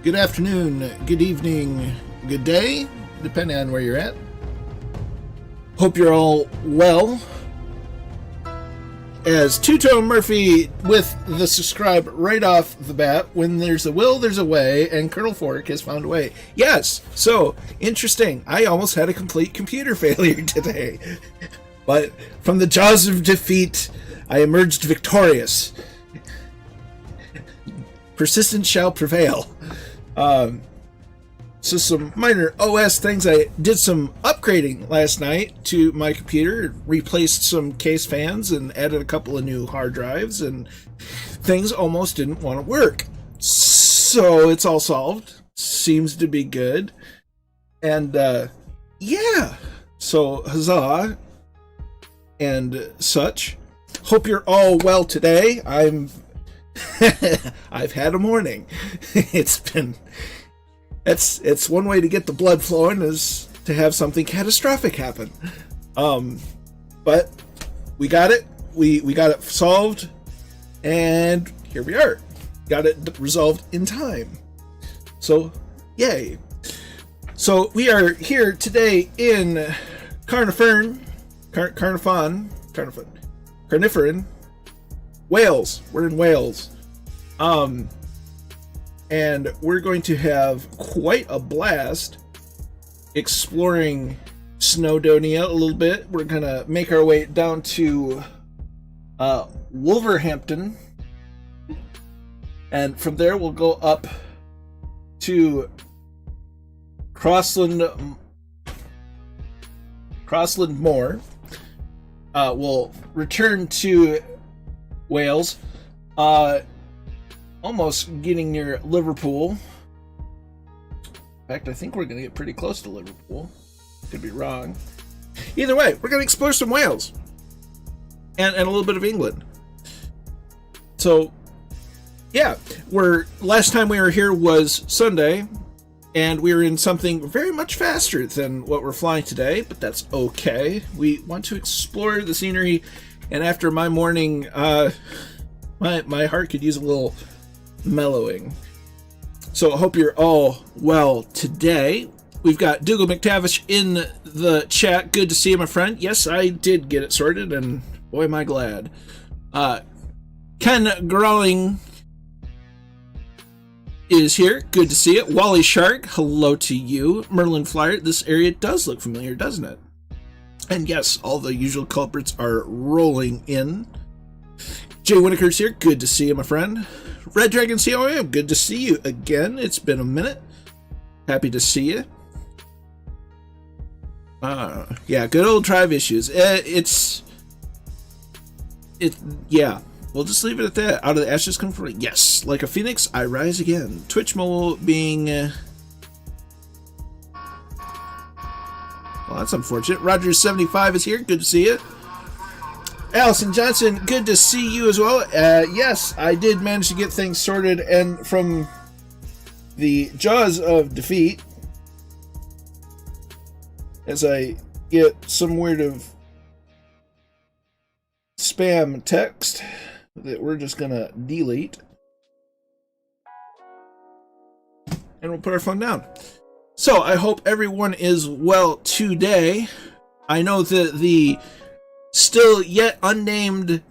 Good afternoon, good evening, good day, depending on where you're at. Hope you're all well. As Two-Tone Murphy with the subscribe right off the bat, when there's a will, there's a way, and Colonel Fork has found a way. Yes, so, interesting. I almost had a complete computer failure today. But from the jaws of defeat, I emerged victorious. Persistence shall prevail. So some minor OS things. I did some upgrading last night to my computer, replaced some case fans and added a couple of new hard drives, and things almost didn't want to work. So it's all solved. Seems to be good. And yeah, so huzzah and such. Hope you're all well today. I've had a morning. It's one way to get the blood flowing is to have something catastrophic happen. But we got it. We got it solved, and here we are. Got it resolved in time. So, yay. So we are here today in Caernarfon, Wales. We're in Wales. And we're going to have quite a blast exploring Snowdonia a little bit. We're going to make our way down to Wolverhampton. And from there we'll go up to Crosland Moor. We'll return to Wales. Almost getting near Liverpool. In fact, I think we're going to get pretty close to Liverpool. Could be wrong. Either way, we're going to explore some Wales. And a little bit of England. So, yeah. Last time we were here was Sunday. And we were in something very much faster than what we're flying today. But that's okay. We want to explore the scenery. And after my morning, my heart could use a little mellowing. So I hope you're all well today. We've got Dougal McTavish in the chat. Good to see you, my friend. Yes, I did get it sorted, and boy, am I glad. Ken Growling is here. Good to see it. Wally Shark, hello to you. Merlin Flyer, this area does look familiar, doesn't it? And yes, all the usual culprits are rolling in. Jay Winniker's here. Good to see you, my friend. Red Dragon COM, good to see you again. It's been a minute. Happy to see you. Yeah, good old drive issues. Yeah, we'll just leave it at that. Out of the ashes come forth. Yes, like a phoenix, I rise again. Twitch mobile being... well, that's unfortunate. Roger75 is here. Good to see you. Allison Johnson, good to see you as well. Yes, I did manage to get things sorted, and from the jaws of defeat, as I get some word of spam text that we're just gonna delete, and we'll put our phone down. So I hope everyone is well today. I know that the still yet unnamed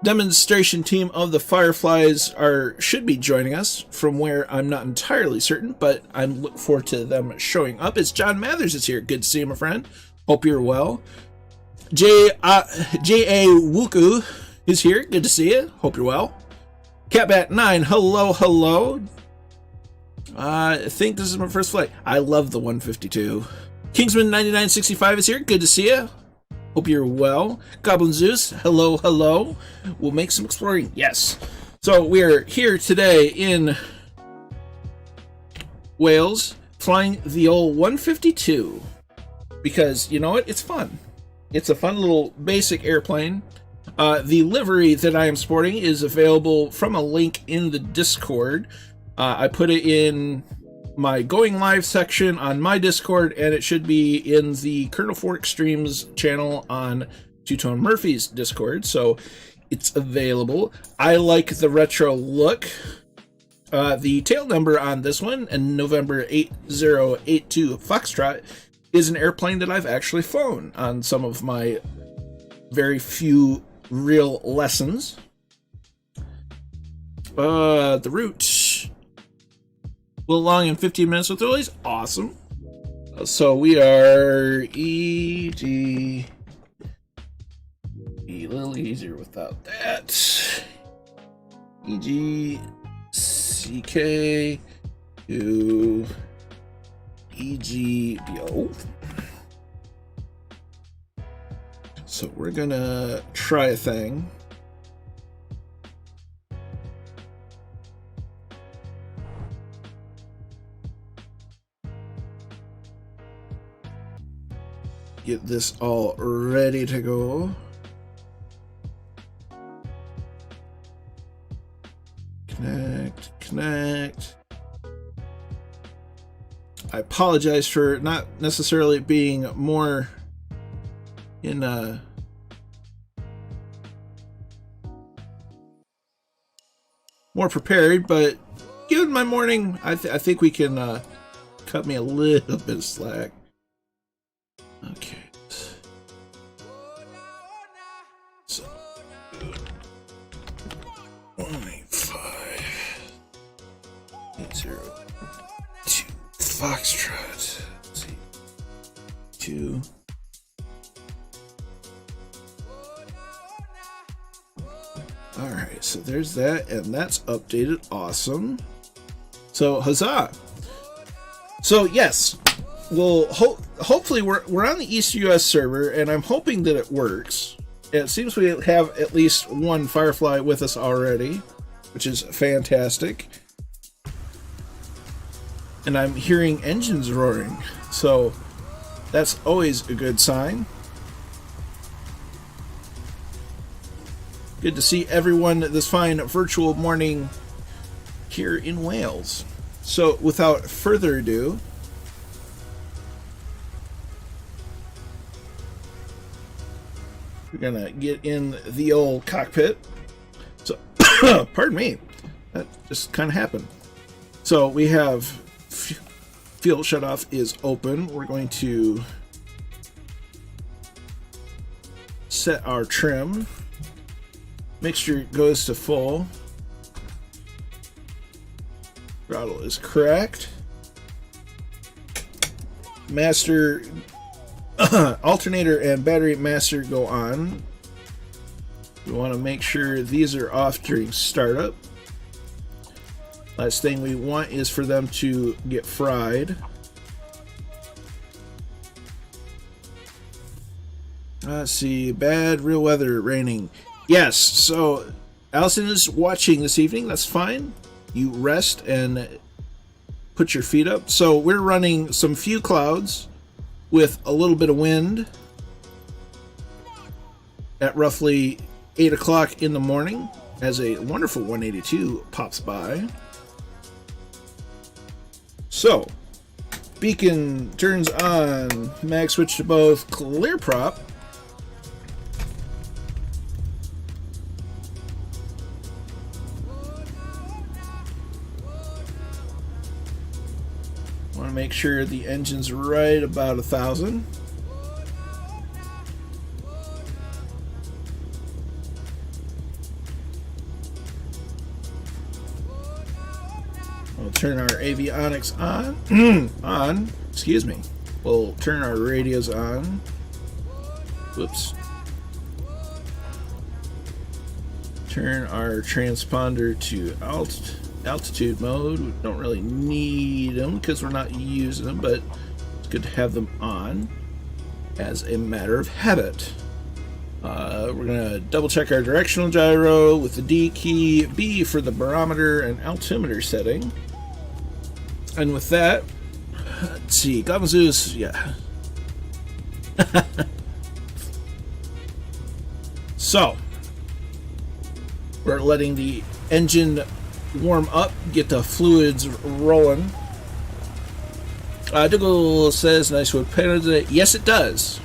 demonstration team of the Fireflies should be joining us, from where I'm not entirely certain, but I look forward to them showing up. It's John Mathers is here. Good to see you, my friend. Hope you're well. J.A. Wuku is here. Good to see you. Hope you're well. Catbat9, hello. I think this is my first flight. I love the 152. Kingsman9965 is here. Good to see you. Hope you're well. Goblin Zeus, hello. We'll make some exploring. Yes. So we're here today in Wales, flying the old 152. Because, you know what? It's fun. It's a fun little basic airplane. The livery that I am sporting is available from a link in the Discord. I put it in my going live section on my Discord, and it should be in the Colonel Fork Streams channel on Two-Tone Murphy's Discord, so it's available. I like the retro look. The tail number on this one, and November 8082 Foxtrot, is an airplane that I've actually flown on some of my very few real lessons. The route, a little long in 15 minutes with delays. Awesome. So we are EG. Be a little easier without that. EGCK to EGBO. So we're gonna try a thing. Get this all ready to go. Connect. I apologize for not necessarily being more in more prepared, but given my morning, I think we can cut me a little bit of slack. Okay. So 18580 Foxtrot. Let's see. 2. Alright, so there's that, and that's updated. Awesome. So huzzah. So yes, well, hopefully we're on the East US server, and I'm hoping that it works. It seems we have at least one Firefly with us already, which is fantastic. And I'm hearing engines roaring, so that's always a good sign. Good to see everyone this fine virtual morning here in Wales. So without further ado, we're gonna get in the old cockpit. So, pardon me, that just kind of happened. So we have fuel shutoff is open. We're going to set our trim. Mixture goes to full. Throttle is correct. Master, alternator and battery master go on. We want to make sure these are off during startup. Last thing we want is for them to get fried. Let's see, bad real weather, raining. Yes, so Allison is watching this evening. That's fine. You rest and put your feet up. So we're running some few clouds with a little bit of wind at roughly 8 o'clock in the morning as a wonderful 182 pops by. So beacon turns on, mag switch to both, clear prop. Want to make sure the engine's right about 1,000. We'll turn our avionics on. Excuse me. We'll turn our radios on. Whoops. Turn our transponder to altitude mode. We don't really need them because we're not using them, but it's good to have them on as a matter of habit. We're going to double check our directional gyro with the D key, B for the barometer and altimeter setting. And with that, let's see, Goblin Zeus, yeah. So, we're letting the engine warm up, get the fluids rolling. Dougal says, nice wood panel today. Yes, it does.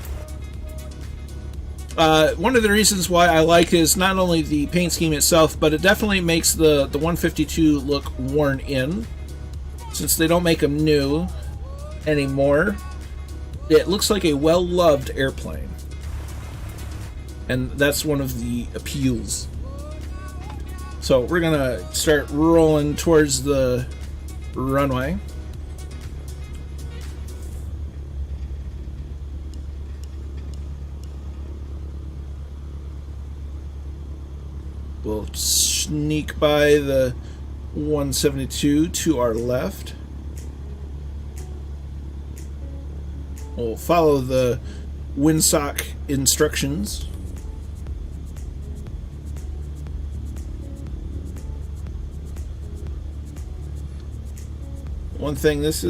One of the reasons why I like is not only the paint scheme itself, but it definitely makes the 152 look worn in. Since they don't make them new anymore, it looks like a well-loved airplane. And that's one of the appeals. So we're gonna start rolling towards the runway. We'll sneak by the 172 to our left. We'll follow the windsock instructions. One thing, this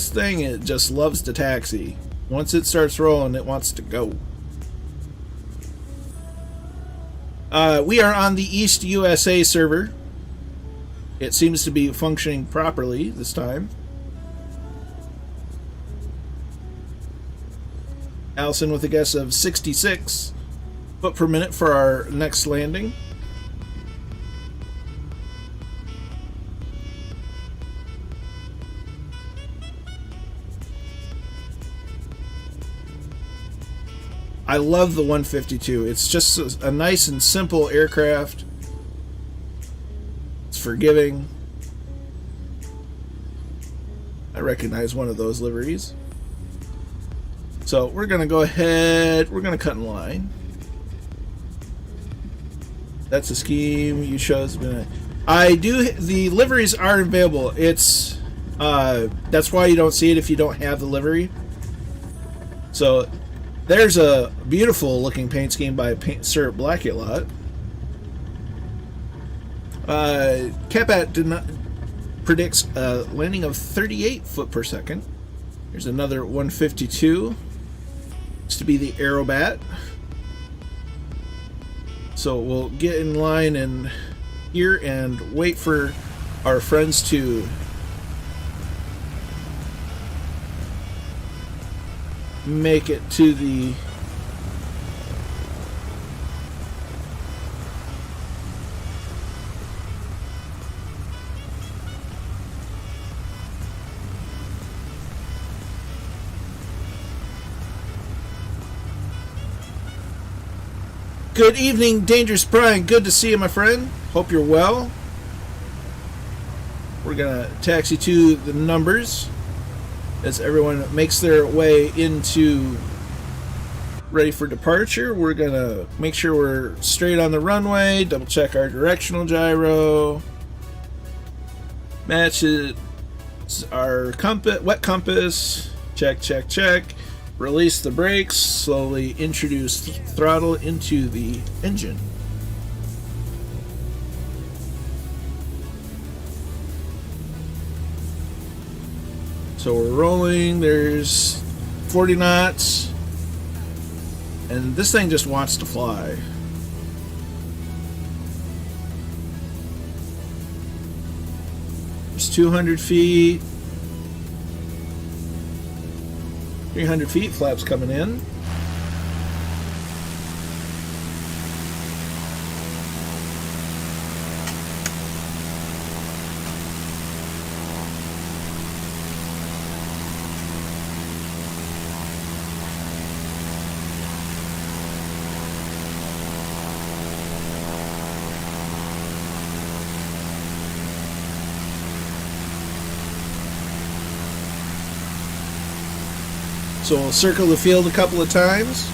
thing, it just loves to taxi. Once it starts rolling, it wants to go. We are on the East USA server. It seems to be functioning properly this time. Allison with a guess of 66 foot per minute for our next landing. I love the 152. It's just a nice and simple aircraft. It's forgiving. I recognize one of those liveries. So we're going to go ahead. We're going to cut in line. That's a scheme you chose. I do. The liveries are available. It's that's why you don't see it if you don't have the livery. So there's a beautiful looking paint scheme by Sir Blackulot. Capat predicts a landing of 38 foot per second. Here's another 152. It's to be the Aerobat. So we'll get in line and here and wait for our friends to make it to the Good evening, Dangerous Brian. Good to see you, my friend. Hope you're well. We're gonna taxi to the numbers as everyone makes their way into ready for departure. We're gonna make sure we're straight on the runway, double check our directional gyro, match it, our compass, wet compass, check, release the brakes, slowly introduce throttle into the engine. So we're rolling, there's 40 knots, and this thing just wants to fly. There's 200 feet, 300 feet, flaps coming in. So we'll circle the field a couple of times.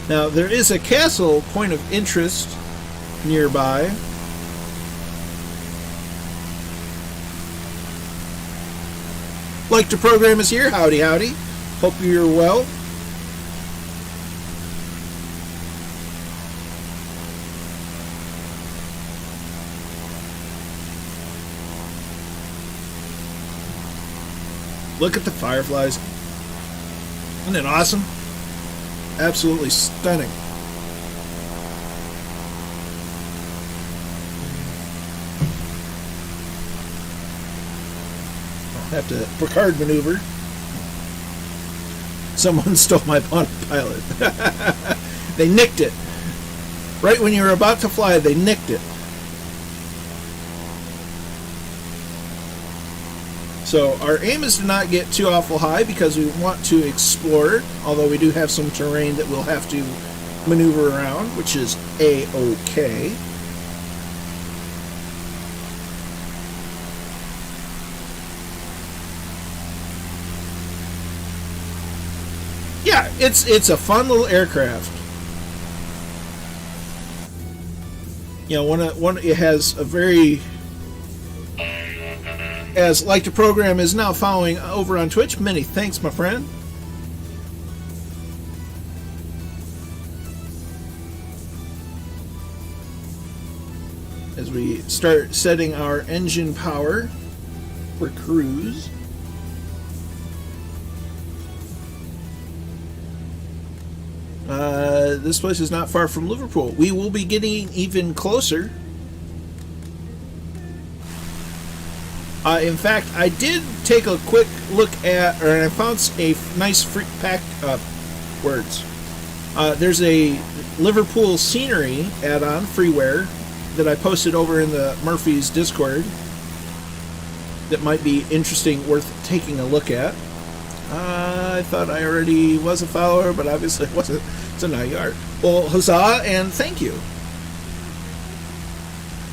Now there is a castle point of interest nearby. Like to program is here. Howdy, howdy. Hope you're well. Look at the fireflies. Isn't it awesome? Absolutely stunning. Have to Picard maneuver. Someone stole my pilot. They nicked it. Right when you were about to fly, they nicked it. So our aim is to not get too awful high because we want to explore, although we do have some terrain that we'll have to maneuver around, which is A-OK. Yeah, it's a fun little aircraft. You know, it has a very, as like the program is now following over on Twitch. Many thanks, my friend. As we start setting our engine power for cruise. This place is not far from Liverpool. We will be getting even closer. In fact, I did take a quick look at, or I found a nice free pack words. There's a Liverpool scenery add-on, freeware, that I posted over in the Murphy's Discord that might be interesting, worth taking a look at. I thought I already was a follower, but obviously I wasn't, so now you are. Well, huzzah and thank you.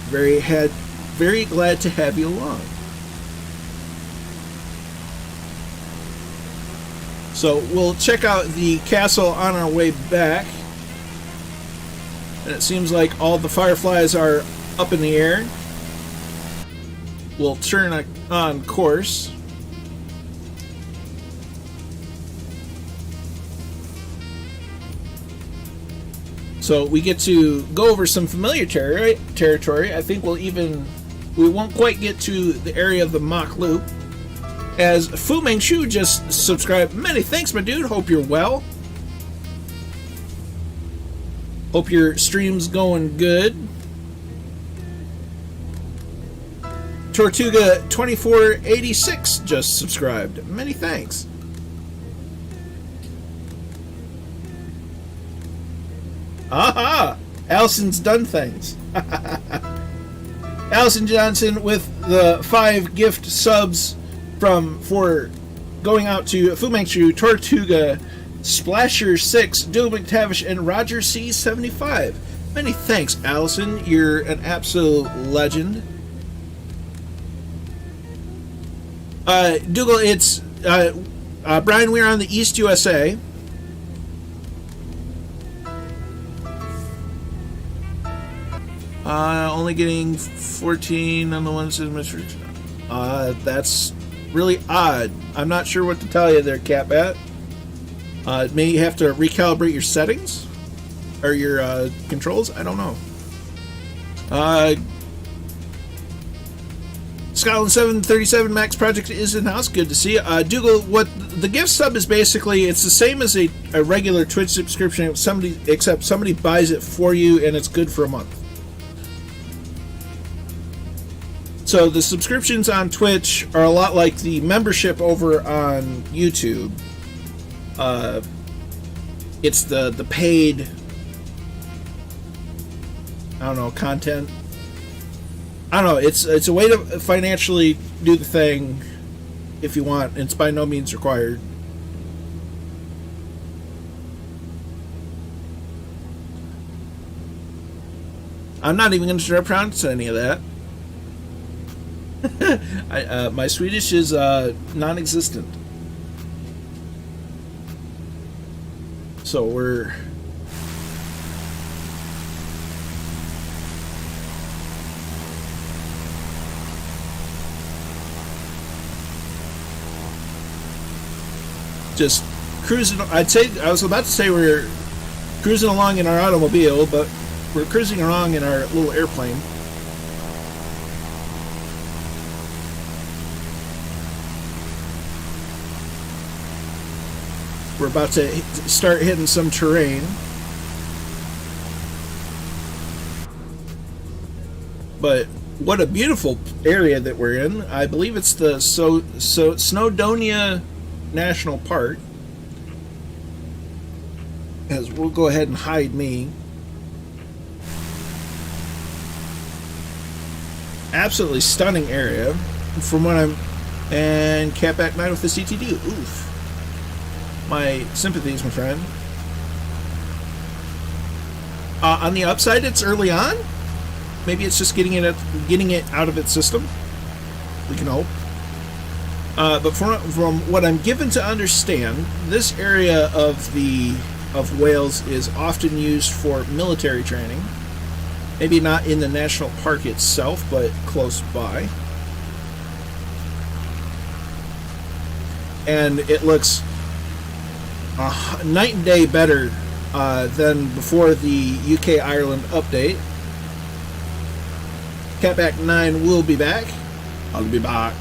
Very glad to have you along. So we'll check out the castle on our way back. And it seems like all the fireflies are up in the air. We'll turn on course. So we get to go over some familiar territory. I think we won't quite get to the area of the Mach Loop. As Fu Mengchu just subscribed. Many thanks, my dude. Hope you're well. Hope your stream's going good. Tortuga 2486 just subscribed. Many thanks. Aha! Allison's done things. Allison Johnson with the 5 gift subs for going out to Fu Manchu, Tortuga, Splasher 6, Dylan McTavish, and Roger C75. Many thanks, Allison. You're an absolute legend. Dougal, it's Brian. We're on the East USA. Only getting 14 on the one that says Mr. That's really odd. I'm not sure what to tell you there, Catbat. May you have to recalibrate your settings or your controls. I don't know. Scotland 737 Max Project is in house. Good to see you. Dougal, what the gift sub is basically, it's the same as a regular Twitch subscription, except somebody buys it for you and it's good for a month. So the subscriptions on Twitch are a lot like the membership over on YouTube. It's the paid, I don't know, content. I don't know. It's a way to financially do the thing if you want. It's by no means required. I'm not even going to try to pronounce any of that. My Swedish is non-existent. So we're just cruising. I was about to say we're cruising along in our automobile, but we're cruising along in our little airplane. We're about to start hitting some terrain. But what a beautiful area that we're in. I believe it's the Snowdonia National Park. As we'll go ahead and hide me. Absolutely stunning area from what I'm. And Catback 9 with the CTD. Oof. My sympathies, my friend. On the upside, it's early on. Maybe it's just getting it out of its system. We can hope. But from what I'm given to understand, this area of Wales is often used for military training. Maybe not in the national park itself, but close by. And it looks night and day better than before the UK Ireland update. Catback 9 will be back. I'll be back.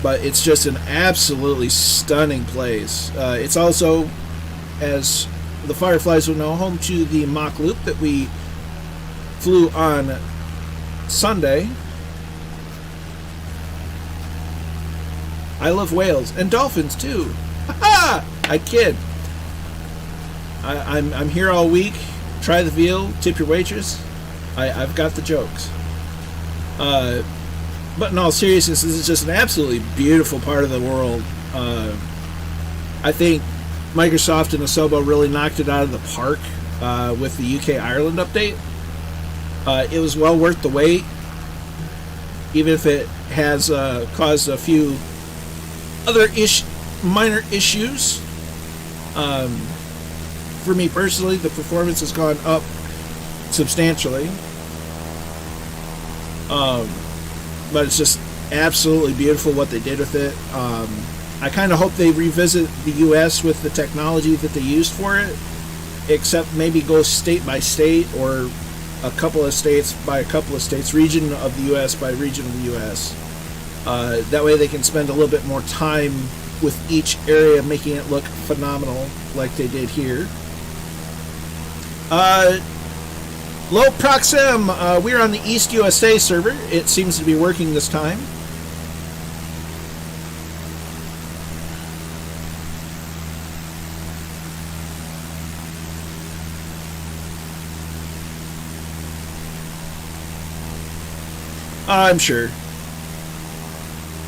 But it's just an absolutely stunning place. It's also, as the Fireflies will know, home to the mock loop that we flew on Sunday. I love whales and dolphins too. Ha! I kid. I'm here all week. Try the veal, tip your waitress. I've got the jokes. But in all seriousness, this is just an absolutely beautiful part of the world. I think Microsoft and Asobo really knocked it out of the park with the UK Ireland update. It was well worth the wait, even if it has caused a few other minor issues. For me personally, the performance has gone up substantially. But it's just absolutely beautiful what they did with it. I kind of hope they revisit the US with the technology that they used for it, except maybe go state by state, or a couple of states by a couple of states, region of the US by region of the US. That way they can spend a little bit more time with each area, making it look phenomenal like they did here. Low Proxim, we're on the East USA server. It seems to be working this time. I'm sure.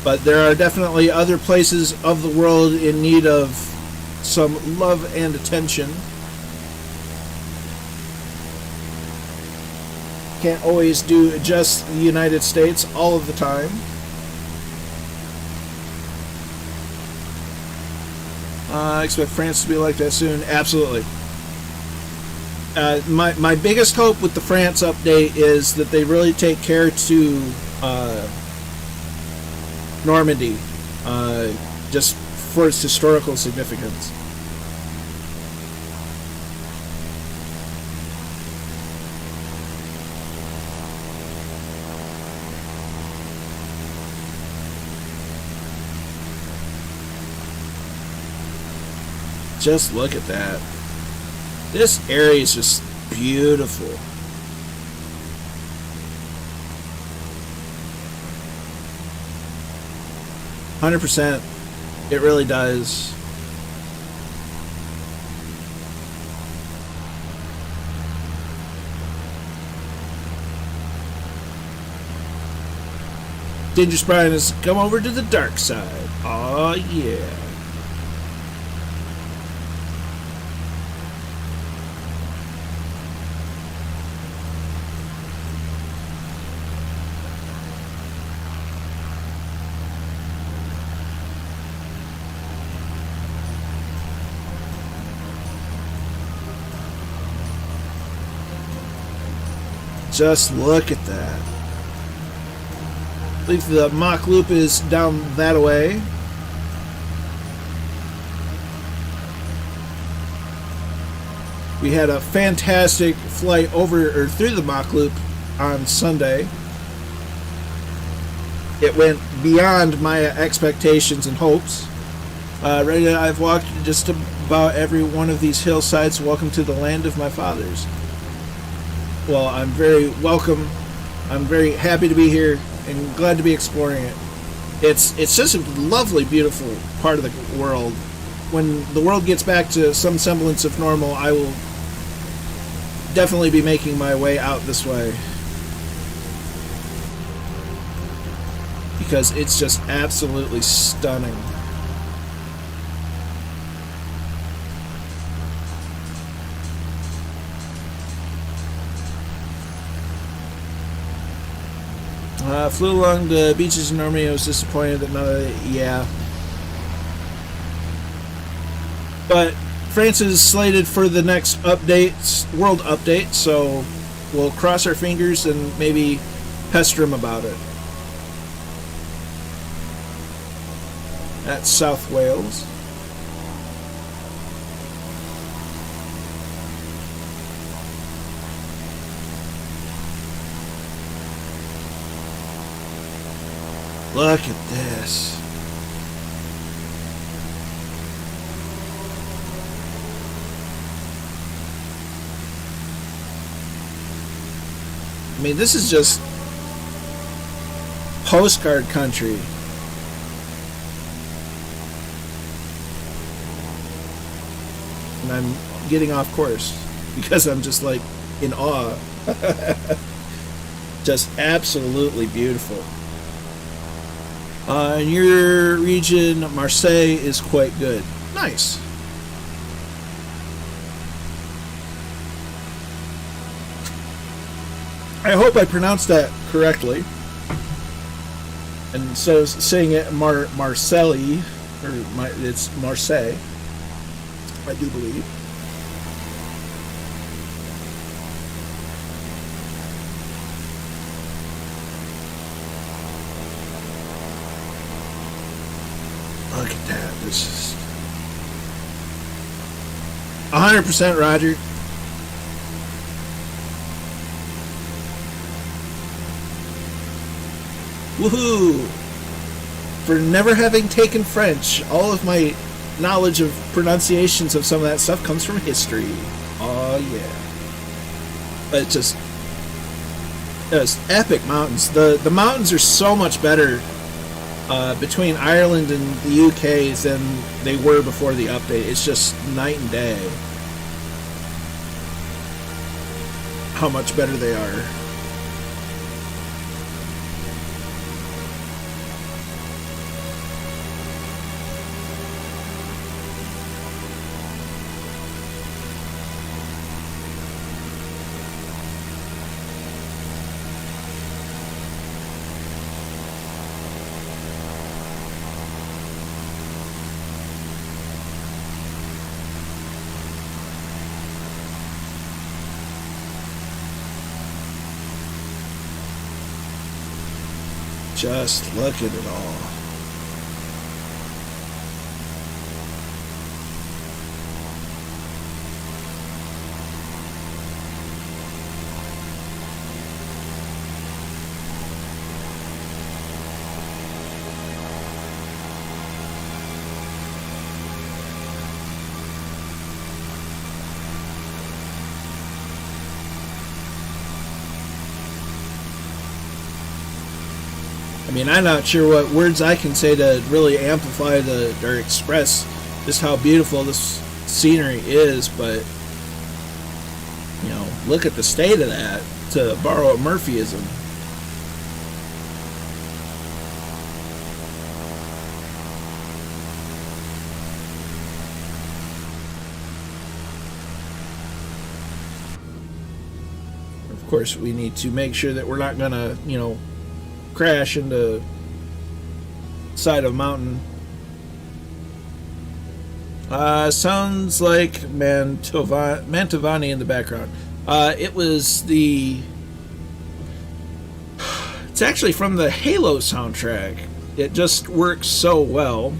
But there are definitely other places of the world in need of some love and attention. Can't always do just the United States all of the time. I expect France to be like that soon. Absolutely. My biggest hope with the France update is that they really take care to Normandy, just for its historical significance. Just look at that. This area is just beautiful. %. It really does. Dangerous Brian has come over to the dark side. Oh yeah. Just look at that. I believe the mock loop is down that way. We had a fantastic flight over or through the mock loop on Sunday. It went beyond my expectations and hopes. Ready? I've walked just about every one of these hillsides. Welcome to the land of my fathers. Well, I'm very welcome. I'm very happy to be here and glad to be exploring it. It's just a lovely, beautiful part of the world. When the world gets back to some semblance of normal, I will definitely be making my way out this way. Because it's just absolutely stunning. Flew along the beaches in Normandy. I was disappointed that none of it, yeah. But France is slated for the next world update, so we'll cross our fingers and maybe pester him about it. That's South Wales. Look at this. I mean, this is just postcard country. And I'm getting off course because I'm just like in awe. Just absolutely beautiful. In your region, Marseille is quite good. Nice. I hope I pronounced that correctly. And so saying it Marseille, or it's Marseille, I do believe. Look at that. This is 100% Roger. Woohoo! For never having taken French, all of my knowledge of pronunciations of some of that stuff comes from history. Oh yeah. But just epic mountains. The mountains are so much better between Ireland and the UK than they were before the update. It's just night and day how much better they are. Just look at it all. I mean, I'm not sure what words I can say to really amplify or express just how beautiful this scenery is, but, you know, look at the state of that, to borrow a Murphyism. Of course, we need to make sure that we're not gonna, you know, crash into side of a mountain. Sounds like Mantovani in the background. It's actually from the Halo soundtrack. It just works so well.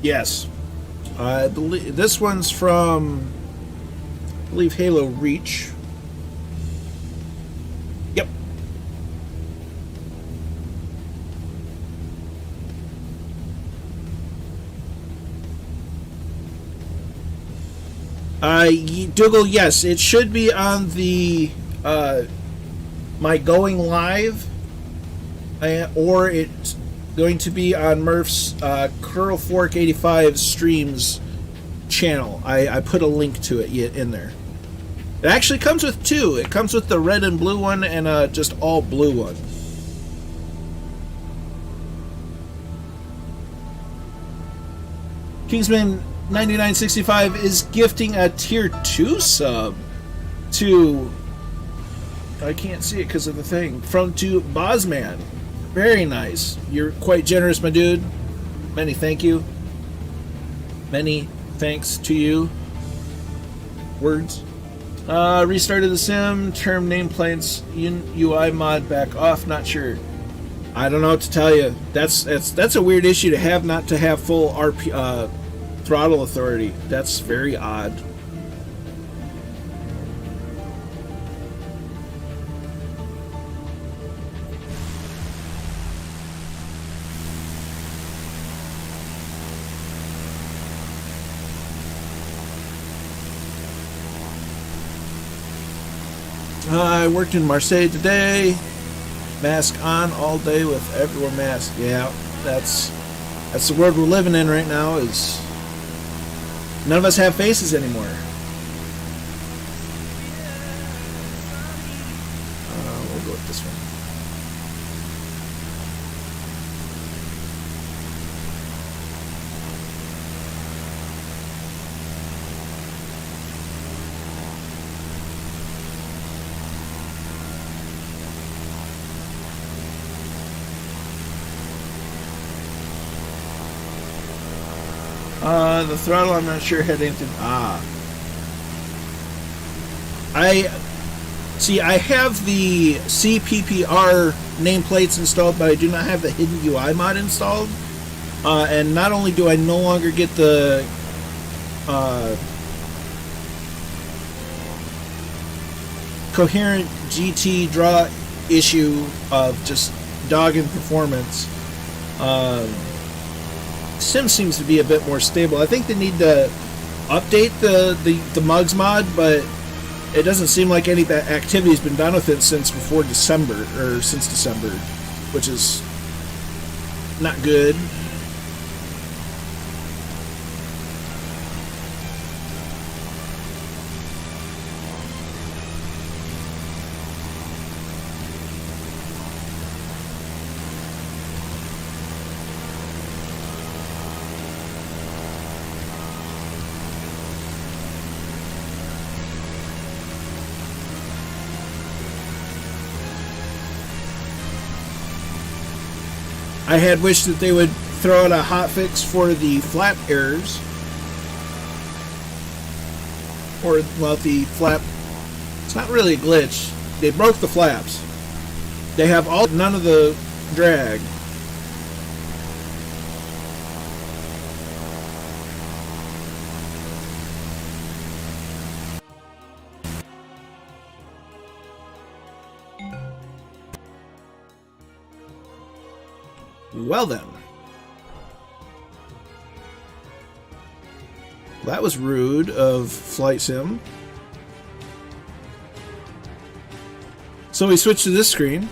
Yes. I believe this one's from, I believe, Halo Reach. Yep. Dougal, yes, it should be on the my going live, or it's going to be on Murph's Curl Fork 85 streams channel. I put a link to it in there. It actually comes with two. It comes with the red and blue one and just all blue one. Kingsman 9965 is gifting a tier 2 sub to, I can't see it because of the thing, to Bosman. Very nice. You're quite generous, my dude. Many thank you. Many thanks to you. Words. Restarted the sim. Term nameplates. UI mod back off. Not sure. I don't know what to tell you. That's a weird issue to have, not to have full throttle authority. That's very odd. I worked in Marseille today. Mask on all day with everyone masked. Yeah, that's the world we're living in right now. Is none of us have faces anymore. We'll go with this one. The throttle, I'm not sure had anything. I have the CPPR nameplates installed, but I do not have the hidden UI mod installed. And not only do I no longer get the coherent GT draw issue of just dogging performance, Sim seems to be a bit more stable. I think they need to update the Mugs mod, but it doesn't seem like any activity has been done with it since December, which is not good. I had wished that they would throw out a hotfix for the flap errors. Or, well, the flap... It's not really a glitch. They broke the flaps. They have none of the drag. Well then. That was rude of Flight Sim. So we switch to this screen.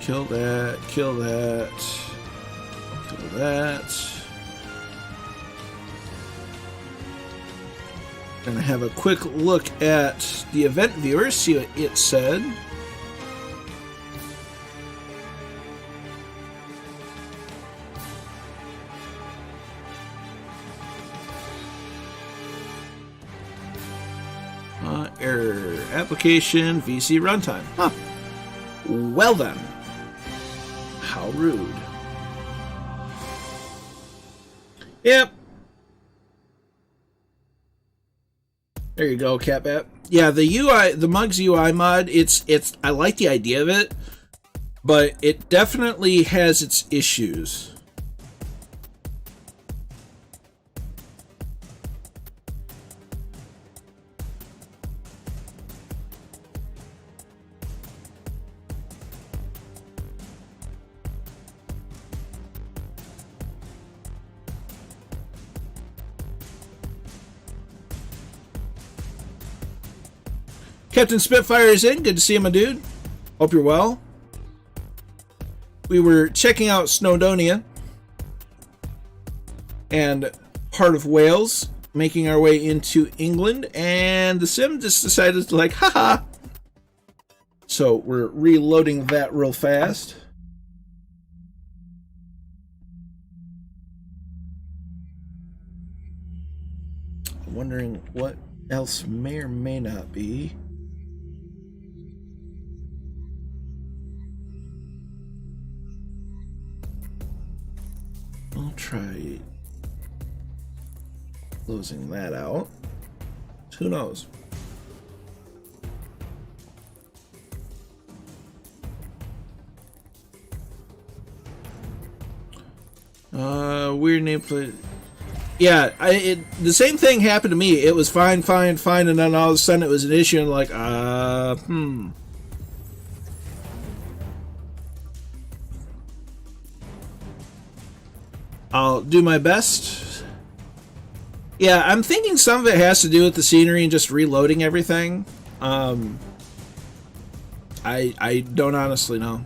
Kill that, kill that, kill that. Gonna have a quick look at the event viewer, see what it said. Error application VC runtime. Huh. Well then. How rude. Yep. There you go, Catbat. Yeah, the UI, the Mugs UI mod, it's I like the idea of it, but it definitely has its issues. Captain Spitfire is in. Good to see you, my dude. Hope you're well. We were checking out Snowdonia and part of Wales, making our way into England, and the sim just decided to, like, haha. So we're reloading that real fast. I'm wondering what else may or may not be. I'll try closing that out. Who knows? Weird nameplate. Yeah, the same thing happened to me. It was fine, and then all of a sudden it was an issue, and like, I'll do my best. Yeah, I'm thinking some of it has to do with the scenery and just reloading everything. I don't honestly know.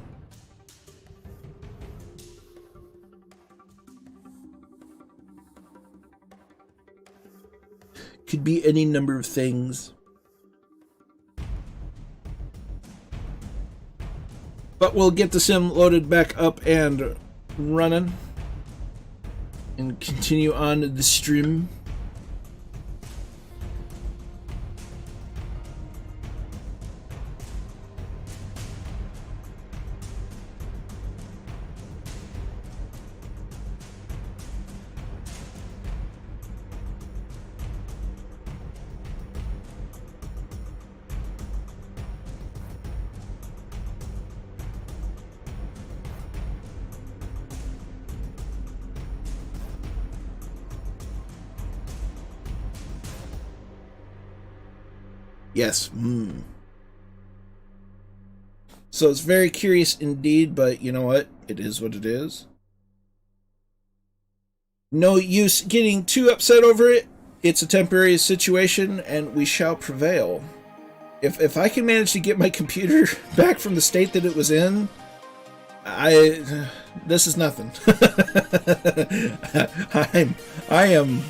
Could be any number of things. But we'll get the sim loaded back up and running and continue on the stream. Yes. So it's very curious indeed, but you know what? It is what it is. No use getting too upset over it. It's a temporary situation, and we shall prevail. If I can manage to get my computer back from the state that it was in, this is nothing. I am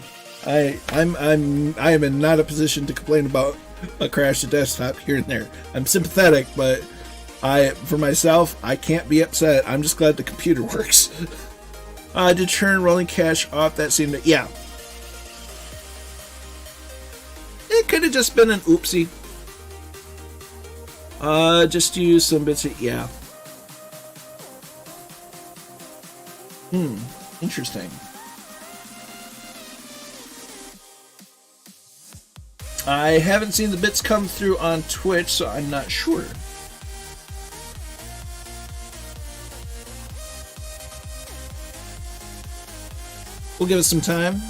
in not a position to complain about a crash to desktop here and there. I'm sympathetic, but for myself, I can't be upset. I'm just glad the computer works. To turn rolling cash off, that seemed to, yeah. It could have just been an oopsie. Just use some bits of, yeah. Interesting. I haven't seen the bits come through on Twitch, so I'm not sure. We'll give it some time.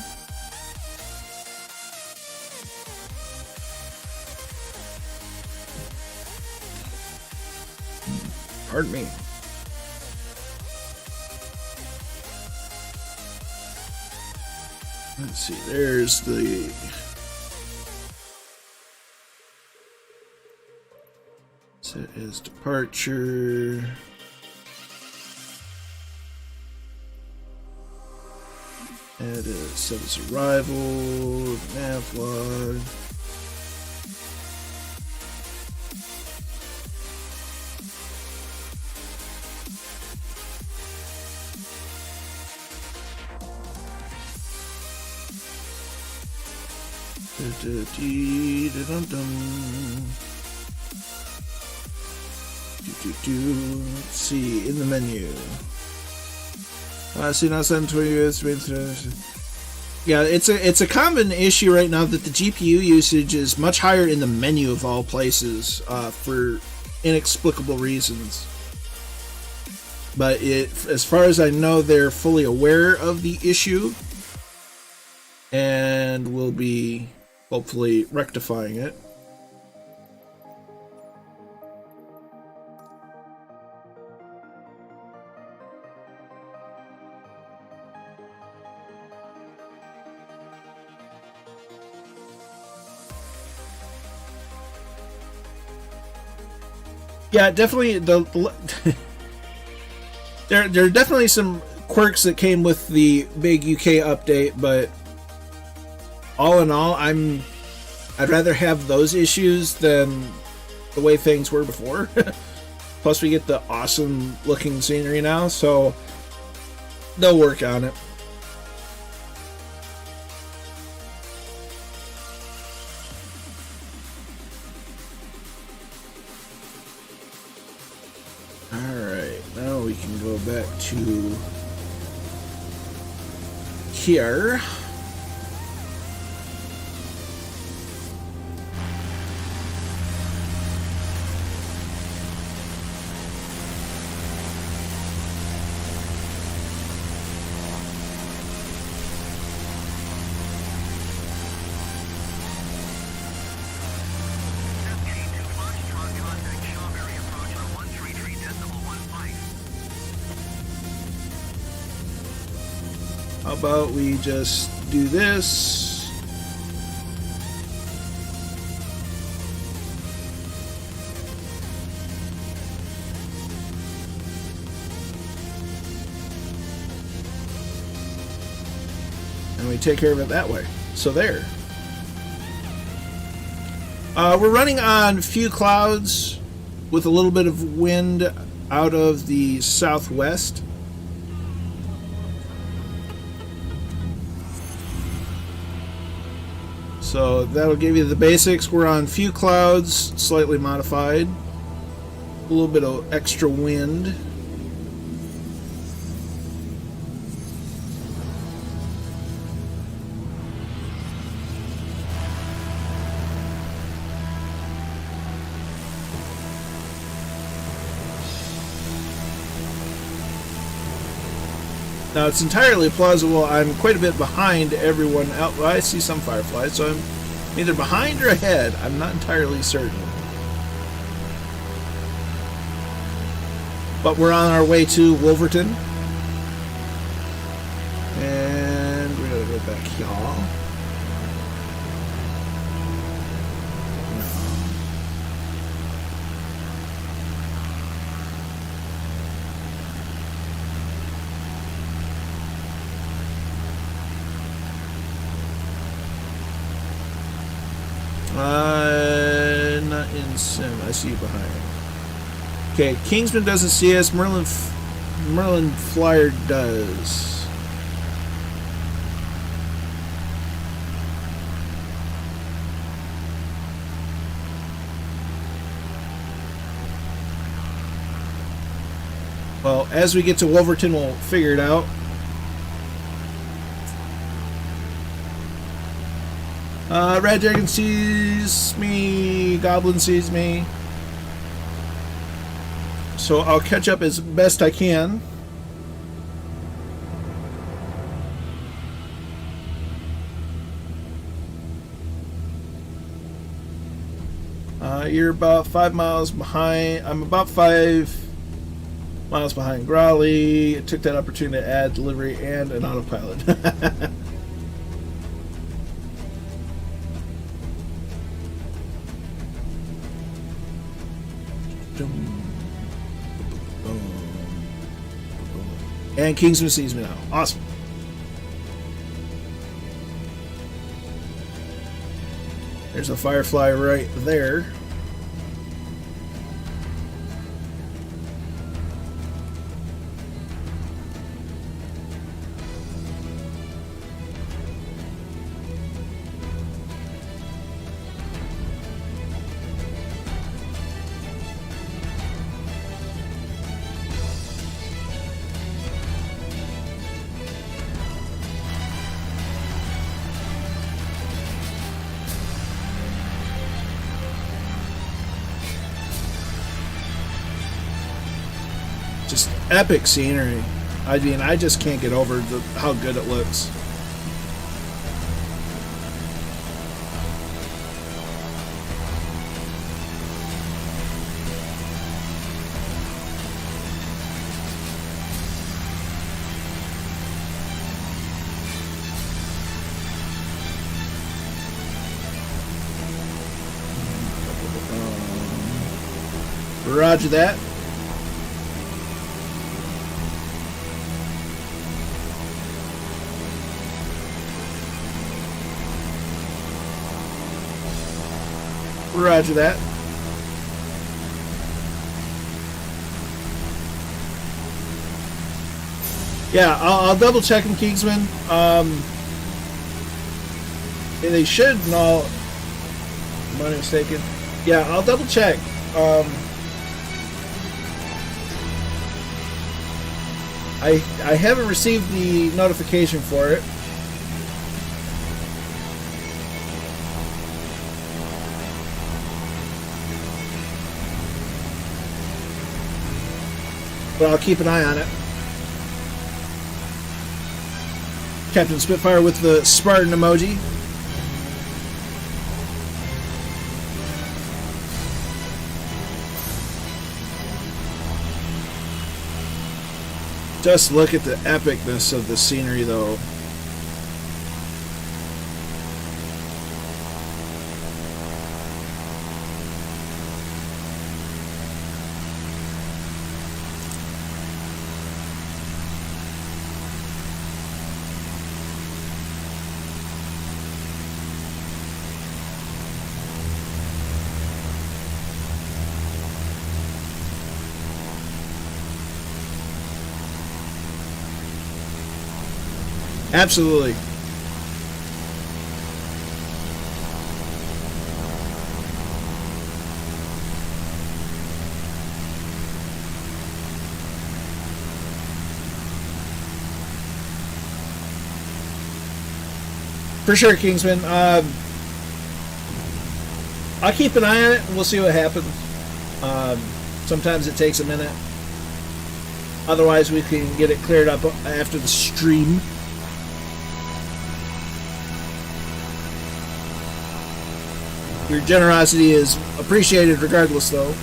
Pardon me. Let's see, there's the... Set as departure. Add a set as arrival. Nav log. Let's see, in the menu. See, now send 20 US. Yeah, it's a common issue right now that the GPU usage is much higher in the menu of all places for inexplicable reasons. But as far as I know, they're fully aware of the issue and will be hopefully rectifying it. Yeah, definitely. There are definitely some quirks that came with the big UK update, but all in all, I'd rather have those issues than the way things were before. Plus, we get the awesome looking scenery now, so they'll work on it. We can go back to here. How about we just do this? And we take care of it that way. So there. We're running on few clouds with a little bit of wind out of the southwest. So that'll give you the basics. We're on few clouds, slightly modified. A little bit of extra wind. Now, it's entirely plausible I'm quite a bit behind everyone else. Well, I see some fireflies, so I'm either behind or ahead. I'm not entirely certain. But we're on our way to Wolverhampton. And we're going to go back here. Not in sim. I see you behind. Okay, Kingsman doesn't see us. Merlin Flyer does. Well, as we get to Wolverhampton, we'll figure it out. Red Dragon sees me, Goblin sees me. So I'll catch up as best I can. You're about 5 miles behind. I'm about 5 miles behind Growly. I took that opportunity to add delivery and an autopilot. And Kingsman sees me now. Awesome. There's a Firefly right there. Just epic scenery. I mean, I just can't get over how good it looks. Roger that. Roger that. Yeah, I'll double check them, Kingsman. They should know. Am I mistaken? Yeah, I'll double check. I haven't received the notification for it. But I'll keep an eye on it. Captain Spitfire with the Spartan emoji. Just look at the epicness of the scenery, though. Absolutely. For sure, Kingsman. I'll keep an eye on it and we'll see what happens. Sometimes it takes a minute. Otherwise, we can get it cleared up after the stream. Your generosity is appreciated regardless, though.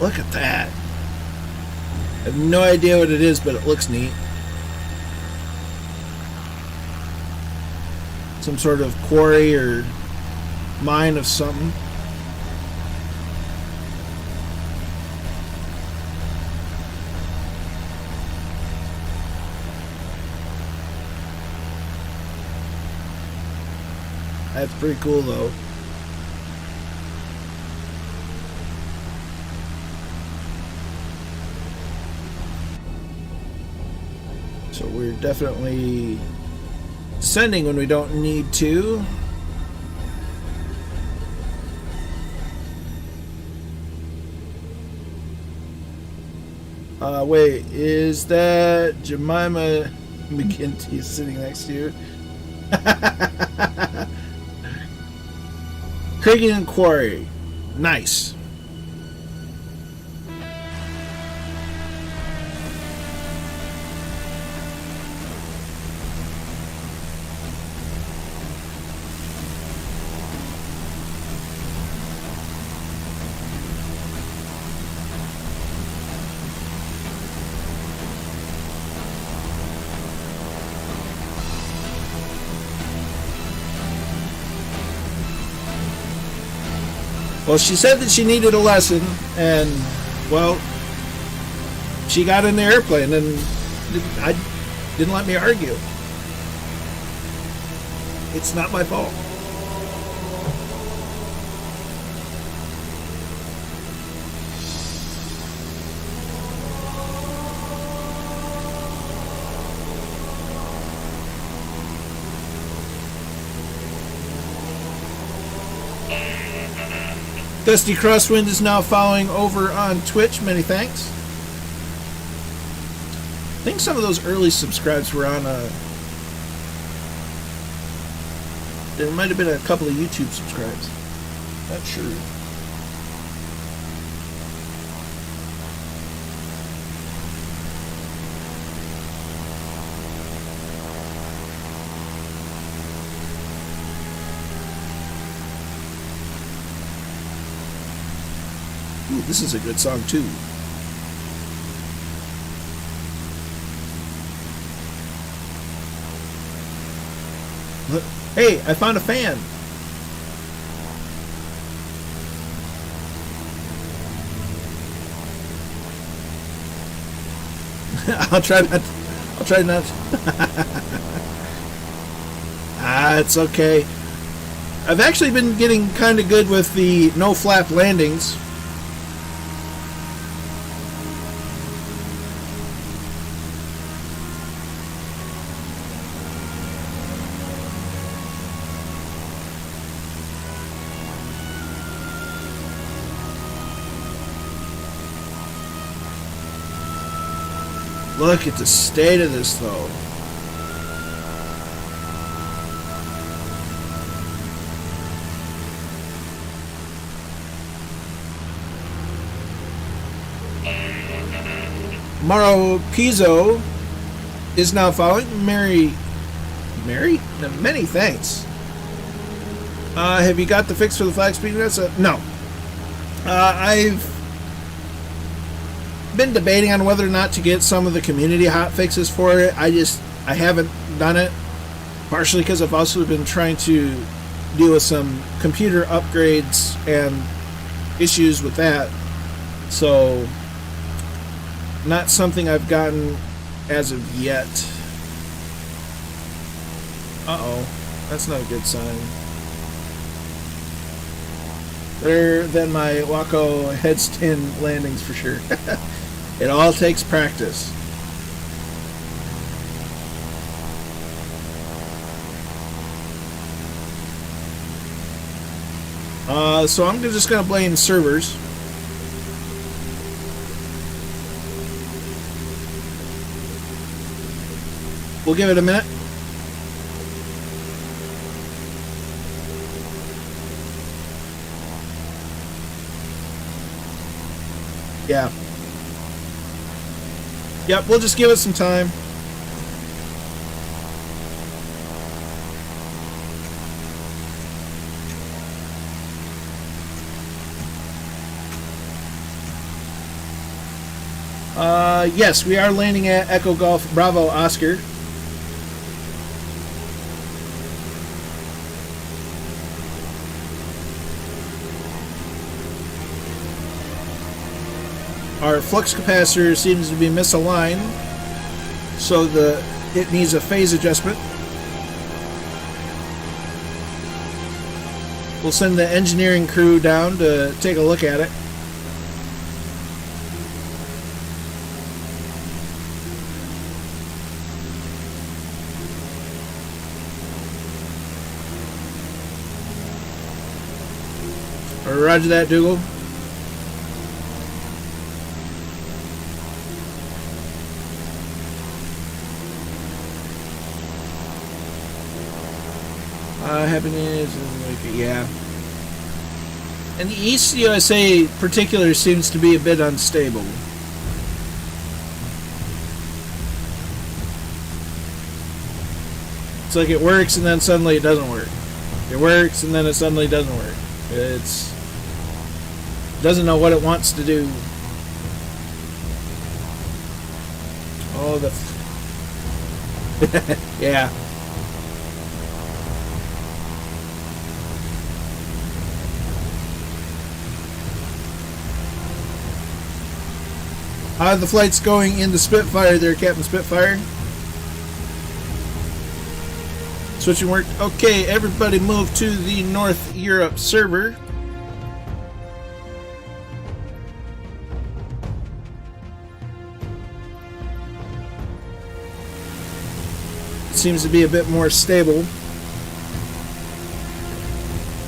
Look at that. I have no idea what it is, but it looks neat. Some sort of quarry or mine of something. That's pretty cool, though. So we're definitely descending when we don't need to. Wait, is that Jemima McGinty sitting next to you? Craigie and Quarry. Nice. Well, she said that she needed a lesson, and, well, she got in the airplane, and I didn't let me argue. It's not my fault. Dusty Crosswind is now following over on Twitch. Many thanks. I think some of those early subscribes were on there might have been a couple of YouTube subscribes. Not sure. Ooh, this is a good song too. Look, hey, I found a fan. I'll try not. I'll try not. It's okay. I've actually been getting kind of good with the no flap landings. Look at the state of this, though. Maro Pizzo is now following. Mary? Many thanks. Have you got the fix for the flag speed? No. I've been debating on whether or not to get some of the community hot fixes for it. I haven't done it, partially because I've also been trying to deal with some computer upgrades and issues with that, so not something I've gotten as of yet. That's not a good sign. Better than my Waco headstand landings for sure. It all takes practice. So I'm just going to blame servers. We'll give it a minute. Yeah. Yep, we'll just give it some time. Yes, we are landing at Echo Golf Bravo Oscar. Our flux capacitor seems to be misaligned, so it needs a phase adjustment. We'll send the engineering crew down to take a look at it. Roger that, Dougal. Happiness, yeah. And the East USA particular seems to be a bit unstable. It's like it works and then suddenly it doesn't work. It works and then it suddenly doesn't work. It doesn't know what it wants to do. Oh, yeah. How are the flights going in the Spitfire there, Captain Spitfire? Switching work. Okay, everybody move to the North Europe server. It seems to be a bit more stable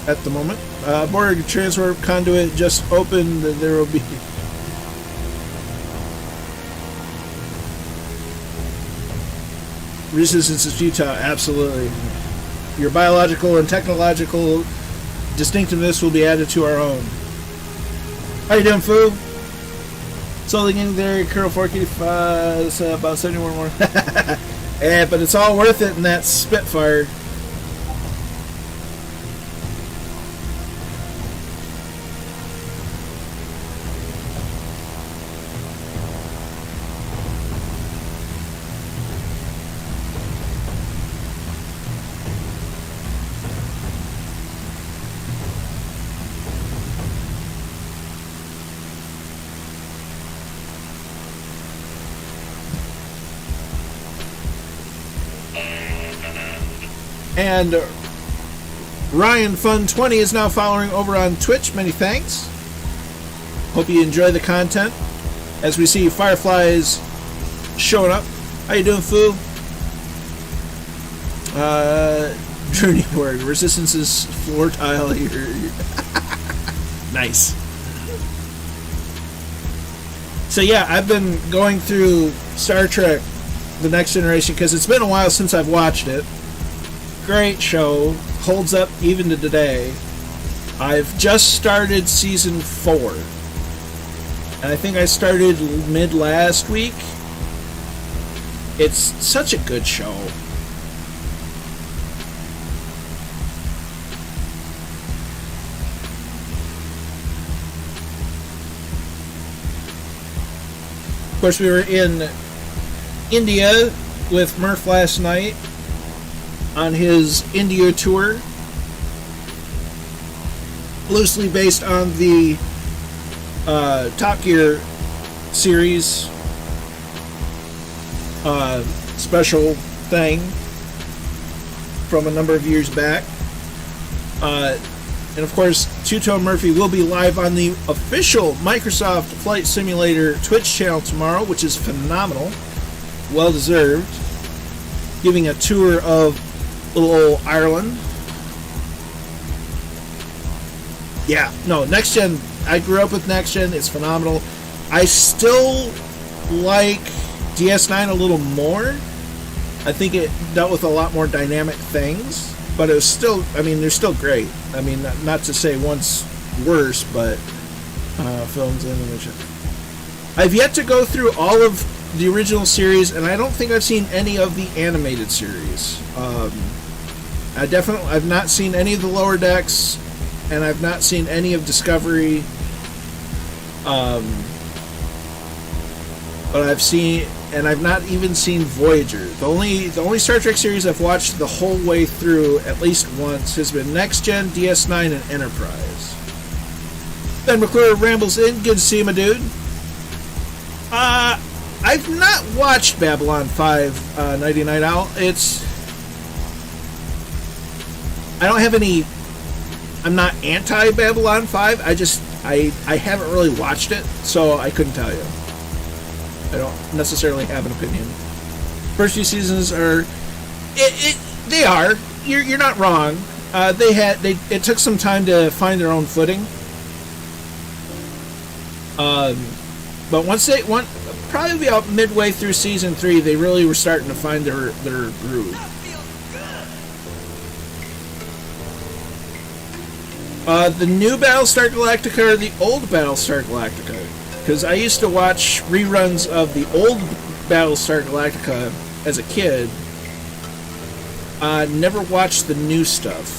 at the moment. Border transfer conduit just opened. There will be... Resistance is futile. Absolutely. Your biological and technological distinctiveness will be added to our own. How you doing, Foo? Slowly getting there. Colonel 485. It's about 71 more. Yeah, but it's all worth it in that Spitfire. And Ryan Fun 20 is now following over on Twitch. Many thanks. Hope you enjoy the content as we see fireflies showing up. How you doing, Foo? Journey board. Resistance is floor tile. Nice. So yeah, I've been going through Star Trek The Next Generation because it's been a while since I've watched it. Great show, holds up even to today. I've just started season 4, and I think I started mid last week. It's such a good show. Of course, we were in India with Murph last night on his India tour, loosely based on the Top Gear series special thing from a number of years back. And of course, Two-Tone Murphy will be live on the official Microsoft Flight Simulator Twitch channel tomorrow, which is phenomenal, well deserved, giving a tour of little old Ireland. Yeah, no, Next Gen, I grew up with Next Gen, it's phenomenal. I still like DS9 a little more. I think it dealt with a lot more dynamic things, but it was still, I mean, they're still great. I mean, not to say one's worse, but films and animation. I've yet to go through all of the original series, and I don't think I've seen any of the animated series. I've not seen any of the Lower Decks, and I've not seen any of Discovery. But I've seen, and I've not even seen Voyager. The only Star Trek series I've watched the whole way through at least once has been Next Gen, DS9, and Enterprise. Ben McClure rambles in. Good to see you, my dude. I've not watched Babylon 5 Nighty Night Owl. I don't have any... I'm not anti-Babylon 5. I haven't really watched it, so I couldn't tell you. I don't necessarily have an opinion. First few seasons are... They are. You're not wrong. It took some time to find their own footing. But probably about midway through season 3, they really were starting to find their groove. The new Battlestar Galactica or the old Battlestar Galactica? Because I used to watch reruns of the old Battlestar Galactica as a kid. Never watched the new stuff.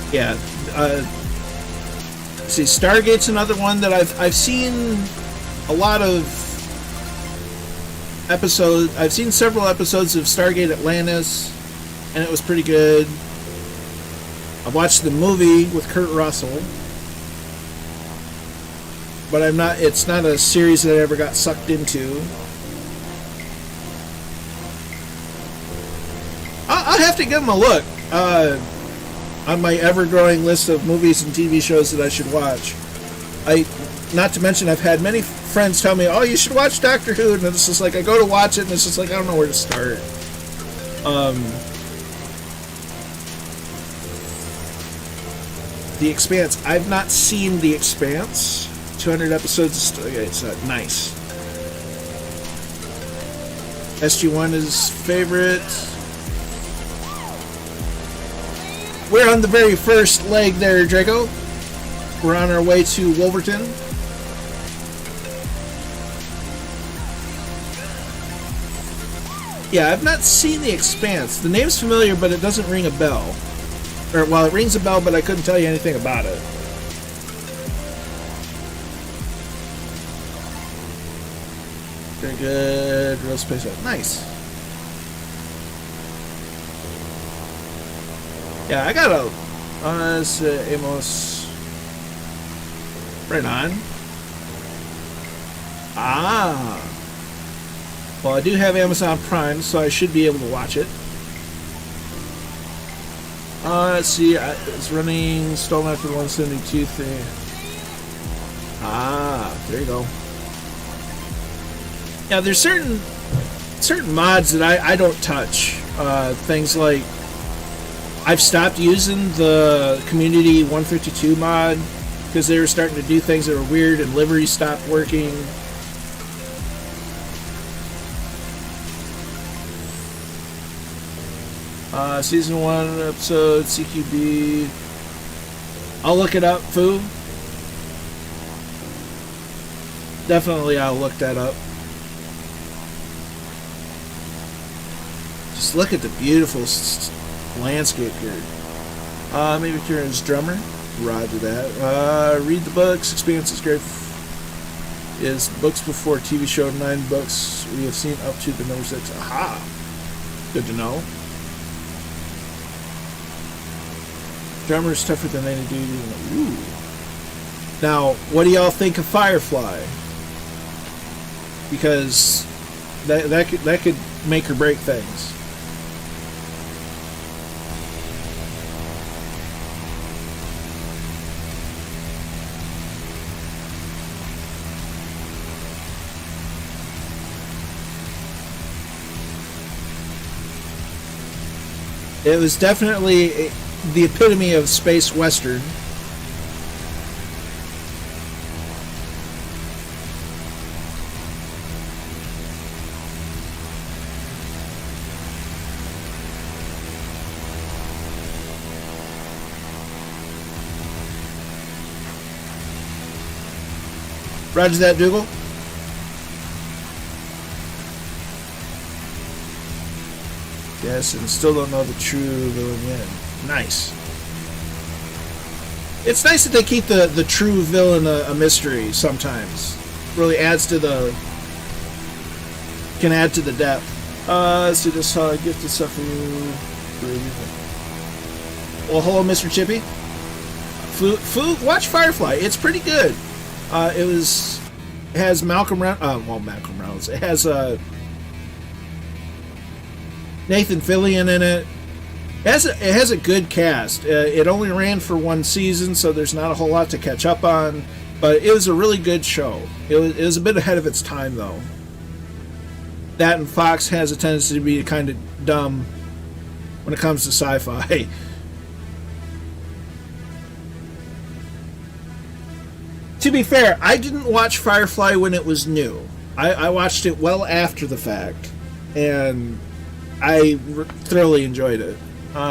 Yeah, see, Stargate's another one that I've seen a lot of episodes. I've seen several episodes of Stargate Atlantis, and it was pretty good. I watched the movie with Kurt Russell. but I'm not. It's not a series that I ever got sucked into. I'll have to give them a look on my ever-growing list of movies and TV shows that I should watch. Not to mention, I've had many friends tell me, "Oh, you should watch Doctor Who," and it's just like I go to watch it, and it's just like I don't know where to start. The Expanse. I've not seen The Expanse. 200 episodes. Okay, it's nice. SG-1 is favorite. We're on the very first leg there, Draco. We're on our way to Wolverton. Yeah, I've not seen The Expanse. The name's familiar, but it doesn't ring a bell. Or, well, it rings a bell, but I couldn't tell you anything about it. Very good. Real space out. Nice. Yeah, I got a... Amos... Right on. Ah. Well, I do have Amazon Prime, so I should be able to watch it. Let's see. It's running Stolen After 172 thing. Ah, there you go. Yeah, there's certain mods that I don't touch. Things like I've stopped using the Community 152 mod because they were starting to do things that were weird, and livery stopped working. Season 1 episode CQB. I'll look it up, Foo. Definitely, I'll look that up. Just look at the beautiful landscape here. Maybe turn as drummer. Roger that. Read the books. Expanse is great. Is books before TV show. 9 books we have seen up to the number 6. Aha. Good to know. Drummer is tougher than any dude. Ooh. Now, what do y'all think of Firefly? Because that could make or break things. It was definitely the epitome of space western. Roger that, Dougal. Yes, and still don't know the true villain yet. Nice. It's nice that they keep the true villain a mystery sometimes. Really adds to the... can add to the depth. Let's see this. Gifted stuff for you. Well, hello, Mr. Chippy. Food, watch Firefly. It's pretty good. It has Malcolm Reynolds. It has Nathan Fillion in it. It has a good cast. It only ran for 1 season, so there's not a whole lot to catch up on. But it was a really good show. It was a bit ahead of its time, though. That and Fox has a tendency to be kind of dumb when it comes to sci-fi. To be fair, I didn't watch Firefly when it was new. I watched it well after the fact, and I thoroughly enjoyed it.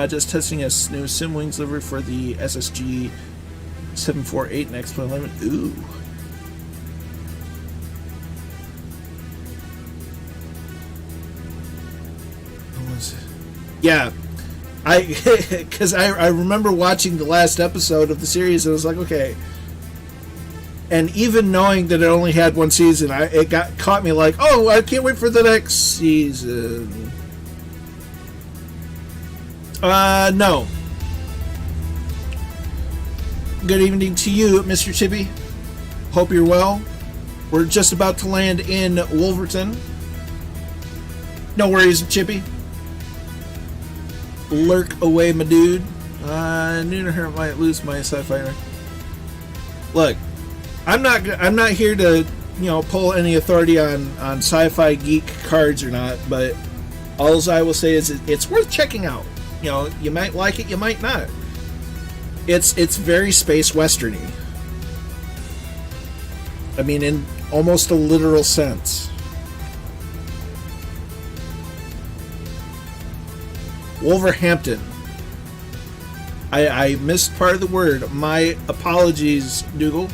Just testing a new sim wings livery for the SSG 748 next plan limit. Ooh. Yeah, because I remember watching the last episode of the series, and I was like, okay. And even knowing that it only had 1 season, it caught me like, oh, I can't wait for the next season. No. Good evening to you, Mr. Chippy. Hope you're well. We're just about to land in Wolverhampton. No worries, Chippy. Lurk away, my dude. Nooner might lose my sci-fi. Look, I'm not here to, pull any authority on sci-fi geek cards or not, but all I will say is it's worth checking out. You might like it, you might not. It's very space westerny. I mean, in almost a literal sense. Wolverhampton. I missed part of the word. My apologies, Dougal.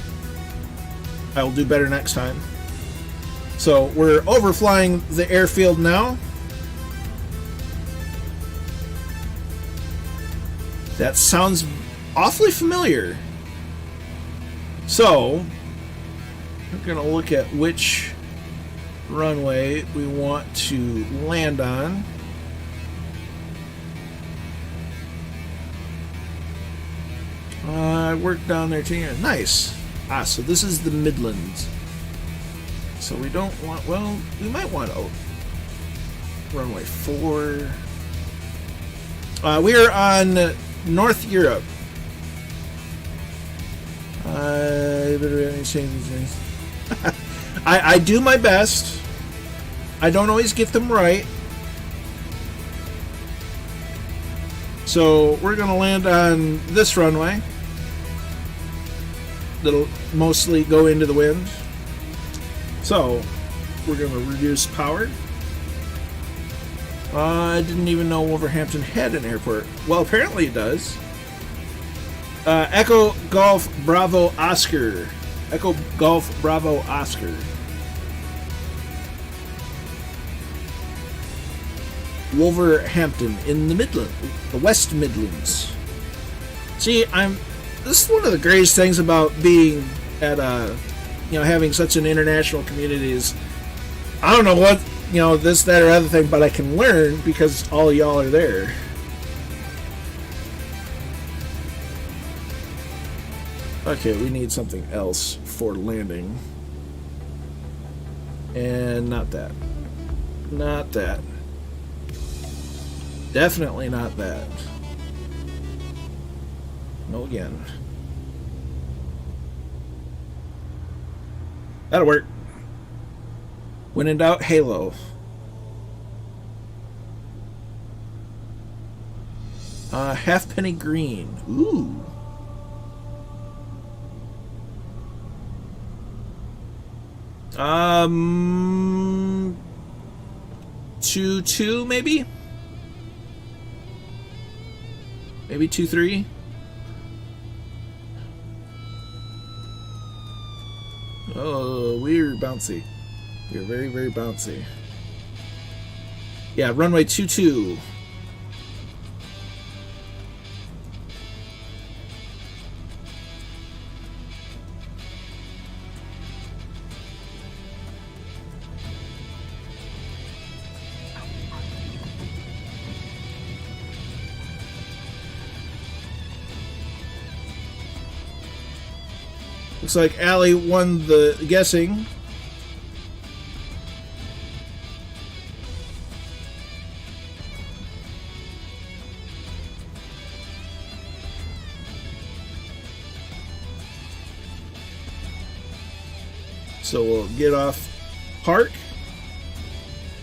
I will do better next time. So we're overflying the airfield now. That sounds awfully familiar. So we're going to look at which runway we want to land on. I worked down there 10 years. Nice. So this is the Midlands. So we don't want, well, we might want runway 4. We are on North Europe. I do my best. I don't always get them right. So we're going to land on this runway. That'll mostly go into the wind. So we're going to reduce power. I didn't even know Wolverhampton had an airport. Well, apparently it does. Echo Golf Bravo Oscar. Echo Golf Bravo Oscar. Wolverhampton in the Midlands, the West Midlands. See, this is one of the greatest things about being at having such an international community is I don't know what, this, that, or other thing, but I can learn because all of y'all are there. Okay, we need something else for landing. And not that. Not that. Definitely not that. No again. That'll work. When in doubt, Halo. Halfpenny green. Ooh. Um, 2-2 maybe? Maybe 2-3? Oh, we're bouncy. You're very, very bouncy. Yeah, runway 22. Looks like Allie won the guessing. So we'll get off park.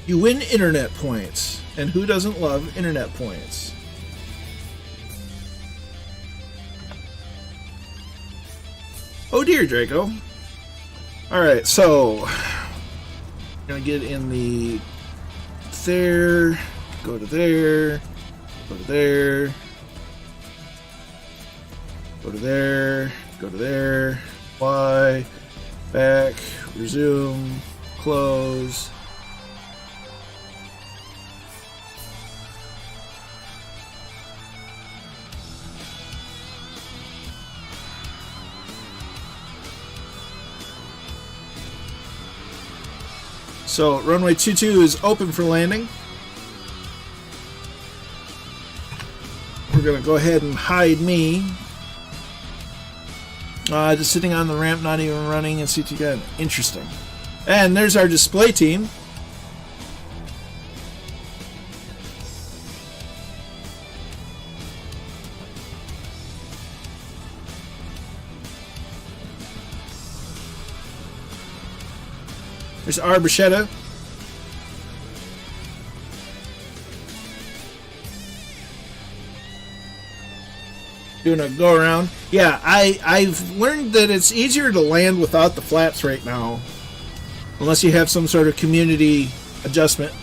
You win internet points. And who doesn't love internet points? Oh dear, Draco. Alright, so gonna get in the there, go to there, go to there, go to there, go to there, fly, back, resume, close. So runway 22 is open for landing. We're going to go ahead and hide me. Just sitting on the ramp, not even running, and CT. Interesting. And there's our display team. There's our bruschetta. Doing a go around. Yeah, I've learned that it's easier to land without the flaps right now, unless you have some sort of community adjustment.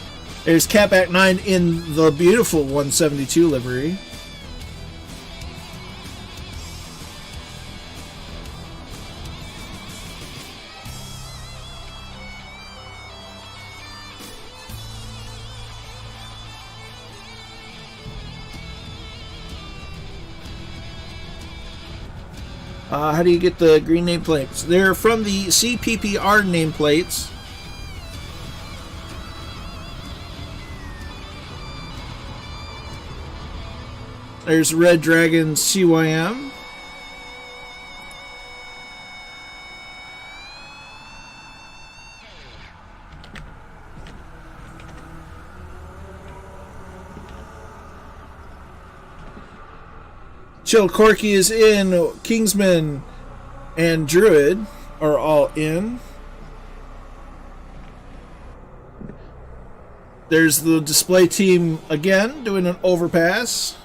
There's Catback 9 in the beautiful 172 livery. How do you get the green nameplates? They're from the CPPR nameplates. There's Red Dragon CYM. Chill Corky is in. Kingsman and Druid are all in. There's the display team again doing an overpass.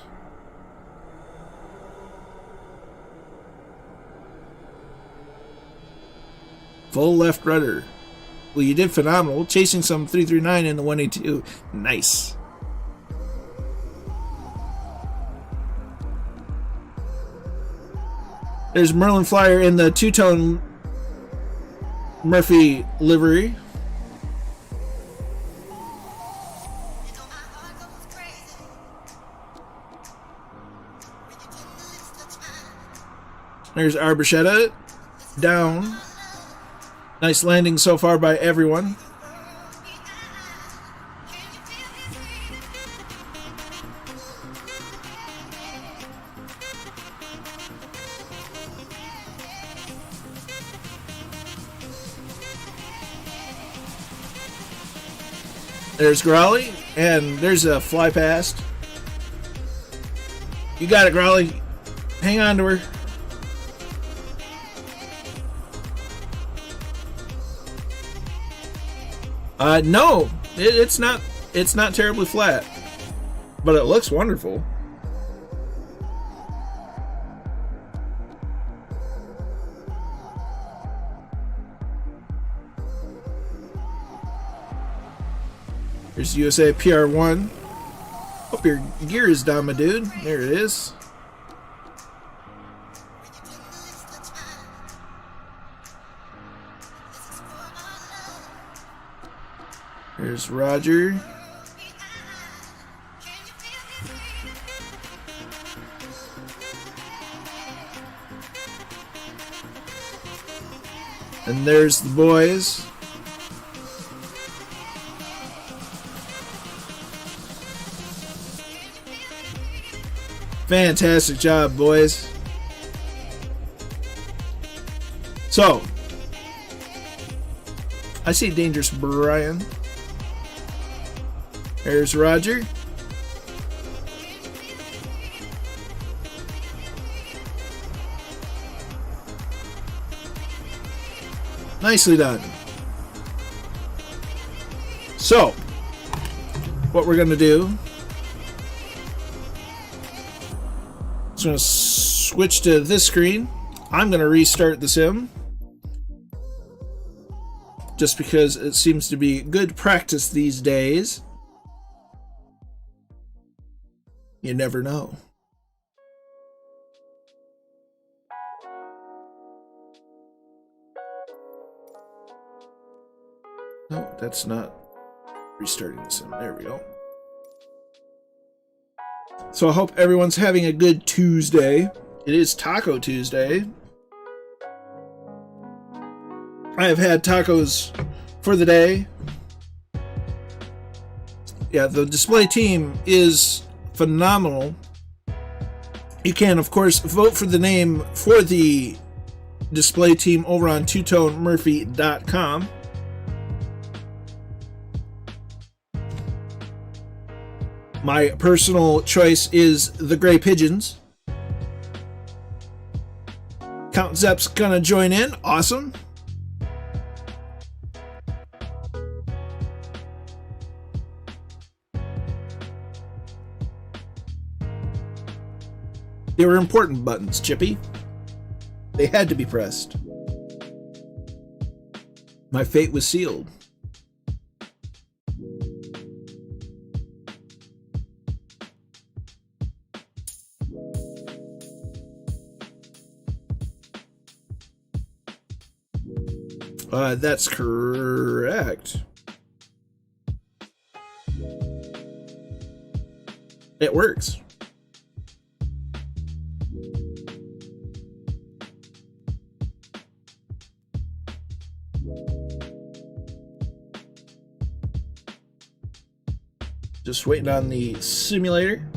Full left rudder. Well, you did phenomenal. Chasing some 339 in the 182. Nice. There's Merlin Flyer in the two-tone Murphy livery. There's our bruschetta down. Nice landing so far by everyone. There's Growly, and there's a fly past. You got it, Growly. Hang on to her. No, it's not. It's not terribly flat, but it looks wonderful. There's USA PR1. Hope your gear is down, my dude. There it is. There's Roger. And there's the boys. Fantastic job, boys. So, I see Dangerous Brian. There's Roger. Nicely done. So, what we're going to do is going to switch to this screen. I'm going to restart the sim, just because it seems to be good practice these days. You never know. No, that's not restarting the sim. There we go. So I hope everyone's having a good Tuesday. It is Taco Tuesday. I have had tacos for the day. Yeah, the display team is phenomenal. You can, of course, vote for the name for the display team over on TwoToneMurphy.com. My personal choice is the Gray Pigeons. Count Zepp's gonna join in. Awesome. They were important buttons, Chippy. They had to be pressed. My fate was sealed. That's correct. It works. Just waiting on the simulator.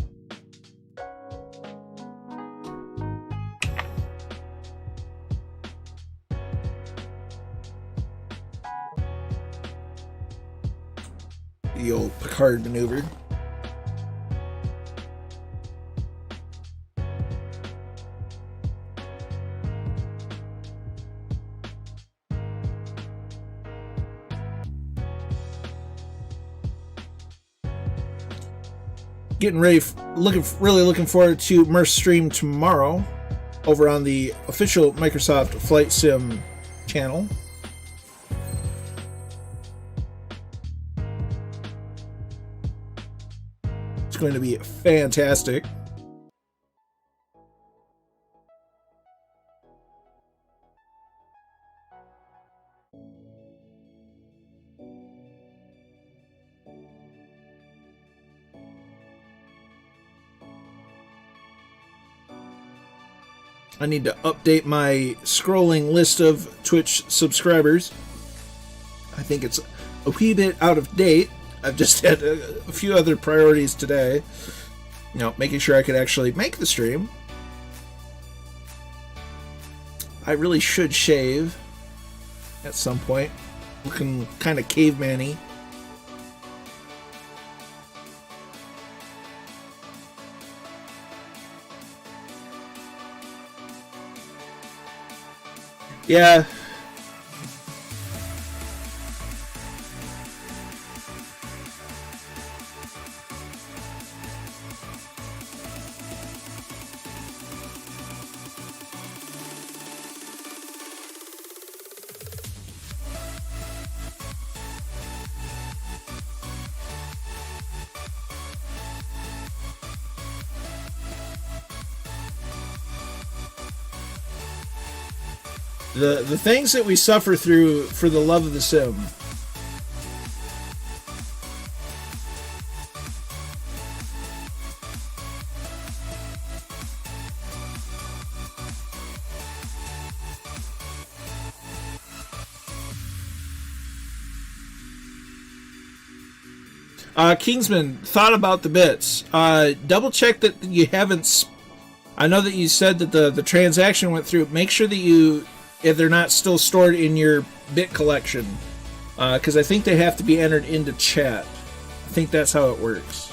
The old Picard maneuver. Getting ready, really looking forward to Murph's stream tomorrow over on the official Microsoft Flight Sim channel. It's going to be fantastic. I need to update my scrolling list of Twitch subscribers. I think it's a wee bit out of date. I've just had a few other priorities today. You know, making sure I could actually make the stream. I really should shave at some point. Looking kind of caveman-y. Yeah. The things that we suffer through for the love of the sim. Kingsman, thought about the bits. Double check that you haven't... I know that you said that the transaction went through. Make sure that if they're not still stored in your bit collection, because I think they have to be entered into chat. I think that's how it works.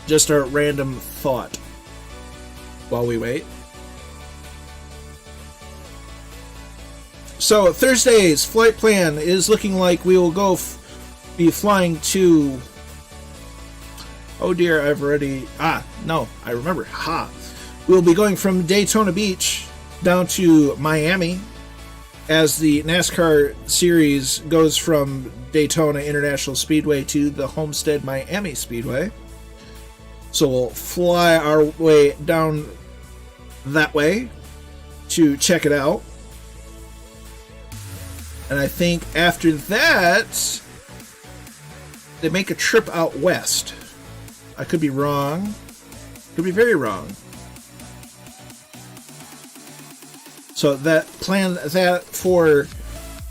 Just a random thought while we wait. So Thursday's flight plan is looking like we will be flying to... Oh dear, I've already... no, I remember. We'll be going from Daytona Beach down to Miami as the NASCAR series goes from Daytona International Speedway to the Homestead Miami Speedway. So we'll fly our way down that way to check it out. And I think after that, they make a trip out west. I could be wrong. Could be very wrong. So plan that for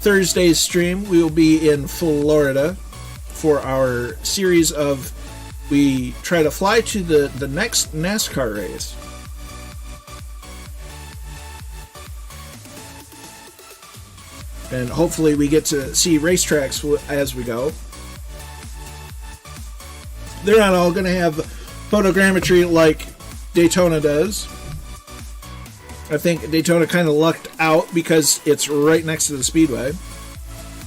Thursday's stream. We will be in Florida for our series of... We try to fly to the next NASCAR race. And hopefully we get to see racetracks as we go. They're not all going to have photogrammetry like Daytona does. I think Daytona kind of lucked out because it's right next to the Speedway,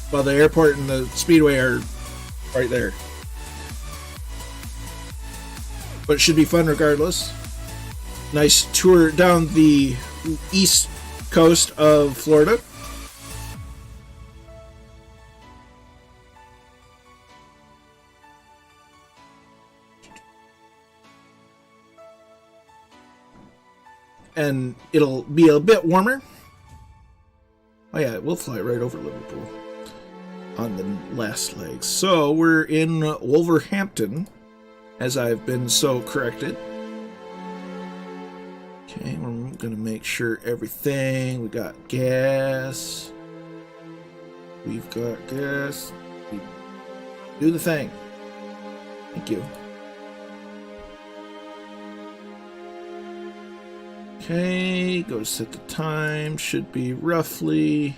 while the airport and the Speedway are right there. But it should be fun regardless. Nice tour down the east coast of Florida. And it'll be a bit warmer. Oh yeah, we'll fly right over Liverpool on the last leg. So we're in Wolverhampton, as I've been so corrected. Okay, we're gonna make sure everything. We got gas. We've got gas. Do the thing. Thank you. Okay, go to set the time. Should be roughly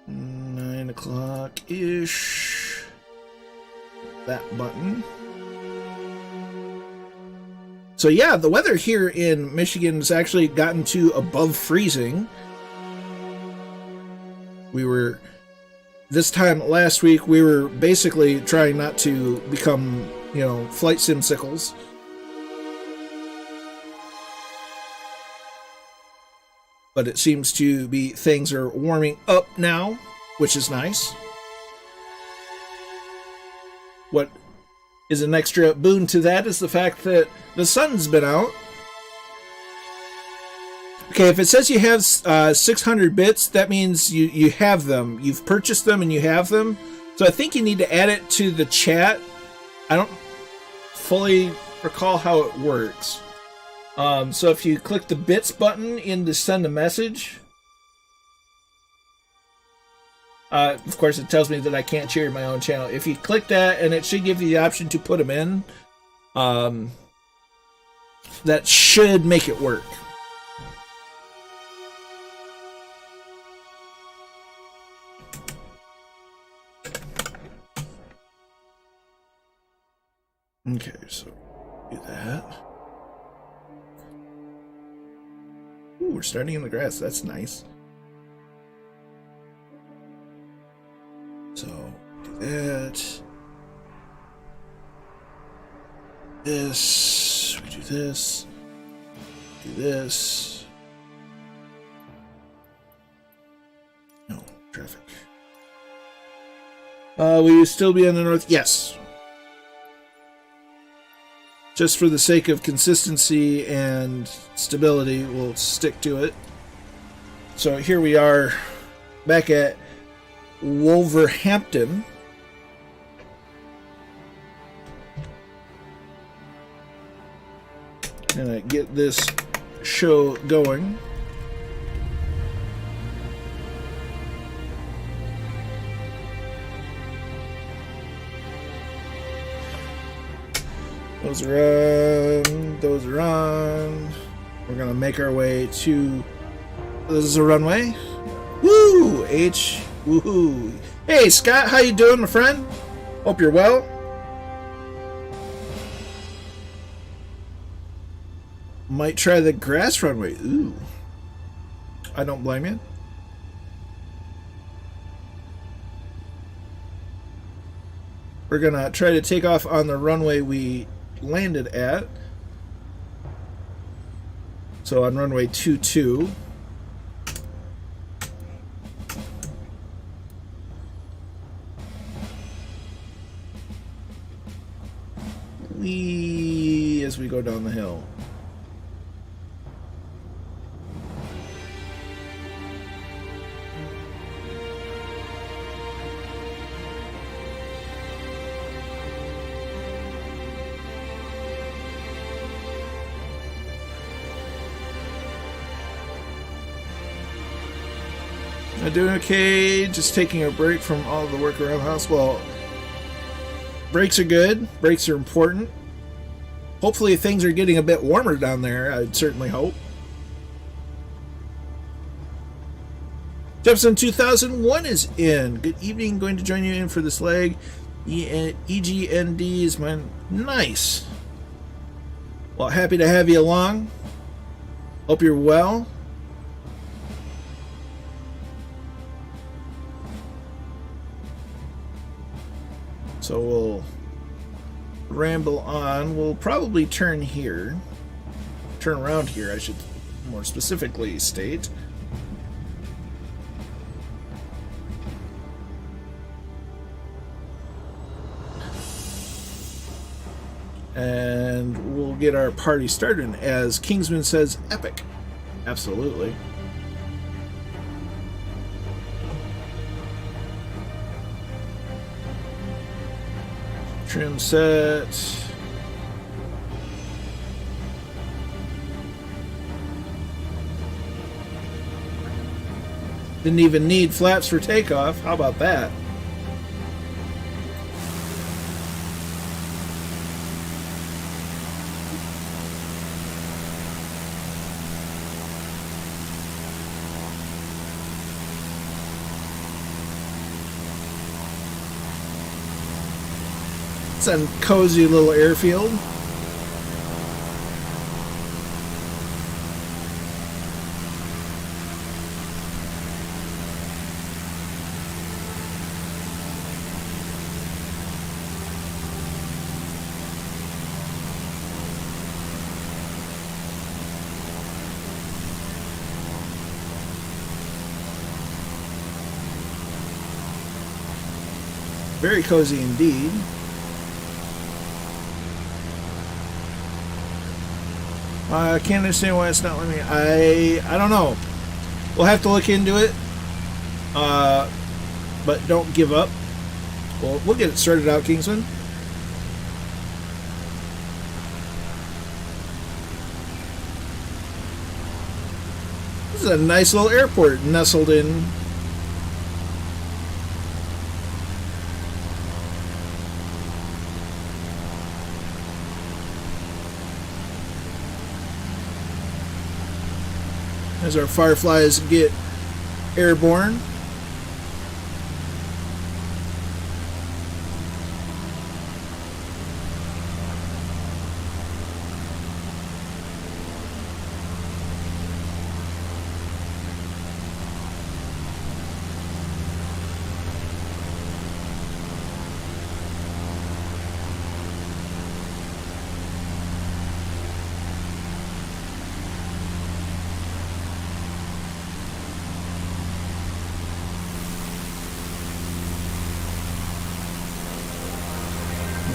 9 o'clock-ish. That button. So yeah, the weather here in Michigan has actually gotten to above freezing. This time last week, we were basically trying not to become, flight simsicles. But it seems to be things are warming up now, which is nice. What is an extra boon to that is the fact that the sun's been out. Okay, if it says you have 600 bits, that means you have them. You've purchased them and you have them. So I think you need to add it to the chat. I don't fully recall how it works. So if you click the bits button in to send a message, of course it tells me that I can't share my own channel. If you click that, and it should give you the option to put them in, that should make it work. Okay, so do that. Ooh, we're starting in the grass. That's nice. So, do that. This. We do this. Do this. No, traffic. Will you still be on the north? Yes. Just for the sake of consistency and stability, we'll stick to it. So here we are back at Wolverhampton. And I get this show going. Those are on. Those are on. We're gonna make our way to. This is a runway. Woo! Woohoo! Hey Scott, how you doing, my friend? Hope you're well. Might try the grass runway. Ooh. I don't blame you. We're gonna try to take off on the runway we landed at. So on runway 22. As we go down the hill. I'm doing okay, just taking a break from all the work around the house. Well, breaks are good, breaks are important. Hopefully things are getting a bit warmer down there, I'd certainly hope. Jefferson 2001 is in. Good evening. Going to join you in for this leg. EGND is mine. Nice. Well, happy to have you along. Hope you're well. So we'll ramble on. We'll probably turn here. Turn around here, I should more specifically state. And we'll get our party started. As Kingsman says, epic. Absolutely. Trim set. Didn't even need flaps for takeoff. How about that? It's a cozy little airfield. Very cozy indeed. I can't understand why it's not letting me. I don't know. We'll have to look into it. But don't give up. We'll get it sorted out, Kingsman. This is a nice little airport nestled in. As our Fireflies get airborne.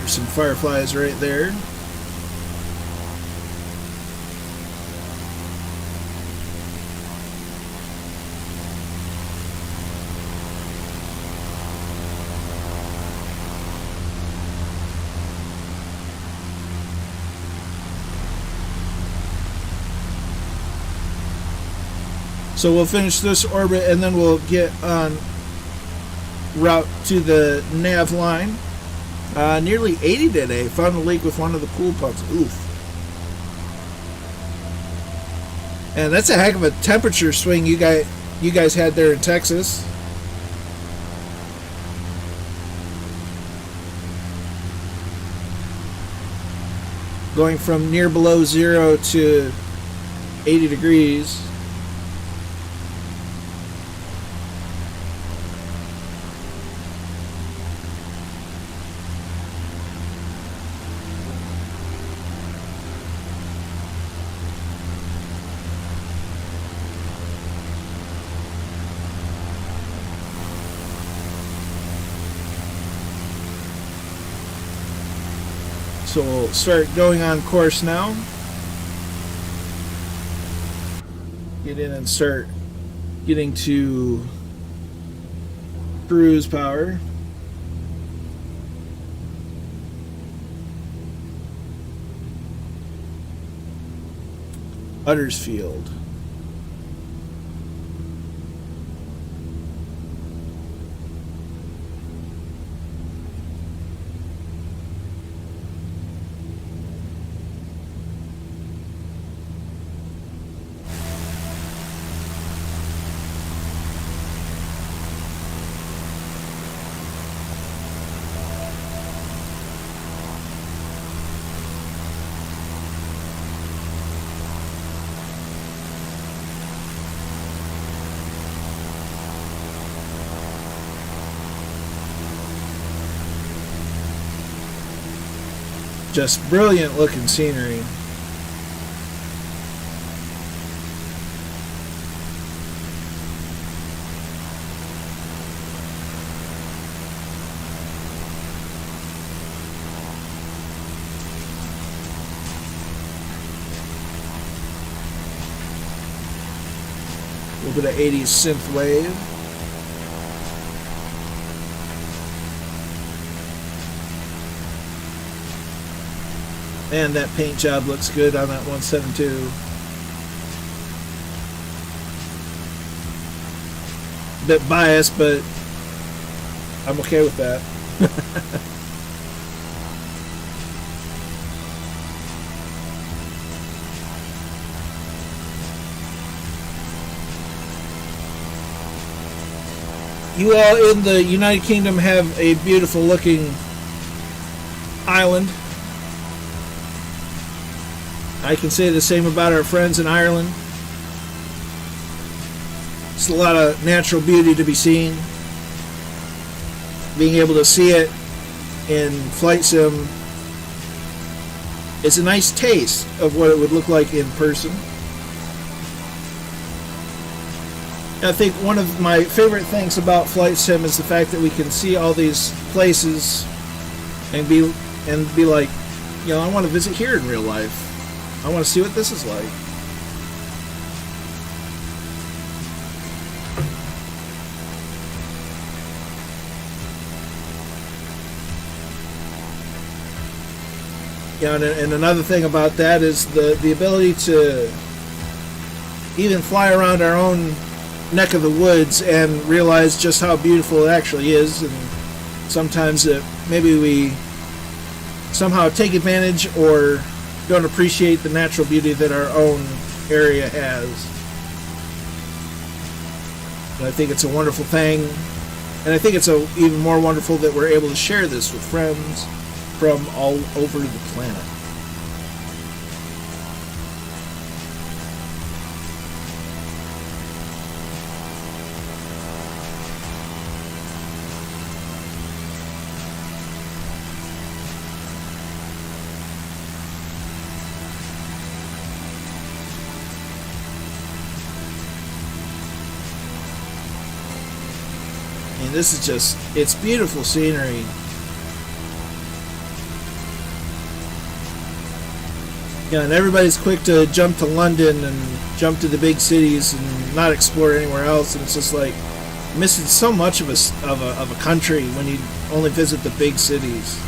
Some Fireflies right there. So we'll finish this orbit and then we'll get on route to the nav line. Nearly 80 today. Found a leak with one of the pool pumps. Oof. And that's a heck of a temperature swing you guys had there in Texas. Going from near below zero to 80 degrees. So we'll start going on course now. Get in and start getting to cruise power. Uddersfield. Just brilliant looking scenery. A little bit of 80s synth wave. And that paint job looks good on that 172. Bit biased, but I'm okay with that. You all in the United Kingdom have a beautiful looking island. I can say the same about our friends in Ireland. It's a lot of natural beauty to be seen. Being able to see it in flight sim is a nice taste of what it would look like in person. I think one of my favorite things about flight sim is the fact that we can see all these places and be like, you know, I want to visit here in real life. I want to see what this is like. Yeah, and another thing about that is the ability to even fly around our own neck of the woods and realize just how beautiful it actually is. And sometimes maybe we somehow take advantage or don't appreciate the natural beauty that our own area has. And I think it's a wonderful thing, and I think it's even more wonderful that we're able to share this with friends from all over the planet. This is just, it's beautiful scenery. Yeah, and everybody's quick to jump to London and jump to the big cities and not explore anywhere else. And it's just like missing so much of a country when you only visit the big cities.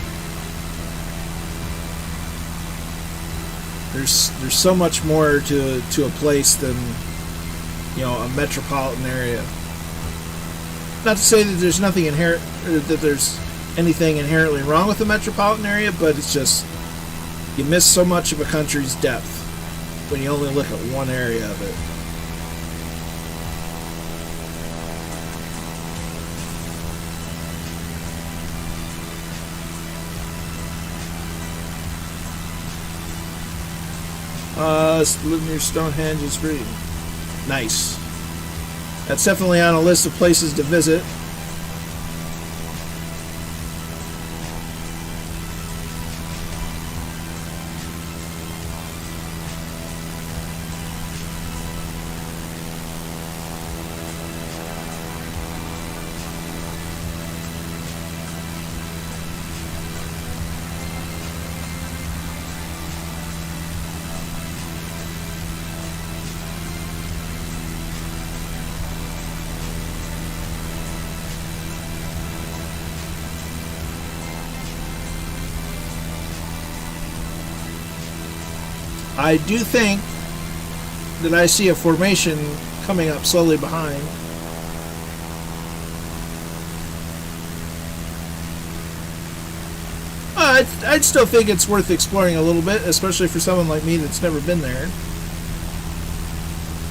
There's so much more to a place than, you know, a metropolitan area. Not to say that there's nothing inherent, that there's anything inherently wrong with the metropolitan area, but it's just you miss so much of a country's depth when you only look at one area of it. Live near Stonehenge is free. Nice. That's definitely on a list of places to visit. I do think that I see a formation coming up slowly behind. I'd still think it's worth exploring a little bit, especially for someone like me that's never been there.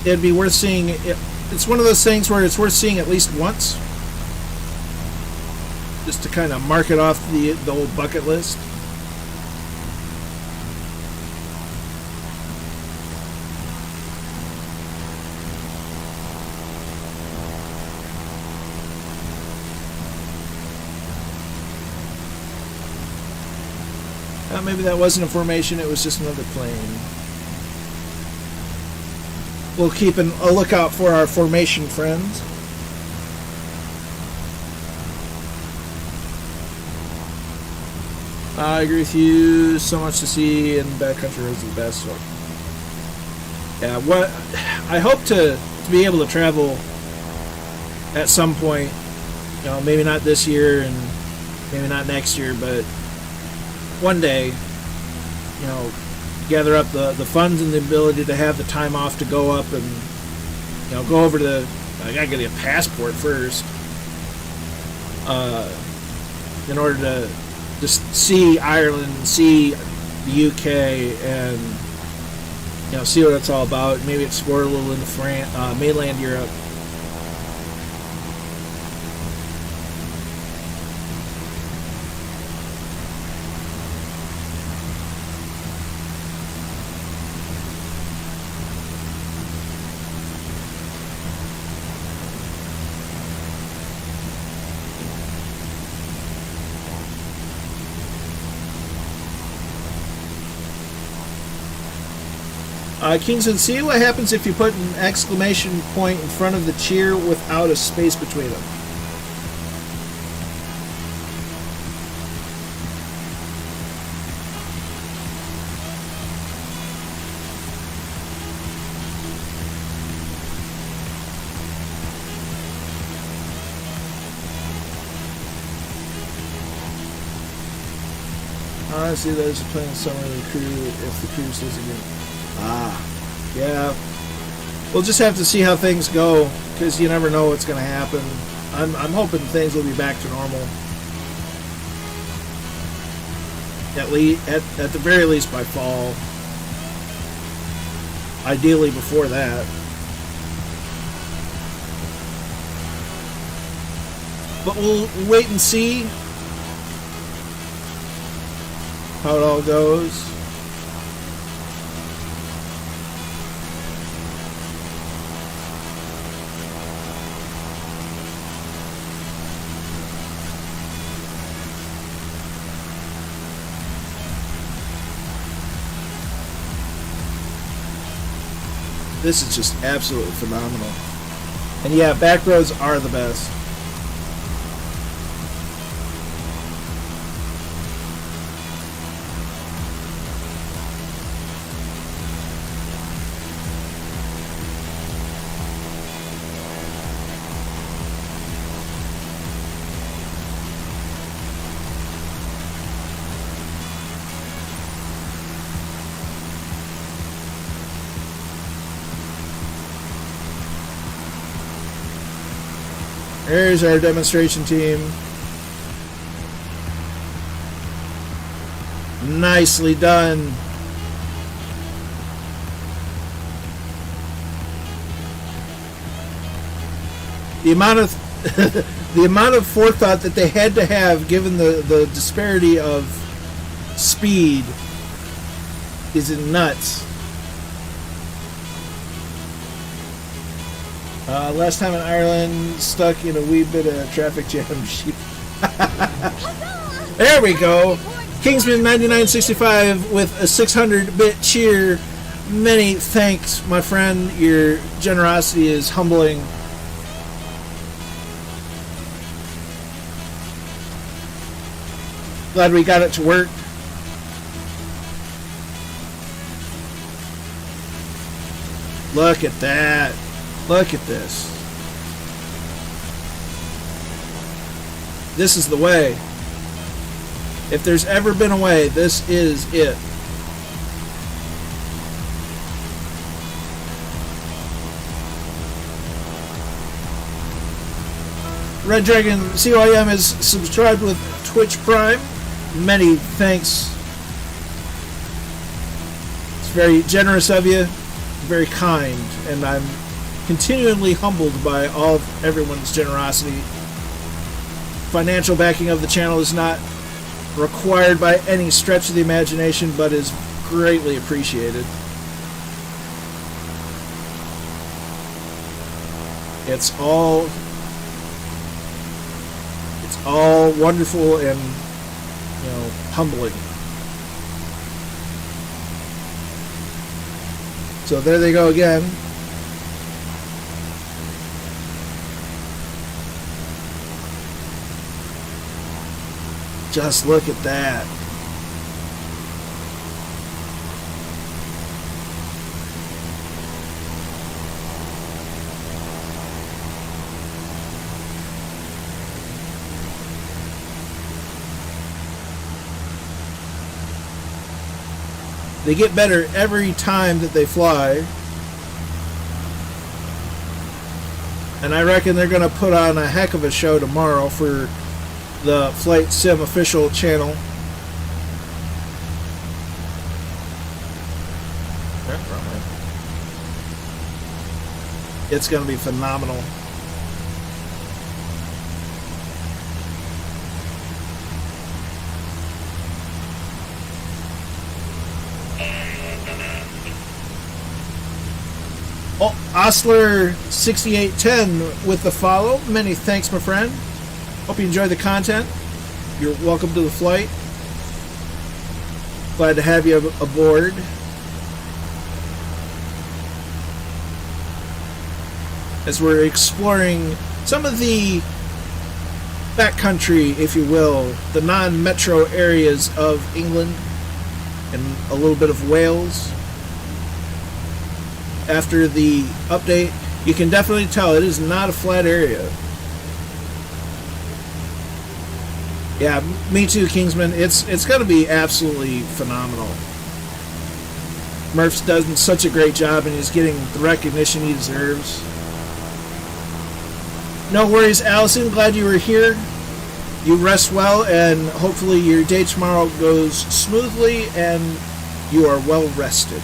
It'd be worth seeing. It's one of those things where it's worth seeing at least once, just to kind of mark it off the old bucket list. Maybe that wasn't a formation, it was just another plane. We'll keep a lookout for our formation friends. I agree with you. So much to see in backcountry roads is the best. So, yeah, what I hope to be able to travel at some point. You know, maybe not this year and maybe not next year, but one day, you know, gather up the funds and the ability to have the time off to go up and, you know, go over to, I gotta get a passport first, in order to just see Ireland, see the UK, and, you know, see what it's all about. Maybe explore a little into mainland Europe. Kingston, see what happens if you put an exclamation point in front of the cheer without a space between them. I see there's a plan somewhere in the crew if the crew stays again. Yeah. We'll just have to see how things go, because you never know what's going to happen. I'm hoping things will be back to normal. At the very least by fall. Ideally before that. But we'll wait and see how it all goes. This is just absolutely phenomenal. And yeah, back roads are the best. There's our demonstration team. Nicely done. The amount of the amount of forethought that they had to have, given the disparity of speed, is nuts. Last time in Ireland, stuck in a wee bit of traffic jam. There we go. Kingsman9965 with a 600-bit cheer. Many thanks, my friend. Your generosity is humbling. Glad we got it to work. Look at that. Look at this. This is the way. If there's ever been a way, this is it. Red Dragon CYM is subscribed with Twitch Prime. Many thanks. It's very generous of you, very kind, and I'm continually humbled by all of everyone's generosity. Financial backing of the channel is not required by any stretch of the imagination, but is greatly appreciated. It's all wonderful and, you know, humbling. So there they go again. Just look at that. They get better every time that they fly. And I reckon they're going to put on a heck of a show tomorrow for the Flight Sim official channel. It's going to be phenomenal. Oh, Osler6810 with the follow. Many thanks, my friend. Hope you enjoyed the content. You're welcome to the flight. Glad to have you aboard. As we're exploring some of the backcountry, if you will, the non-metro areas of England and a little bit of Wales. After the update, you can definitely tell it is not a flat area. Yeah, me too, Kingsman. It's going to be absolutely phenomenal. Murph's done such a great job and he's getting the recognition he deserves. No worries, Allison. Glad you were here. You rest well, and hopefully your day tomorrow goes smoothly and you are well rested.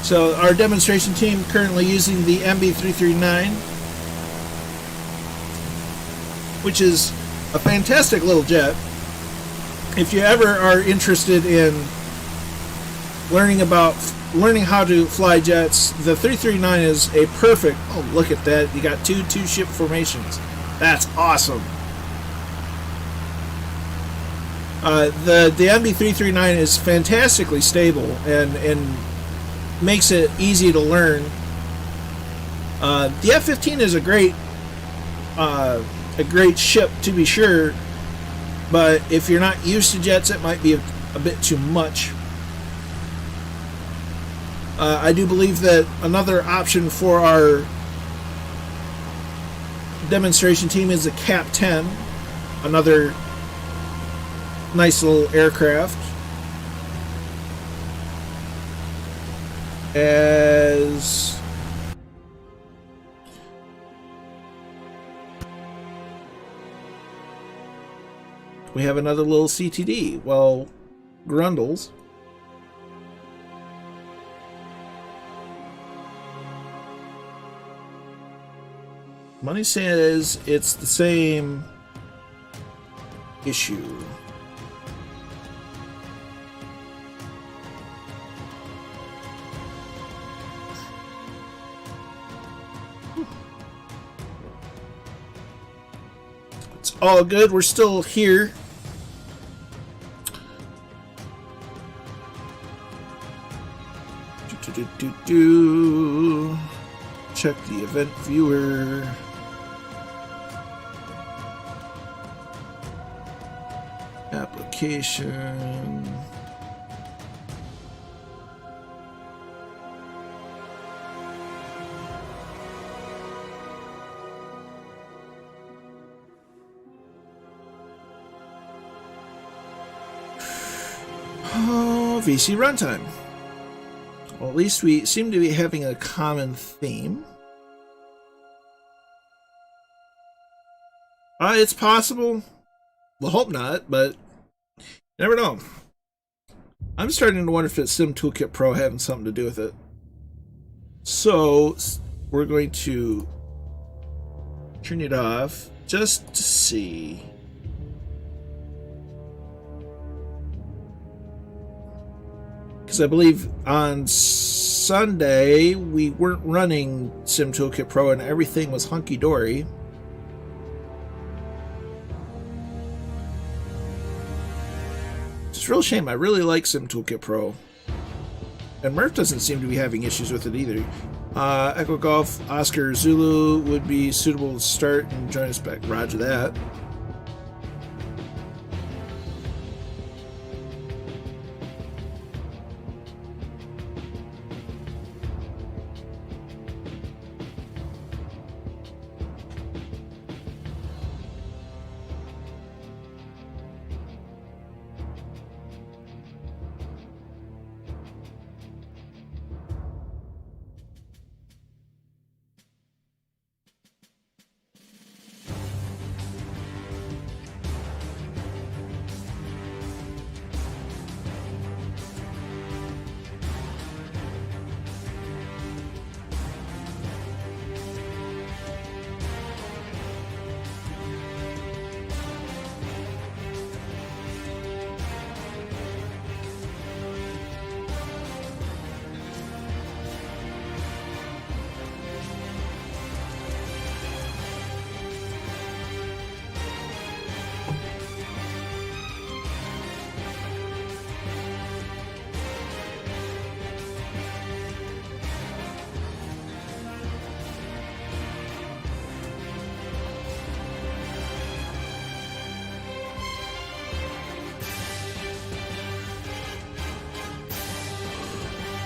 So our demonstration team currently using the MB339, which is a fantastic little jet. If you ever are interested in learning how to fly jets, the 339 is a perfect. Oh, look at that! You got two ship formations. That's awesome. The MB339 is fantastically stable and makes it easy to learn. The F-15 is a great ship, to be sure, but if you're not used to jets, it might be a bit too much. I do believe that another option for our demonstration team is a CAP-10, another nice little aircraft. As we have another little CTD. Well, Grundles. Money says it's the same issue. All good, we're still here. Check the event viewer. Application. VC runtime. Well, at least we seem to be having a common theme. It's possible. We'll hope not, but you never know. I'm starting to wonder if it's Sim Toolkit Pro having something to do with it. So we're going to turn it off just to see. Because I believe on Sunday we weren't running Sim Toolkit Pro and everything was hunky-dory. It's a real shame. I really like Sim Toolkit Pro. And Murph doesn't seem to be having issues with it either. Echo Golf Oscar Zulu would be suitable to start and join us back. Roger that.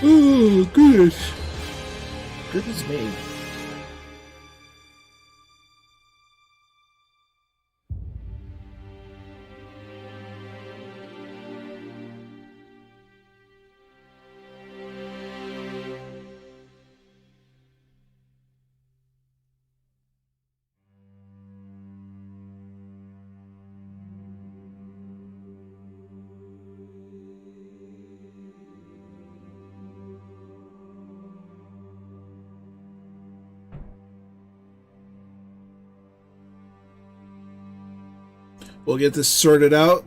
Oh, goodness. Goodness me. We'll get this sorted out.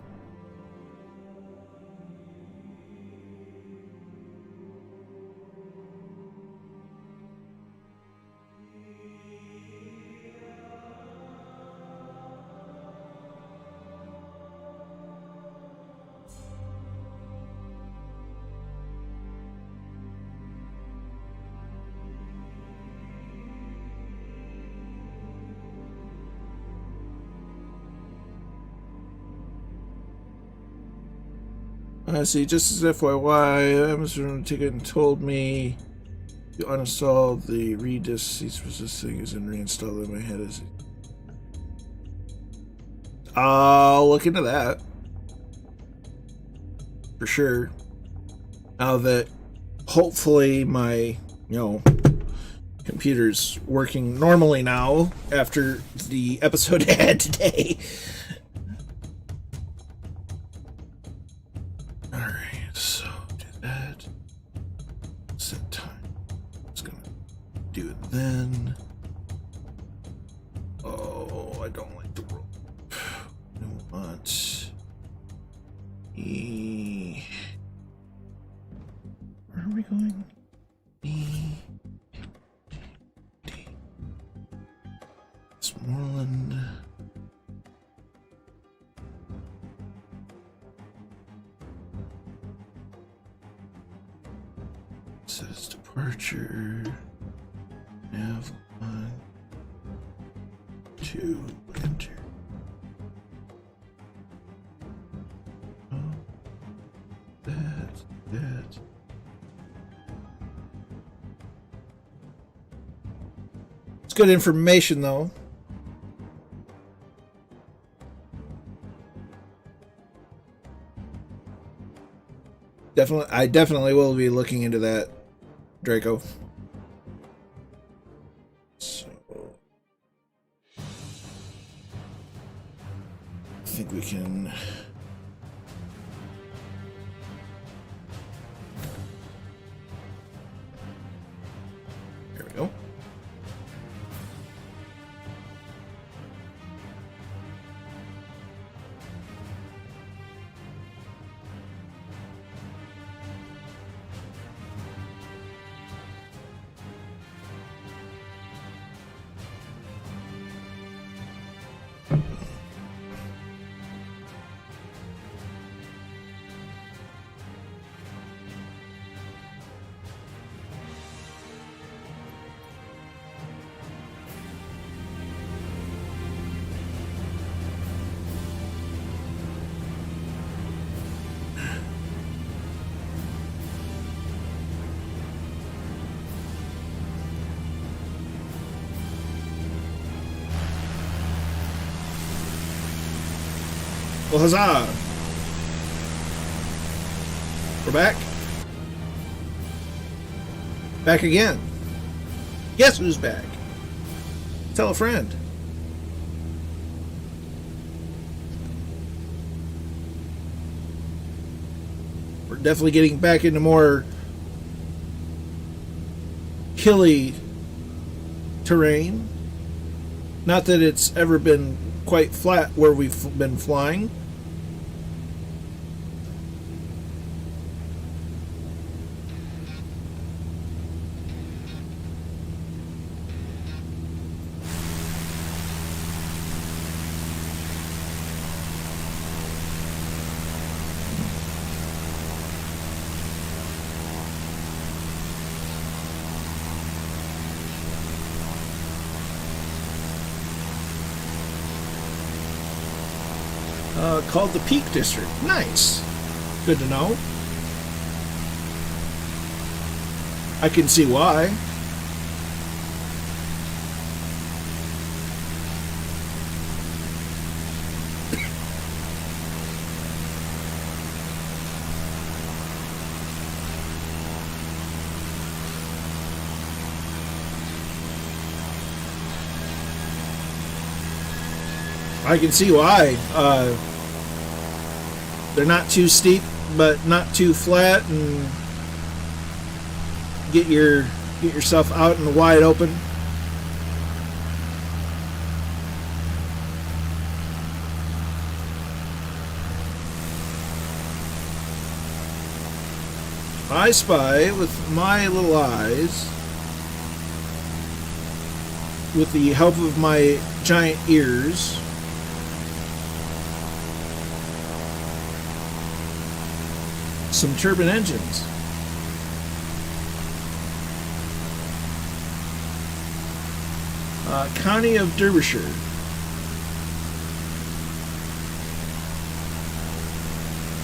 I see, just as FYI, Amazon ticket and told me to uninstall the redis seats for this thing is and reinstall it in my head. I'll look into that. For sure. Now that hopefully my, computer's working normally now after the episode I had today. Then, I don't like the roll. I want where are we going? Westmoreland. Says departure. Nav on to enter. Oh, that. It's good information, though. I definitely will be looking into that Draco. So I think we can. There we go. Well, huzzah! We're back. Back again. Guess who's back? Tell a friend. We're definitely getting back into more hilly terrain. Not that it's ever been quite flat where we've been flying. Called the Peak District. Nice. Good to know. I can see why. I can see why. They're not too steep, but not too flat, and get yourself out in the wide open. I spy with my little eyes, with the help of my giant ears, some turbine engines. County of Derbyshire.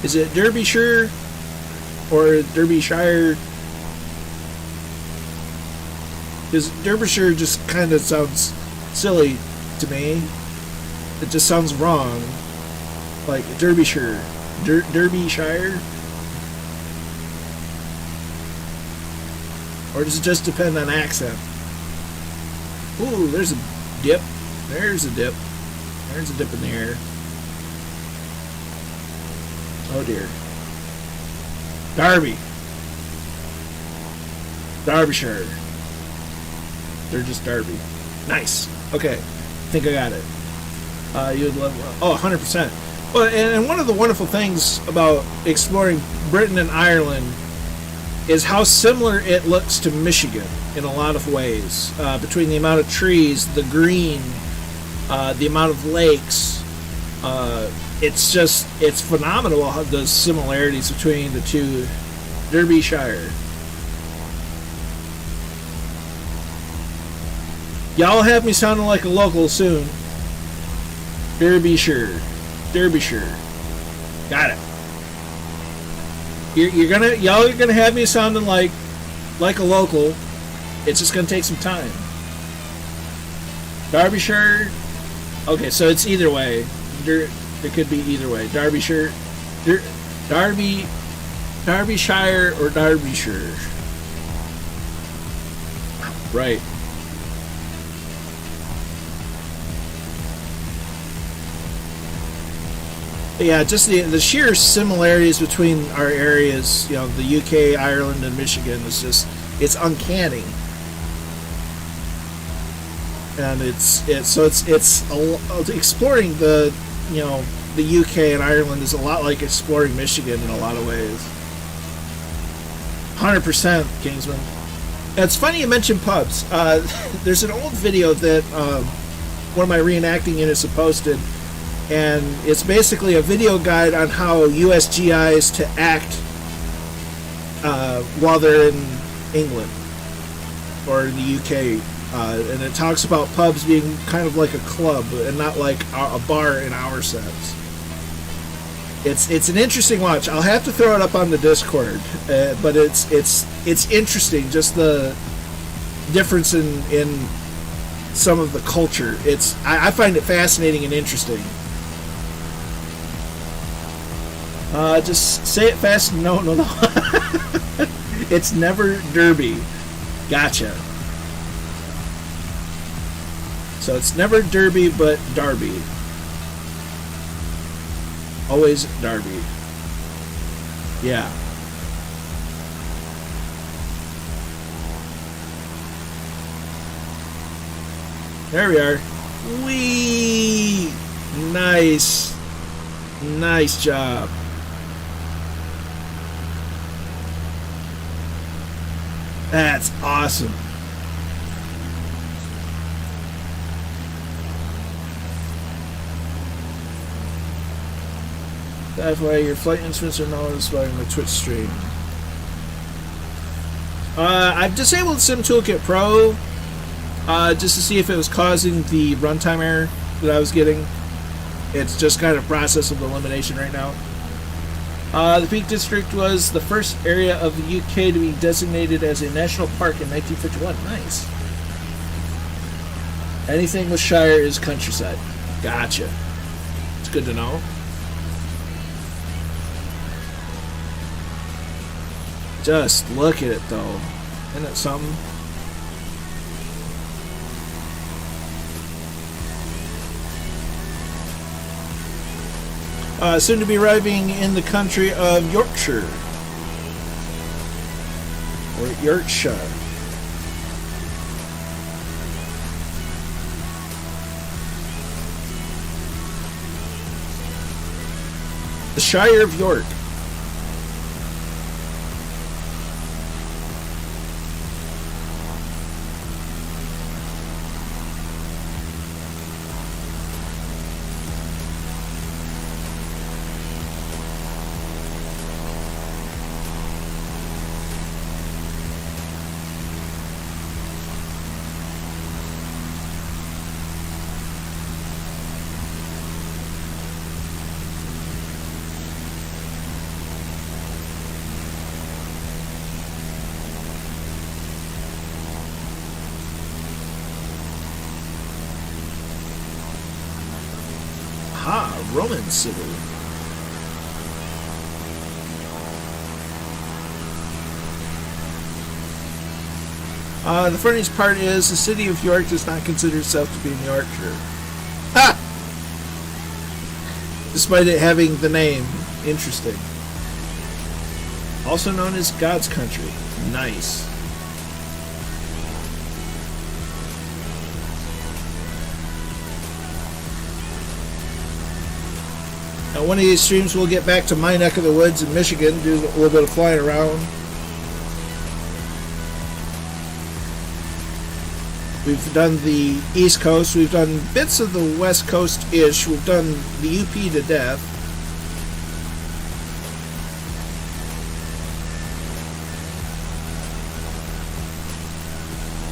Is it Derbyshire or Derbyshire? Because Derbyshire just kind of sounds silly to me. It just sounds wrong. Like Derbyshire. Derbyshire? Or does it just depend on accent? Ooh, there's a dip. There's a dip. There's a dip in the air. Oh dear. Derby. Derbyshire. They're just Derby. Nice. Okay. I think I got it. You'd love. Oh, 100%. Well, and one of the wonderful things about exploring Britain and Ireland is how similar it looks to Michigan in a lot of ways. Between the amount of trees, the green, the amount of lakes. It's phenomenal how the similarities between the two. Derbyshire. Y'all have me sounding like a local soon. Derbyshire. Derbyshire. Got it. Y'all are gonna have me sounding like a local. It's just gonna take some time. Derbyshire. Okay, so it's either way. It could be either way. Derbyshire, Derbyshire, or Derbyshire. Right. Yeah, just the sheer similarities between our areas, you know, the UK, Ireland, and Michigan is just, it's uncanny. And it's exploring the, you know, the UK and Ireland is a lot like exploring Michigan in a lot of ways. 100%, Kingsman. And it's funny you mentioned pubs. There's an old video that one of my reenacting units have posted, and it's basically a video guide on how USGIs to act while they're in England or in the UK. And it talks about pubs being kind of like a club and not like a bar in our sense. It's an interesting watch. I'll have to throw it up on the Discord, but it's interesting, just the difference in some of the culture. I find it fascinating and interesting. Just say it fast. No. It's never Derby. Gotcha. So it's never Derby, but Derby. Always Derby. Yeah. There we are. Whee! Nice. Nice job. That's awesome. That's why your flight instruments are noticed by my Twitch stream. I've disabled Sim Toolkit Pro just to see if it was causing the runtime error that I was getting. It's just kind of process of elimination right now. The Peak District was the first area of the UK to be designated as a national park in 1951. Nice. Anything with Shire is countryside. Gotcha. It's good to know. Just look at it though. Isn't it something? Soon to be arriving in the country of Yorkshire. Or Yorkshire. The Shire of York. Roman city. The funniest part is the city of York does not consider itself to be in Yorkshire. Ha! Despite it having the name. Interesting. Also known as God's Country. Nice. Now, one of these streams we'll get back to my neck of the woods in Michigan, do a little bit of flying around. We've done the East Coast, we've done bits of the West Coast-ish, we've done the UP to death.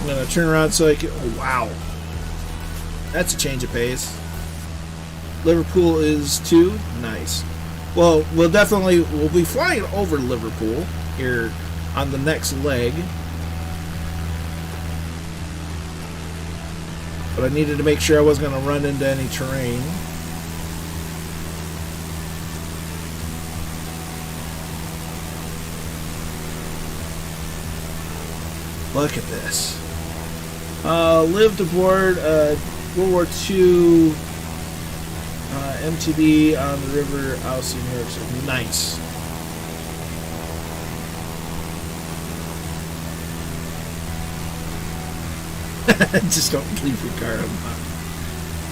I'm going to turn around so I can... Oh, wow. That's a change of pace. Liverpool is 2. Nice. Well, we'll be flying over Liverpool here on the next leg. But I needed to make sure I wasn't going to run into any terrain. Look at this. Lived aboard World War II MTB on the river Alsea, New York City. Nice. Just don't leave your car unlocked.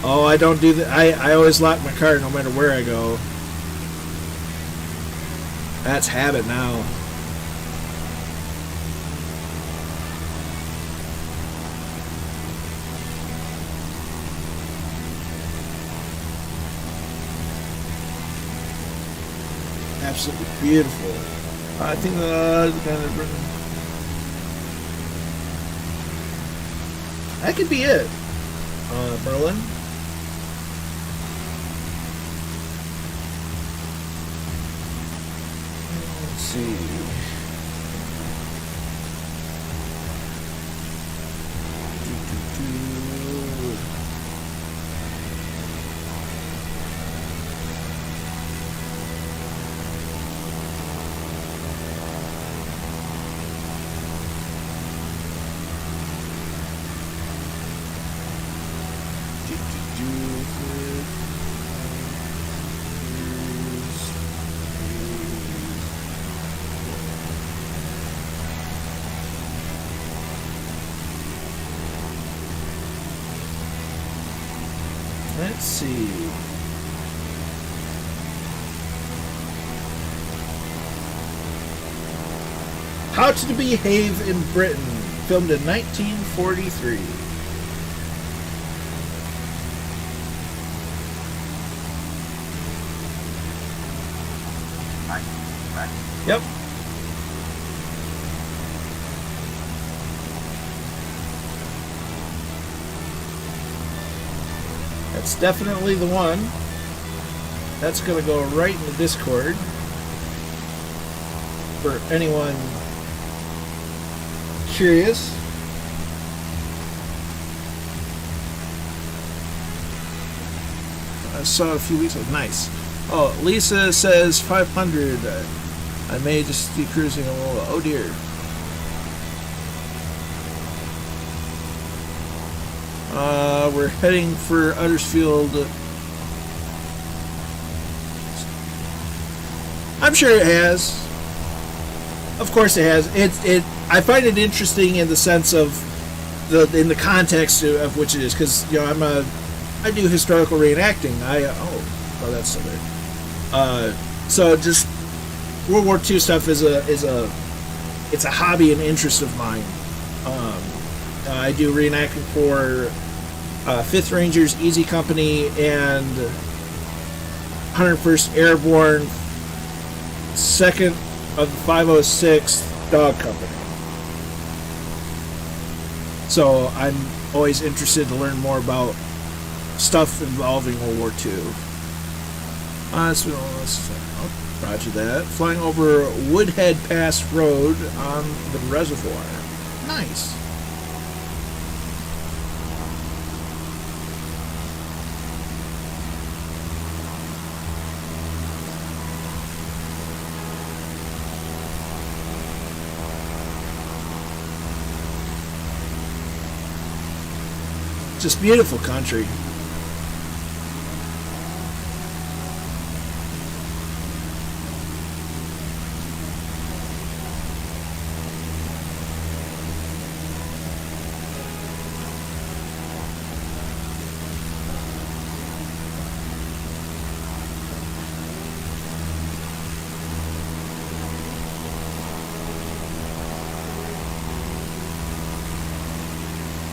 Oh, I don't do that. I always lock my car no matter where I go. That's habit now. Absolutely beautiful. I think that could be it. Berlin. Let's see. Let's see. How to Behave in Britain, filmed in 1943. Yep. That's definitely the one. That's going to go right in the Discord for anyone curious. I saw it a few weeks ago. Nice. Oh, Lisa says 500. I may just be cruising a little. Oh dear. We're heading for Uddersfield. I'm sure it has. Of course it has. I find it interesting in the sense of in the context of which it is, because I do historical reenacting. That's so weird. So just World War II stuff is a hobby and interest of mine. I do reenacting for 5th Rangers Easy Company and 101st Airborne 2nd of the 506th Dog Company. So I'm always interested to learn more about stuff involving World War II. Roger that. Flying over Woodhead Pass Road on the reservoir. Nice. Just beautiful country.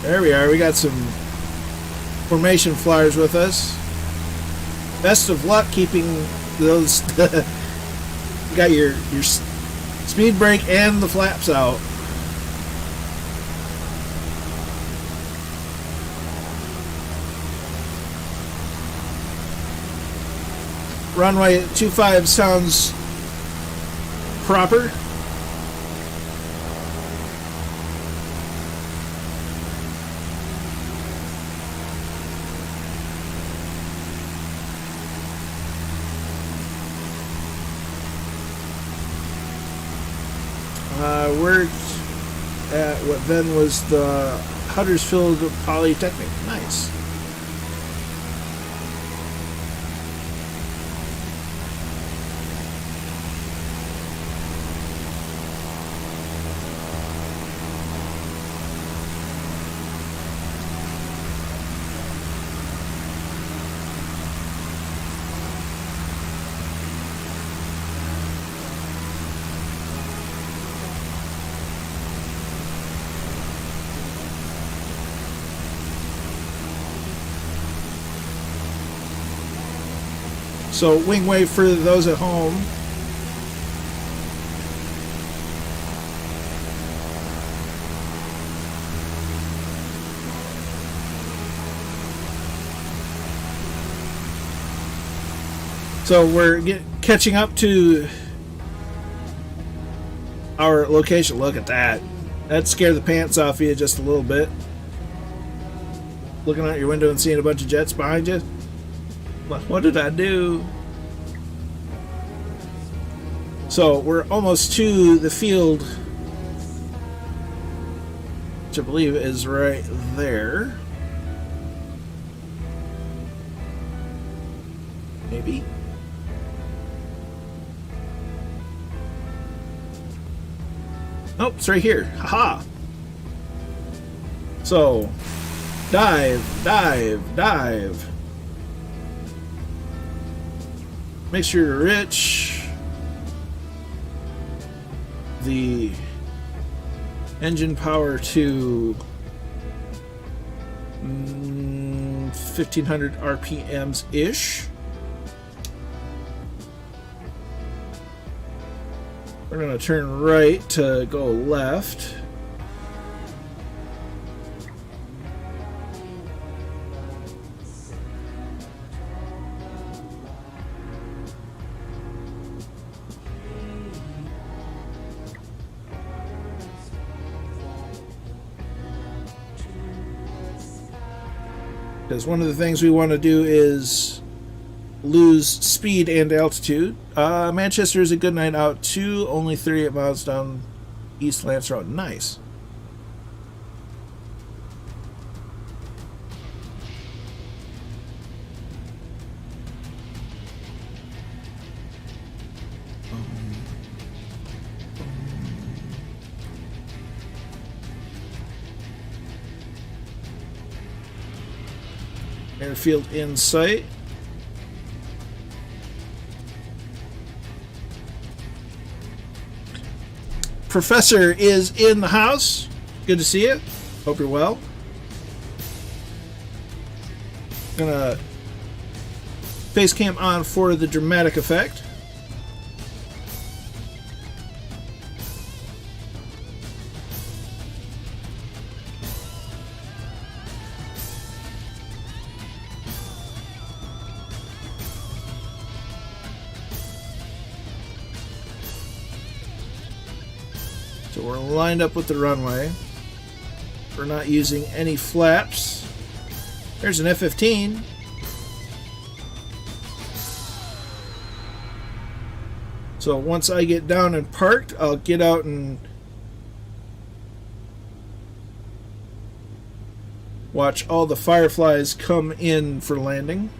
There we are. We got some formation flyers with us. Best of luck keeping those. You got your speed brake and the flaps out. Runway 25 sounds proper. Worked at what then was the Huddersfield Polytechnic. Nice. So wing wave for those at home. So we're catching up to our location. Look at that. That scared the pants off you just a little bit. Looking out your window and seeing a bunch of jets behind you. What did I do? So we're almost to the field, which I believe is right there. Maybe. Nope, it's right here. Haha. So, dive, dive, dive. Make sure you're rich. The engine power to 1500 RPMs ish. We're going to turn right to go left. Because one of the things we want to do is lose speed and altitude. Manchester is a good night out too. Only 38 miles down East Lance Road. Nice. Airfield in sight. Professor is in the house. Good to see you. Hope you're well. Gonna face cam on for the dramatic effect. So we're lined up with the runway. We're not using any flaps. There's an F-15. So once I get down and parked, I'll get out and watch all the Fireflies come in for landing.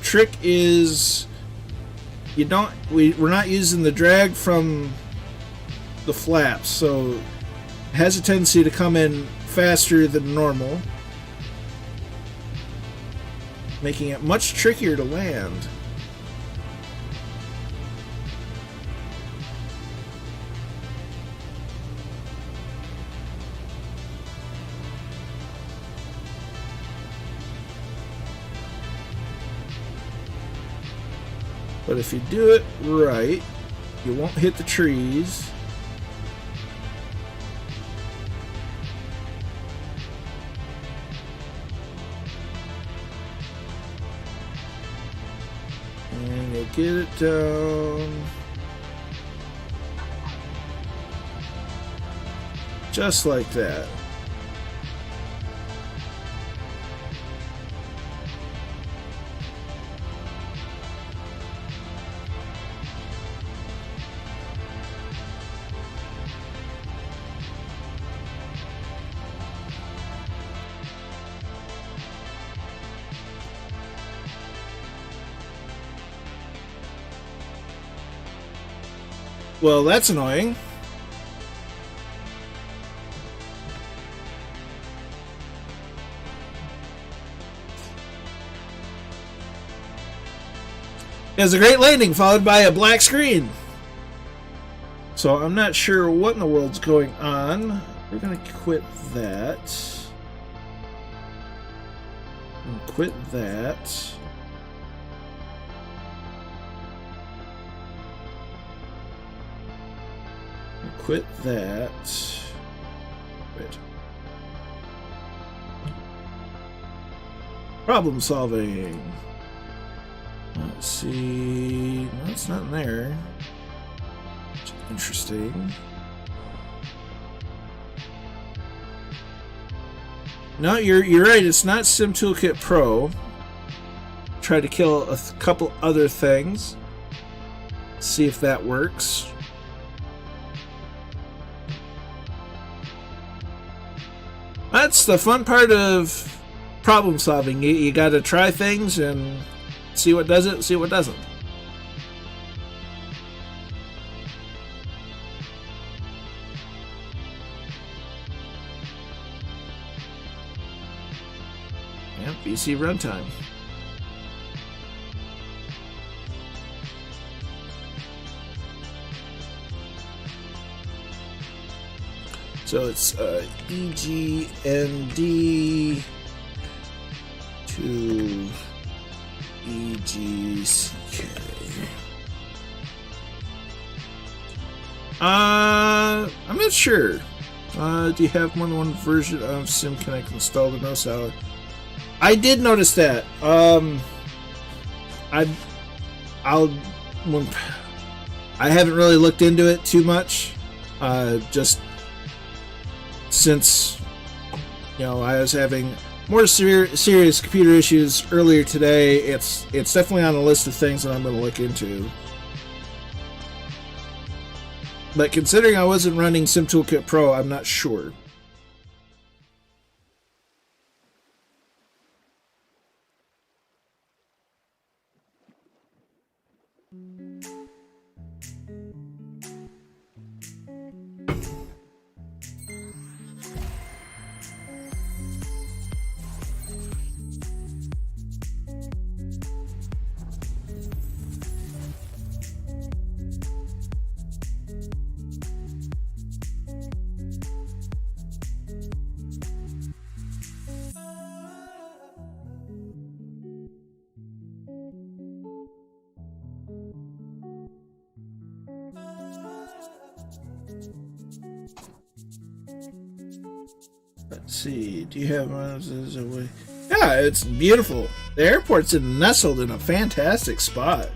Trick is we're not using the drag from the flaps, so it has a tendency to come in faster than normal, making it much trickier to land. But if you do it right, you won't hit the trees. And you get it down. Just like that. Well, that's annoying. It was a great landing followed by a black screen. So I'm not sure what in the world's going on. We're going to quit that. And quit that. Quit that. Wait. Problem solving. Let's see. No, it's not in there. Interesting. No, you're right. It's not Sim Toolkit Pro. Try to kill a couple other things. See if that works. That's the fun part of problem solving. You got to try things and see what does it, see what doesn't. Yeah, BC runtime. So it's EGND to EGCK. I'm not sure. Do you have more than one version of SimConnect installed in no salad? I did notice that. I haven't really looked into it too much. Just since, you know, I was having more serious computer issues earlier today, it's definitely on the list of things that I'm going to look into. But considering I wasn't running Sim Toolkit Pro, I'm not sure. Let's see, do you have one? Yeah, it's beautiful. The airport's nestled in a fantastic spot.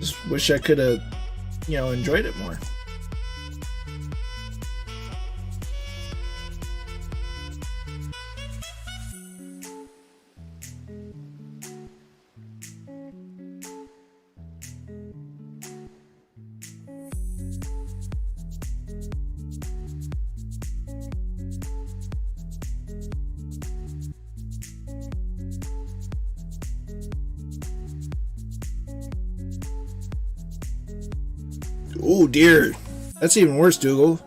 Just wish I could have, you know, enjoyed it more. Oh dear, that's even worse, Dougal.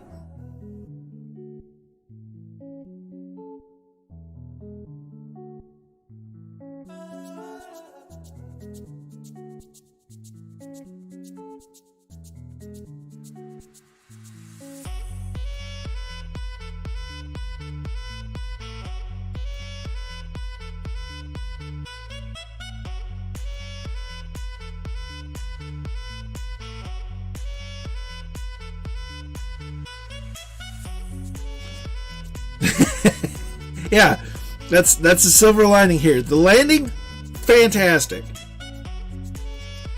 Yeah, that's the silver lining here. The landing, fantastic.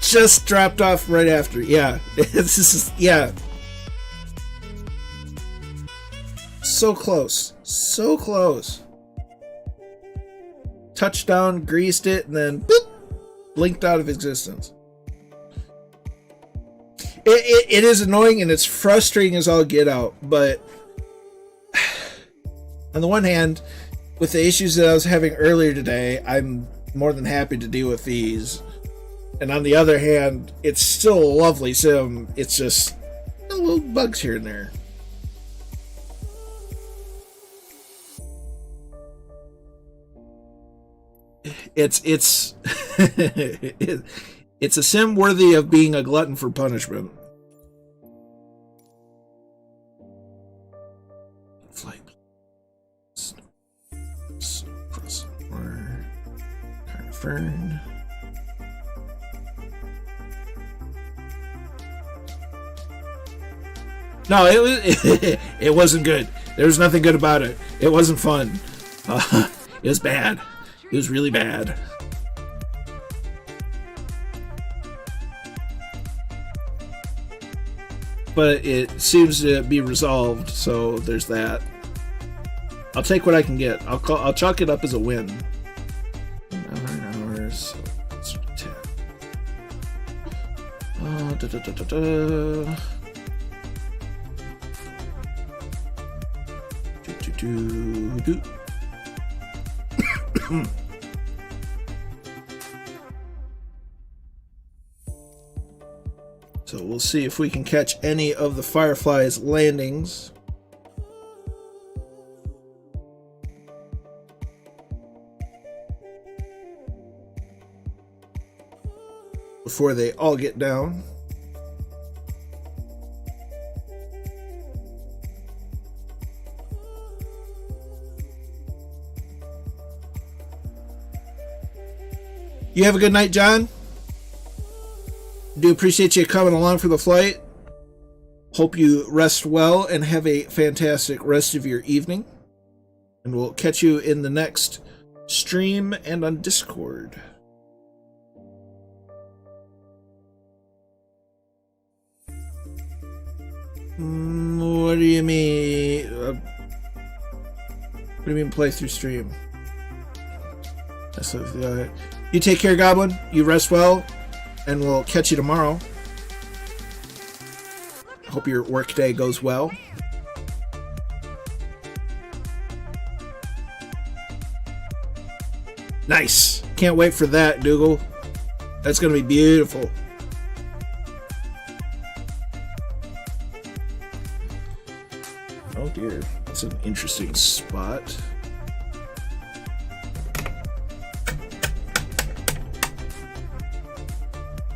Just dropped off right after. Yeah, it's just, yeah. So close. So close. Touchdown, greased it, and then boop, blinked out of existence. It is annoying and it's frustrating as all get out, but on the one hand, with the issues that I was having earlier today, I'm more than happy to deal with these. And on the other hand, it's still a lovely sim. It's just little bugs here and there. It's it's a sim worthy of being a glutton for punishment. Flight. Crosland Moor Airport. No, it wasn't good. There was nothing good about it. It wasn't fun. It was bad. It was really bad. But it seems to be resolved, so there's that. I'll take what I can get. I'll chalk it up as a win. 9 hours. So it's 10. So we'll see if we can catch any of the Firefly's landings. Before they all get down. You have a good night, John. Do appreciate you coming along for the flight. Hope you rest well and have a fantastic rest of your evening. And we'll catch you in the next stream and on Discord. What do you mean? What do you mean play through stream? You take care, Goblin. You rest well, and we'll catch you tomorrow. Hope your workday goes well. Nice. Can't wait for that, Dougal. That's going to be beautiful. Oh dear. That's an interesting spot.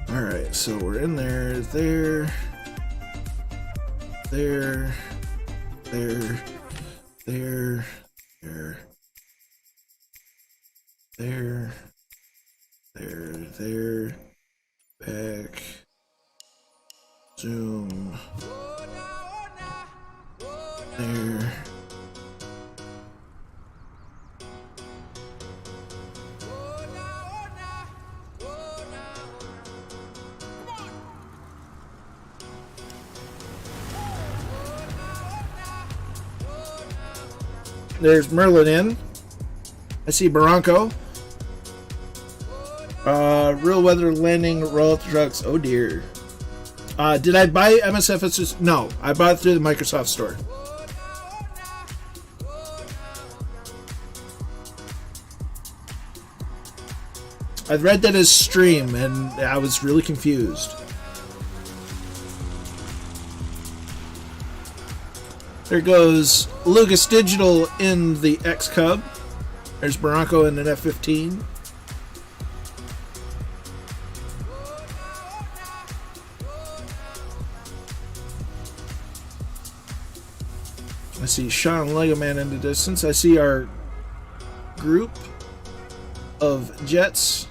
Alright, so we're in there, there, there, there, there, there, there, there, there, back, zoom, there. There's Merlin in. I see Barranco. Real weather landing, roll up the trucks. Oh dear. Did I buy MSFS? No, I bought it through the Microsoft Store. I read that as stream and I was really confused. There goes Lucas Digital in the X-Cub. There's Barranco in an F-15. I see Sean Legoman in the distance. I see our group of jets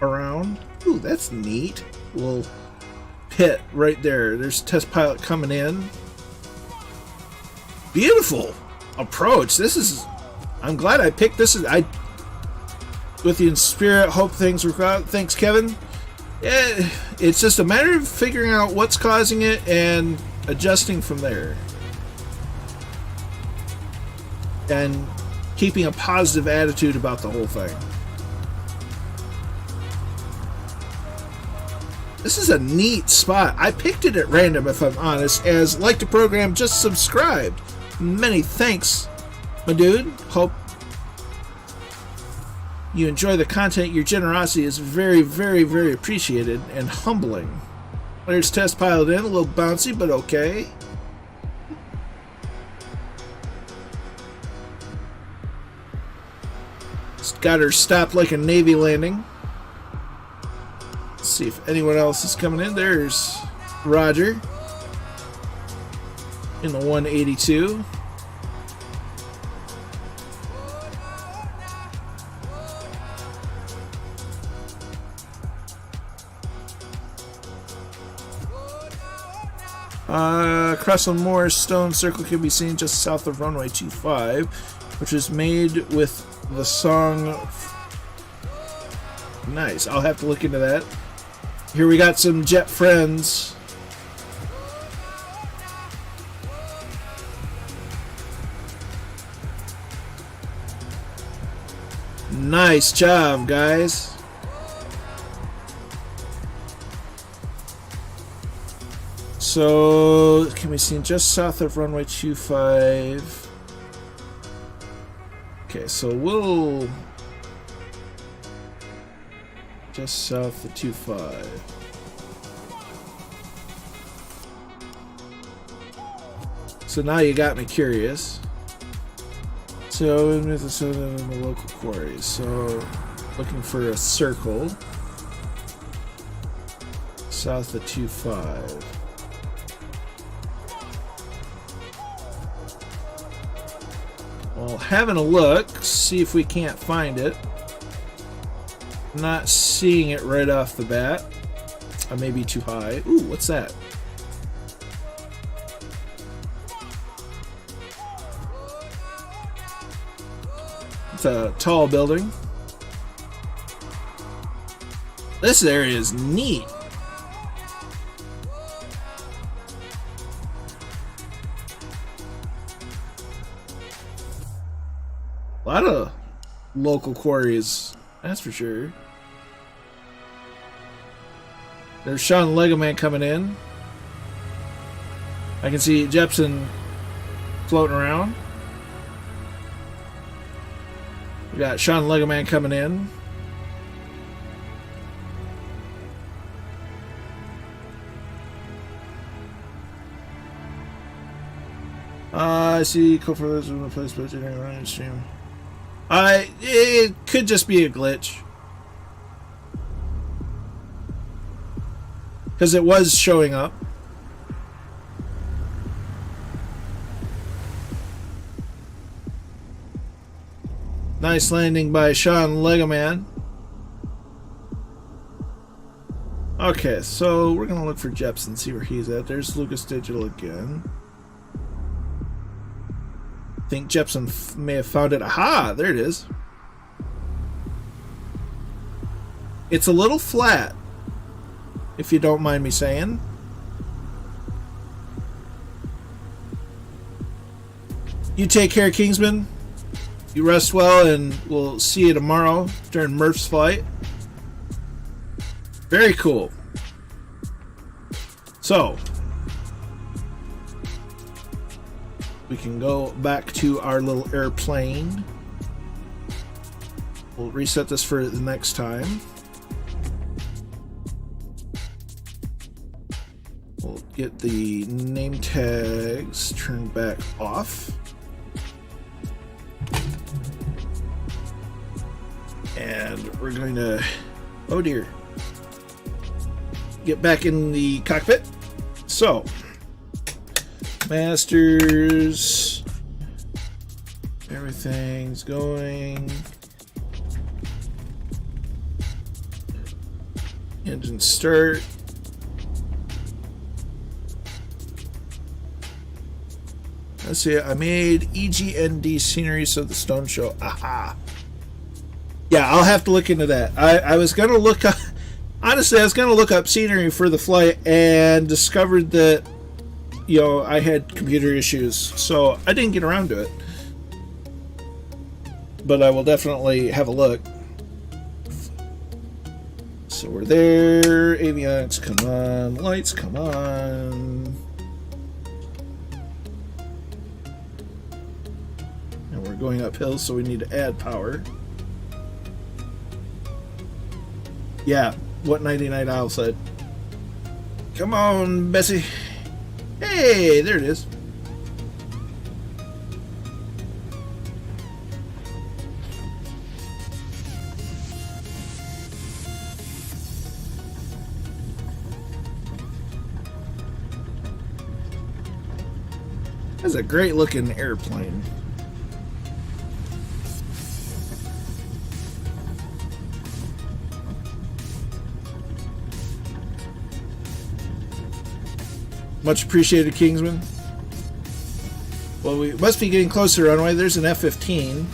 around. Ooh, that's neat. Little pit right there. There's test pilot coming in. Beautiful approach. This is. I'm glad I picked this. With you in spirit. Hope things work out. Thanks, Kevin. Yeah, it's just a matter of figuring out what's causing it and adjusting from there. and keeping a positive attitude about the whole thing. This is a neat spot. I picked it at random, if I'm honest, as like the program, just subscribed. Many thanks, my dude. Hope you enjoy the content. Your generosity is very, very, very appreciated and humbling. There's test pilot in, a little bouncy, but okay. Just got her stopped like a Navy landing. Let's see if anyone else is coming in. There's Roger in the 182. Crosland Moor stone circle can be seen just south of runway 25, which is made with the song. Nice. I'll have to look into that. Here we got some jet friends. Nice job, guys. So, can be seen just south of runway 25. Okay, so we'll just south of 25. So now you got me curious. So in the local quarries. So looking for a circle south of 25. Well, having a look, see if we can't find it. Not seeing it right off the bat. I may be too high. Ooh, what's that? It's a tall building. This area is neat. A lot of local quarries, that's for sure. There's Sean Legoman coming in. I can see Jepson floating around. We got Sean Legoman coming in. I see co-followers in the place by generating running stream. It could just be a glitch. Because it was showing up. Nice landing by Sean Legoman. Okay, so we're gonna look for Jepson, see where he's at. There's Lucas Digital again. I think Jepson may have found it. Aha! There it is. It's a little flat, if you don't mind me saying. You take care, Kingsman. You rest well, and we'll see you tomorrow during Murph's flight. Very cool. So, we can go back to our little airplane. We'll reset this for the next time. We'll get the name tags turned back off. And we're going to, oh dear, get back in the cockpit. So, masters, everything's going. Engine start. Let's see, I made EGND scenery so the stone show. Aha. Yeah, I'll have to look into that. I was going to look up, honestly, I was going to look up scenery for the flight and discovered that, you know, I had computer issues, so I didn't get around to it. but I will definitely have a look. So we're there. Avionics, come on. Lights, come on. And we're going uphill, so we need to add power. Yeah, what 99 Isle said. Come on, Bessie. Hey, there it is. That's a great looking airplane. Much appreciated, Kingsman. Well, we must be getting closer to runway. There's an F-15.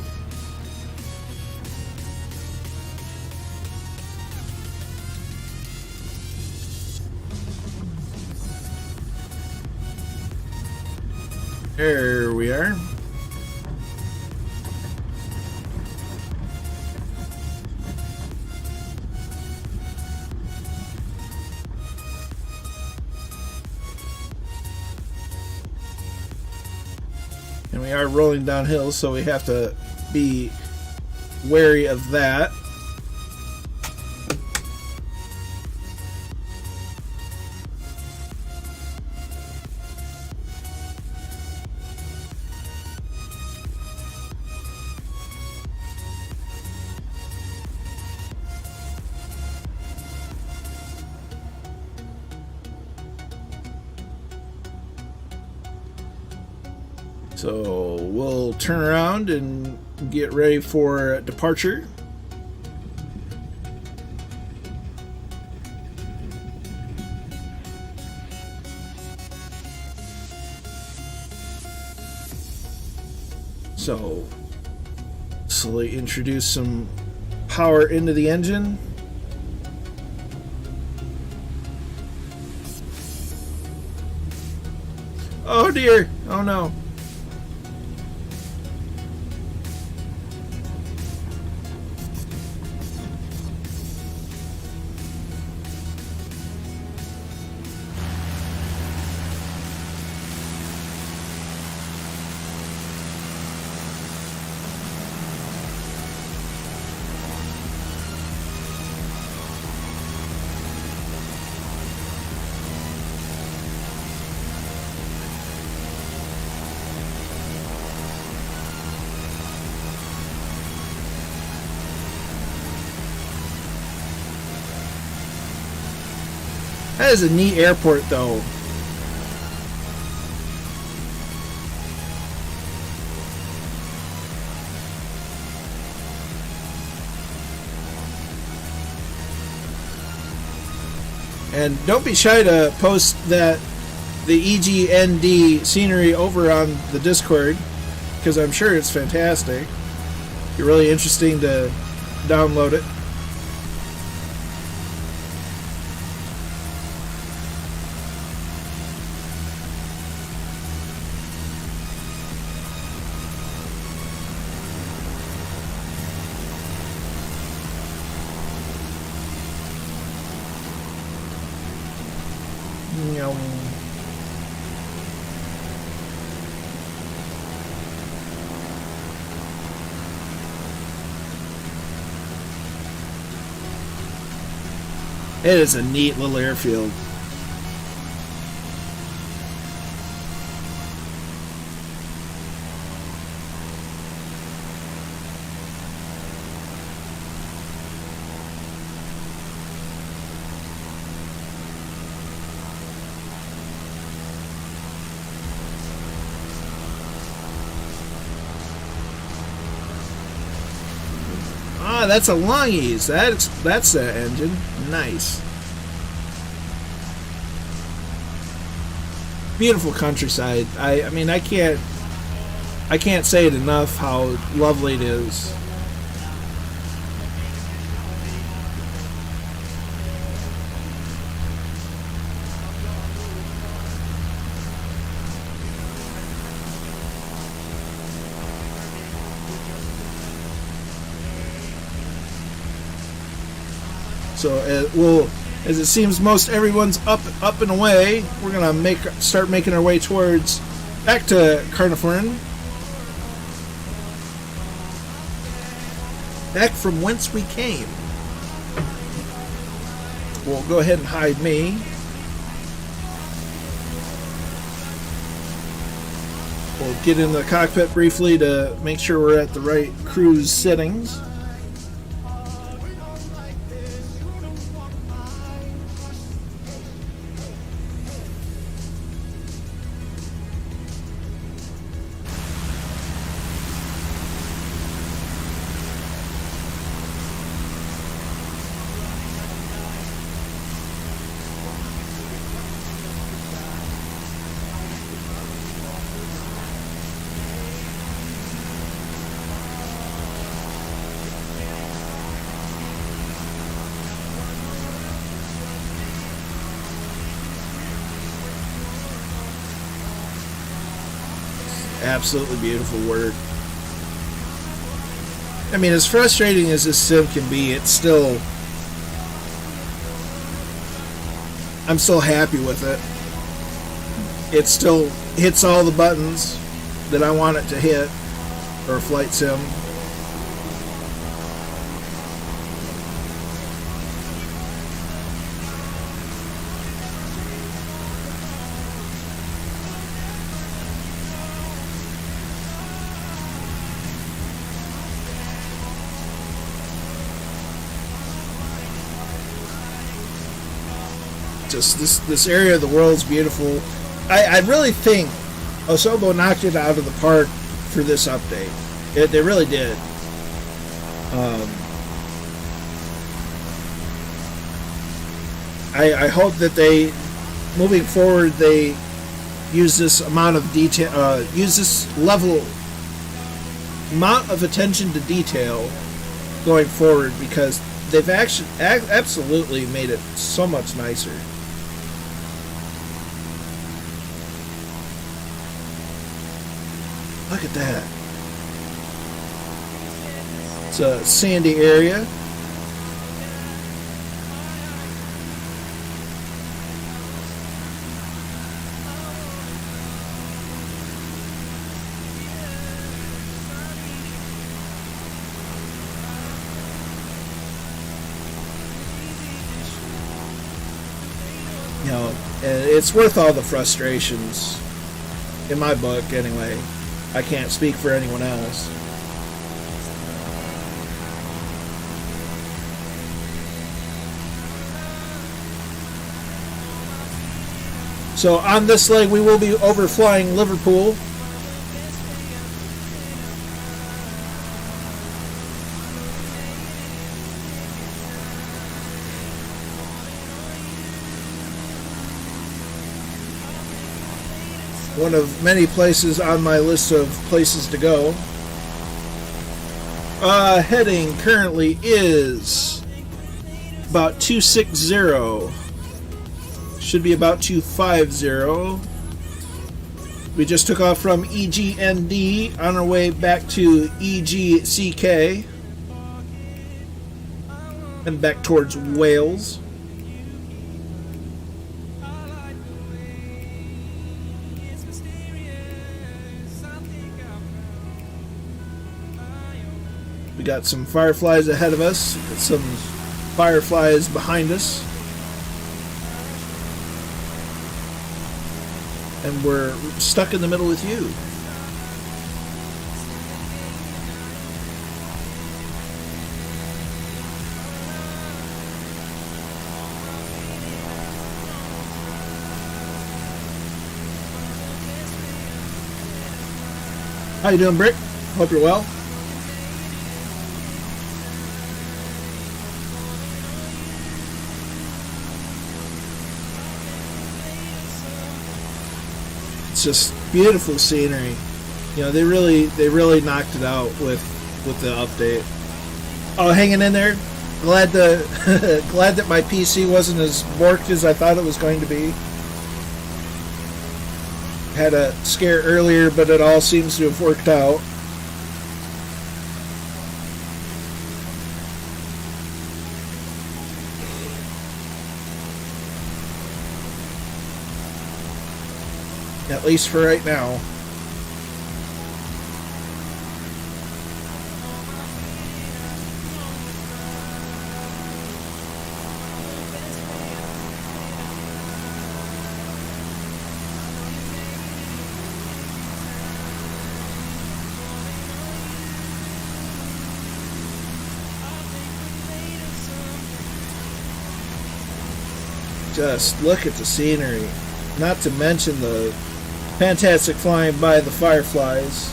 There we are. And we are rolling downhill, so we have to be wary of that. So we'll turn around and get ready for departure. So slowly introduce some power into the engine. Oh dear, oh no. That is a neat airport, though. And don't be shy to post the EGND scenery over on the Discord, because I'm sure it's fantastic. It's really interesting to download it. It is a neat little airfield. Ah, that's a Longies. That's the engine. Nice. Beautiful countryside. I mean, I can't say it enough how lovely it is. So as it seems most everyone's up and away, we're gonna start making our way towards back to Caernarfon, back from whence we came. We'll go ahead and hide me. We'll get in the cockpit briefly to make sure we're at the right cruise settings. Absolutely beautiful work. I mean, as frustrating as this sim can be, it's still... I'm still happy with it. It still hits all the buttons that I want it to hit for a flight sim. Just this area of the world's beautiful. I really think Osobo knocked it out of the park for this update. They really did. I hope that they, moving forward, they use this amount of detail, use this amount of attention to detail going forward, because they've actually absolutely made it so much nicer. Look at that. It's a sandy area. You know, it's worth all the frustrations, in my book anyway. I can't speak for anyone else. So on this leg we will be overflying Liverpool. One of many places on my list of places to go. Heading currently is about 260. Should be about 250. We just took off from EGND on our way back to EGCK and back towards Wales. We got some fireflies ahead of us, some fireflies behind us, and we're stuck in the middle with you. How you doing, Brick? Hope you're well. It's just beautiful scenery. You know, they really knocked it out with the update. Oh, hanging in there. Glad glad that my PC wasn't as borked as I thought it was going to be. Had a scare earlier, but it all seems to have worked out. least for right now. Just look at the scenery, not to mention the fantastic flying by the fireflies.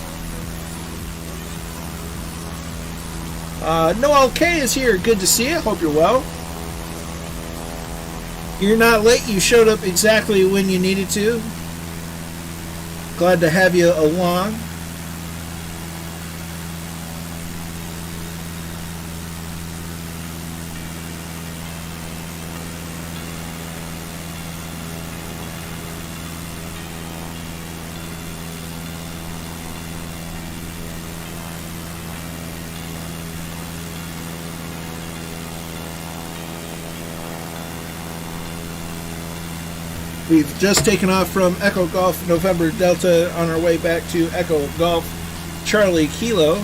Noel K is here. Good to see you. Hope you're well. You're not late. You showed up exactly when you needed to. Glad to have you along. We've just taken off from Echo Golf November Delta on our way back to Echo Golf Charlie Kilo.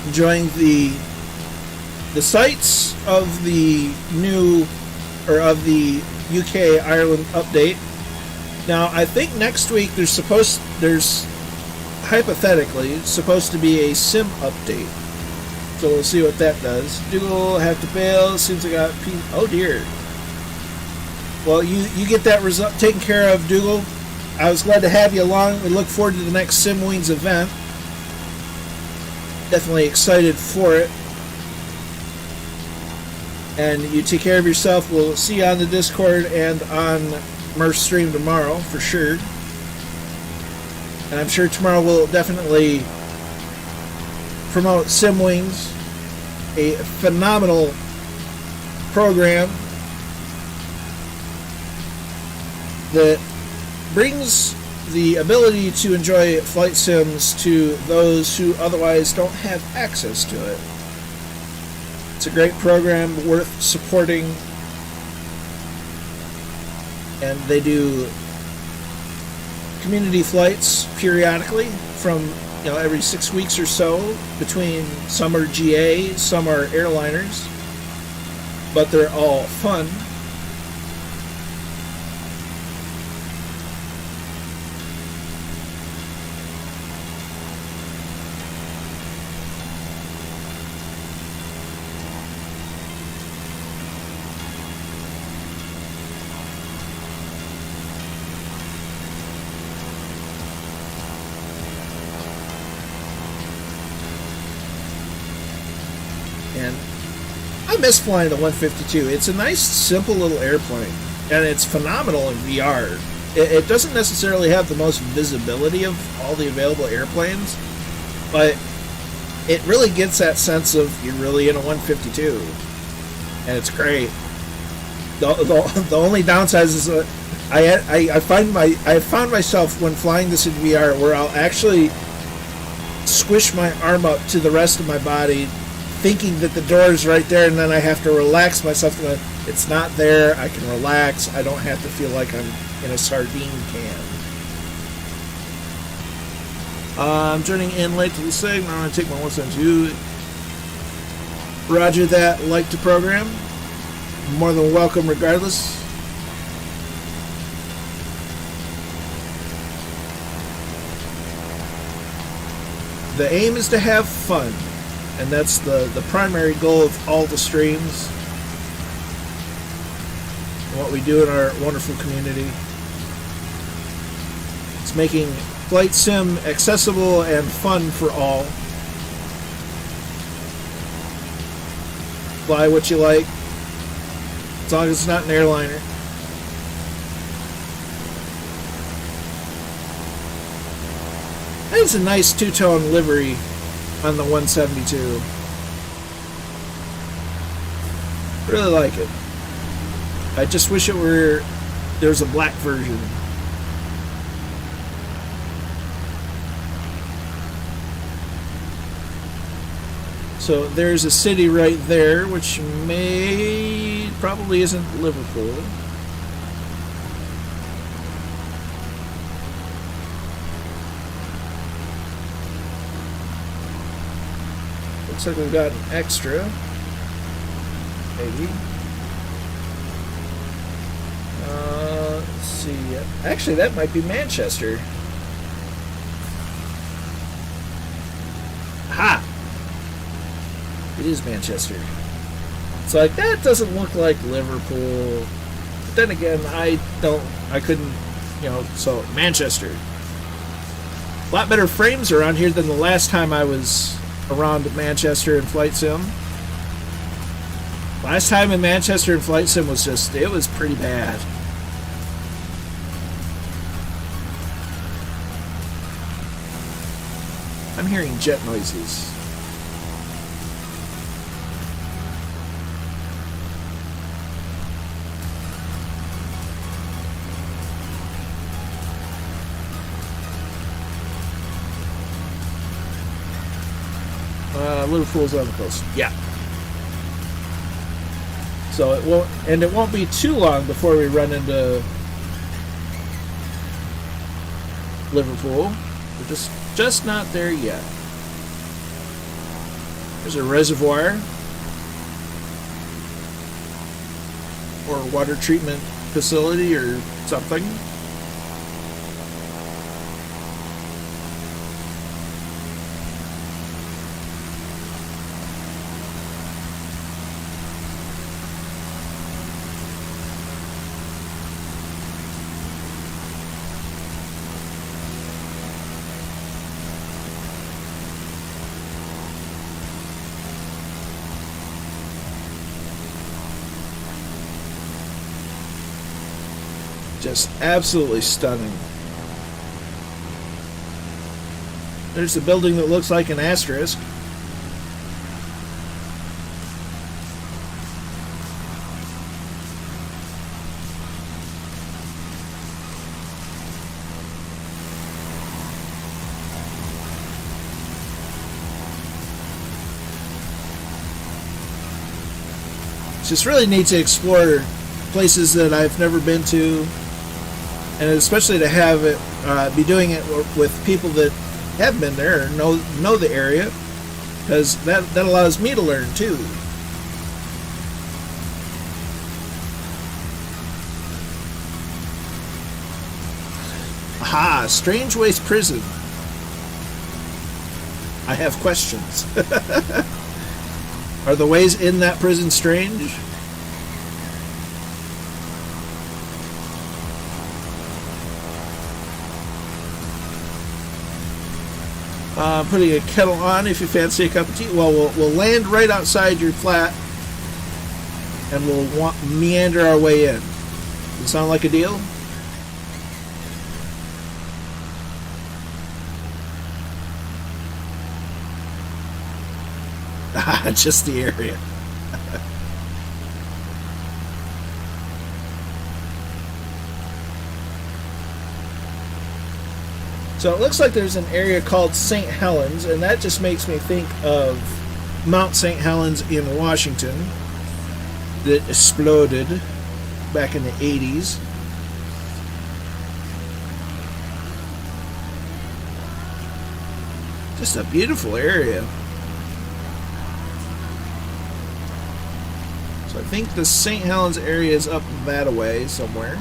Enjoying the sights of the new, or of the UK Ireland update. Now I think next week there's hypothetically supposed to be a sim update. So we'll see what that does. Dougal, have to bail. Seems I got oh dear. Well, you get that result taken care of, Dougal. I was glad to have you along. We look forward to the next Sim Wings event. Definitely excited for it. And you take care of yourself. We'll see you on the Discord and on Murph's stream tomorrow for sure. And I'm sure tomorrow we'll definitely promote Sim Wings, a phenomenal program that brings the ability to enjoy flight sims to those who otherwise don't have access to it. It's a great program, worth supporting, and they do community flights periodically from every 6 weeks or so. Between some are GA, some are airliners, but they're all fun. And I miss flying the 152. It's a nice, simple little airplane, and it's phenomenal in VR. It doesn't necessarily have the most visibility of all the available airplanes, but it really gets that sense of you're really in a 152, and it's great. The only downside is that I found myself when flying this in VR where I'll actually squish my arm up to the rest of my body, thinking that the door is right there, and then I have to relax myself. It's not there. I can relax. I don't have to feel like I'm in a sardine can. I'm joining in late to the segment. I'm going to take my 172. Roger that. Like the program. More than welcome regardless. The aim is to have fun. And that's the primary goal of all the streams. And what we do in our wonderful community. It's making Flight Sim accessible and fun for all. Fly what you like, as long as it's not an airliner. It's a nice two-tone livery on the 172. Really like it. I just wish there's a black version. So there's a city right there, which probably isn't Liverpool. Looks like we've got an extra. Maybe. Let's see. Actually, that might be Manchester. Aha! It is Manchester. It's like, that doesn't look like Liverpool. But then again, I couldn't, so Manchester. A lot better frames around here than the last time I was around Manchester in Flight Sim. Last time in Manchester in Flight Sim was it was pretty bad. I'm hearing jet noises. Liverpool's on the coast. Yeah. So it won't be too long before we run into Liverpool. We're just not there yet. There's a reservoir or water treatment facility or something. Just absolutely stunning. There's a building that looks like an asterisk. Just really need to explore places that I've never been to, and especially to have it be doing it with people that have been there or know the area, because that allows me to learn too. Aha! Strange Waste Prison. I have questions. Are the ways in that prison strange? Putting a kettle on if you fancy a cup of tea. Well, we'll land right outside your flat, and we'll meander our way in. Does it sound like a deal? Just the area. So it looks like there's an area called St. Helens, and that just makes me think of Mount St. Helens in Washington that exploded back in the 80s. Just a beautiful area. So I think the St. Helens area is up that way somewhere.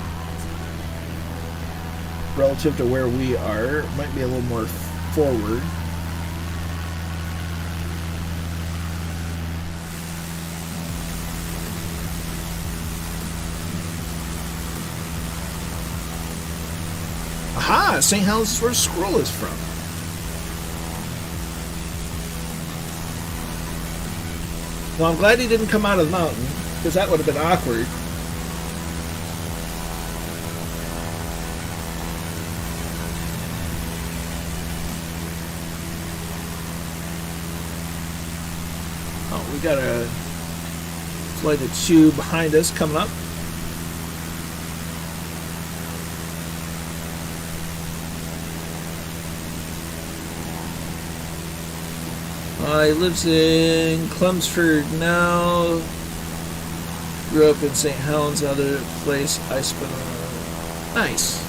Relative to where we are, it might be a little more forward. Aha! St. Helens is where Squirrel is from. Well, I'm glad he didn't come out of the mountain, because that would have been awkward. We got a flight of two behind us coming up. He lives in Chelmsford now. Grew up in St. Helens, another place I spent. Nice.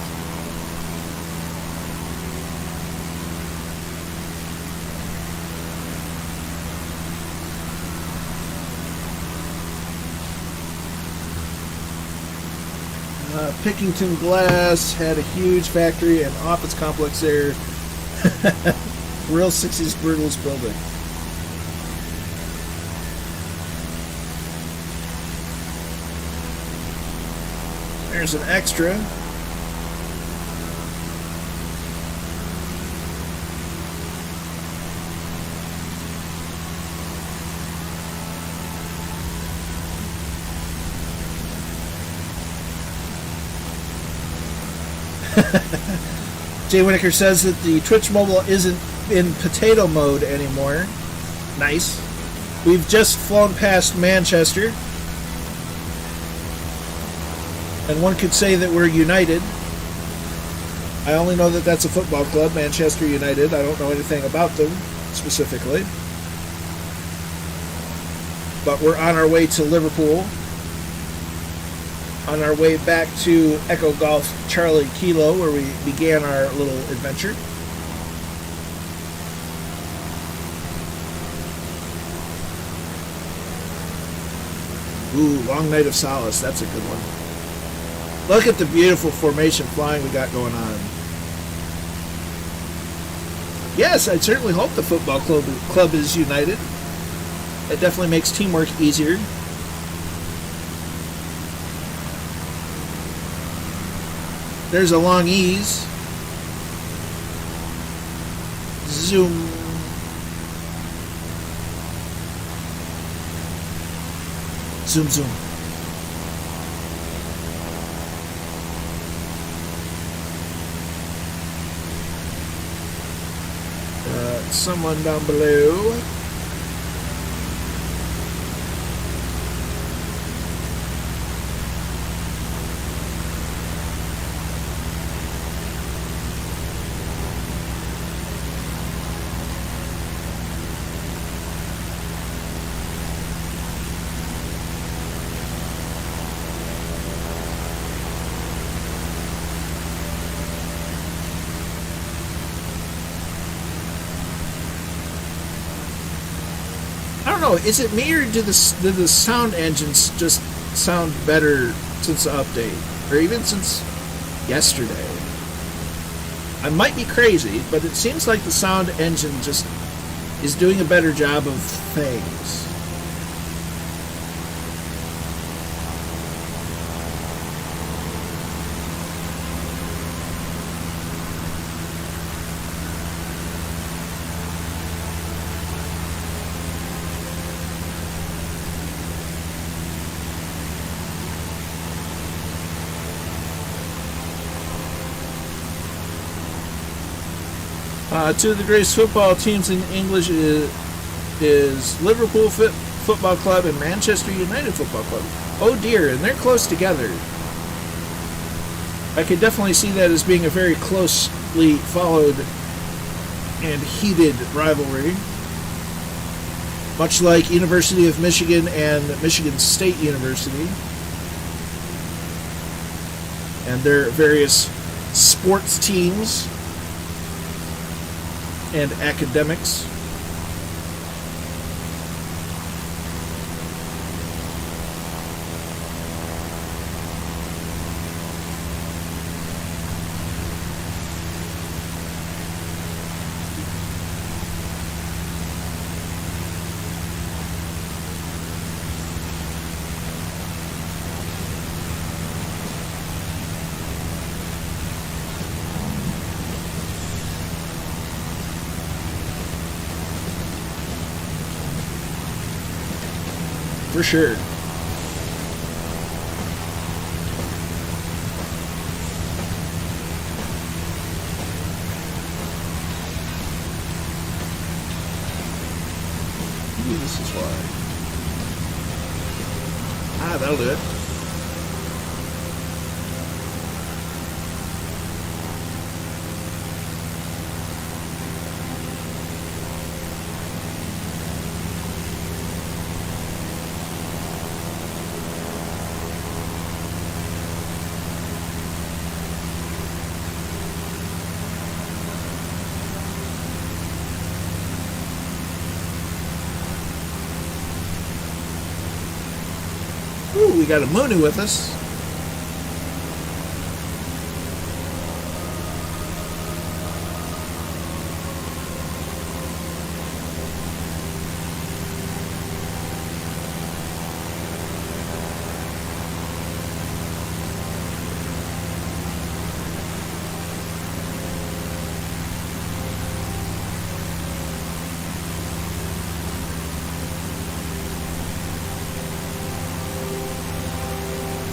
Pickington Glass had a huge factory and office complex there. Real 60s brutalist building. There's an extra. Jay Whitaker says that the Twitch mobile isn't in potato mode anymore. Nice. We've just flown past Manchester. And one could say that we're united. I only know that that's a football club, Manchester United. I don't know anything about them specifically. But we're on our way to Liverpool. On our way back to Echo Golf Charlie Kilo, where we began our little adventure. Ooh, Long Night of Solace. That's a good one. Look at the beautiful formation flying we got going on. Yes, I certainly hope the football club is united. It definitely makes teamwork easier. There's a long ease. Zoom. Zoom, zoom. Someone down below. Is it me, or do the sound engines just sound better since the update, or even since yesterday? I might be crazy, but it seems like the sound engine just is doing a better job of things. Two of the greatest football teams in English is Liverpool Football Club and Manchester United Football Club. Oh dear, and they're close together. I could definitely see that as being a very closely followed and heated rivalry. Much like University of Michigan and Michigan State University. And their various sports teams and academics. For sure. Maybe this is why. Ah, that'll do it. We got a Mooney with us.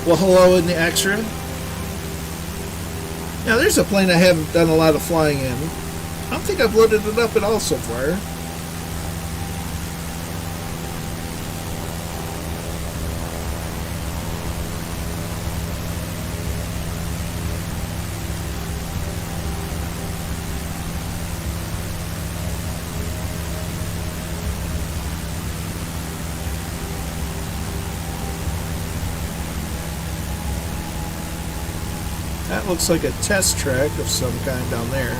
Well, hello in the extra. Now, there's a plane I haven't done a lot of flying in. I don't think I've loaded it up at all so far. That looks like a test track of some kind down there.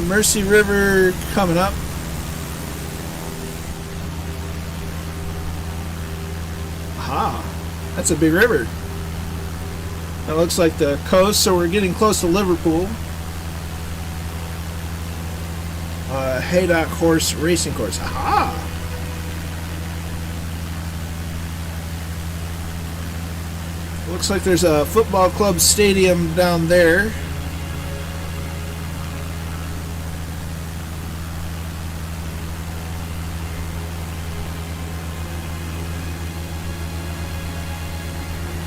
Mercy River coming up. Aha, that's a big river. That looks like the coast, so we're getting close to Liverpool. Haydock Horse Racing Course. Aha! Looks like there's a football club stadium down there.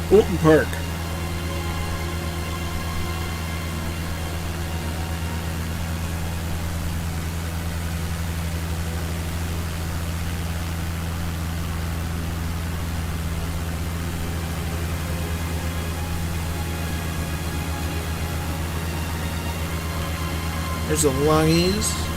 Bolton Park. There's the Longies.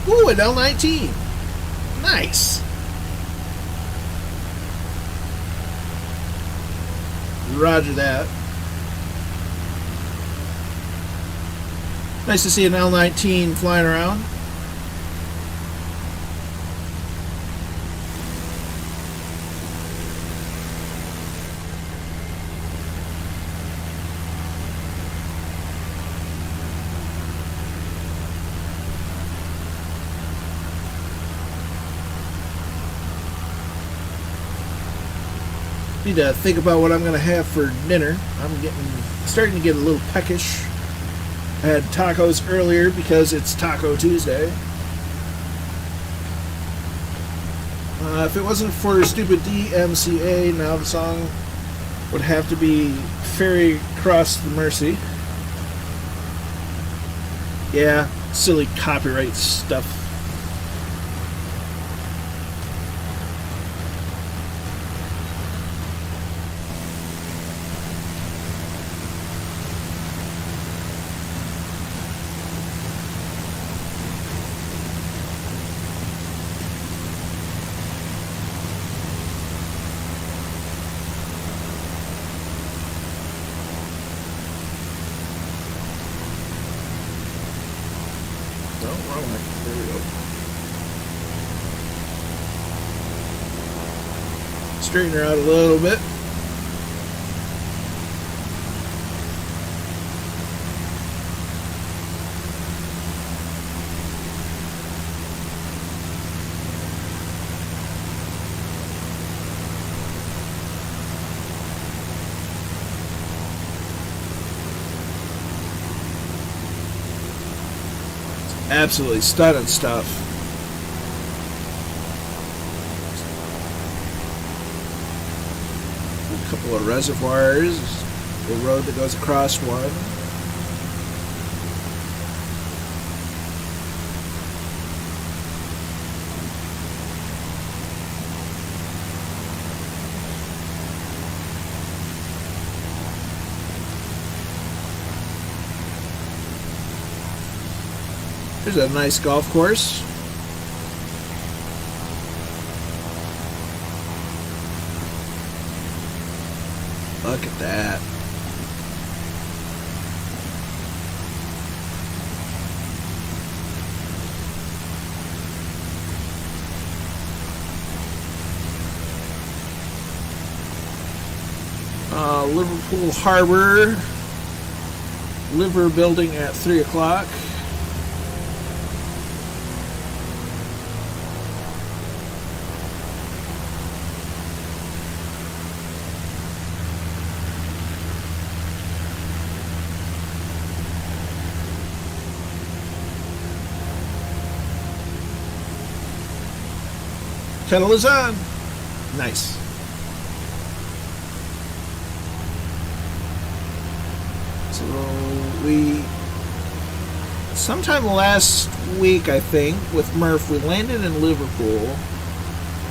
Ooh, an L-19. Nice. Roger that. Nice to see an L-19 flying around. Need to think about what I'm going to have for dinner. I'm starting to get a little peckish. I had tacos earlier because it's Taco Tuesday. If it wasn't for stupid DMCA, now the song would have to be Ferry Cross the Mersey. Yeah, silly copyright stuff. Straighten her out a little bit. Absolutely stunning stuff. A couple of reservoirs, the road that goes across one. There's a nice golf course. Look at that. Liverpool Harbor. Liver building at 3 o'clock. Kettle is on. Nice. So sometime last week, I think, with Murph, we landed in Liverpool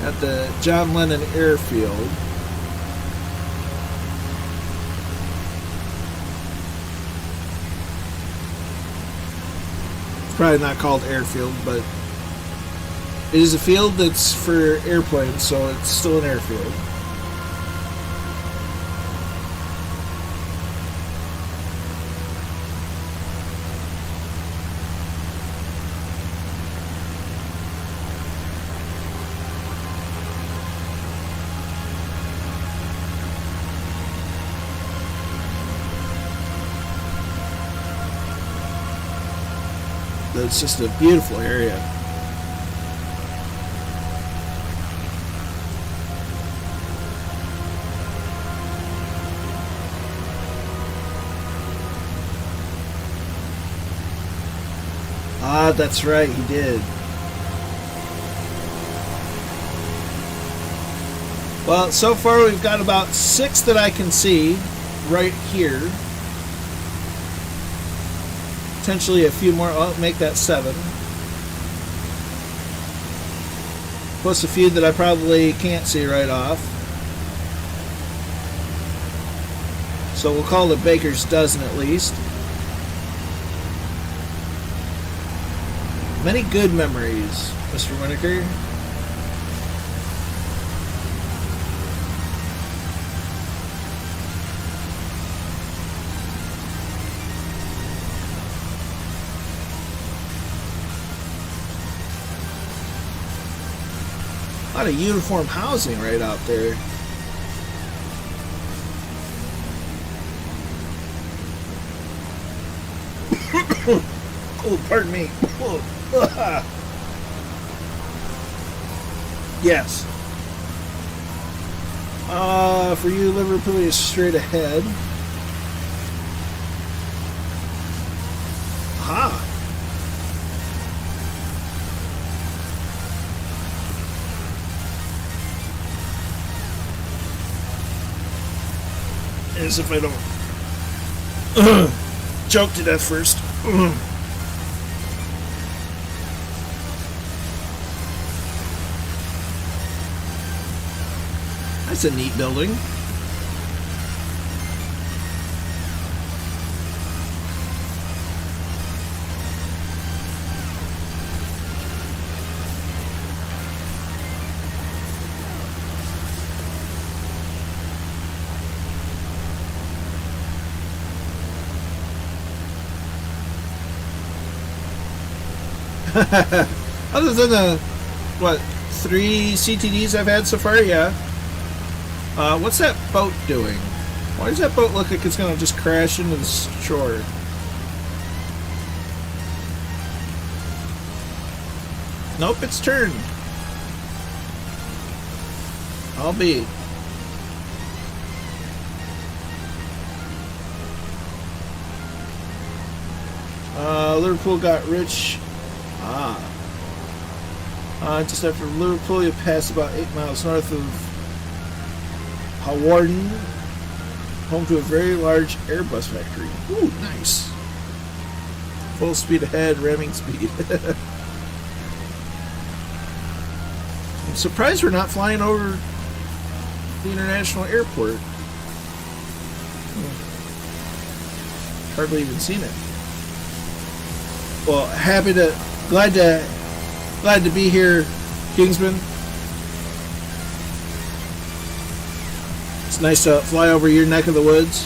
at the John Lennon Airfield. It's probably not called airfield, but it is a field that's for airplanes, so it's still an airfield. It's just a beautiful area. Ah, that's right, he did. Well, so far we've got about 6 that I can see right here. Potentially a few more. I'll make that 7. Plus a few that I probably can't see right off. So we'll call it a baker's dozen at least. Many good memories, Mr. Winokur. A lot of uniform housing right out there. Oh, pardon me. Yes. For you, Liverpool is straight ahead. Aha. As if I don't choke to death first. That's a neat building. Other than the, what, 3 CTDs I've had so far, yeah. What's that boat doing? Why does that boat look like it's gonna just crash into the shore? Nope, it's turned. I'll be. Liverpool got rich Just after Liverpool, you pass about 8 miles north of Hawarden, home to a very large Airbus factory. Ooh, nice. Full speed ahead, ramming speed. I'm surprised we're not flying over the international airport. Hardly even seen it. Well, glad to be here, Kingsman. It's nice to fly over your neck of the woods.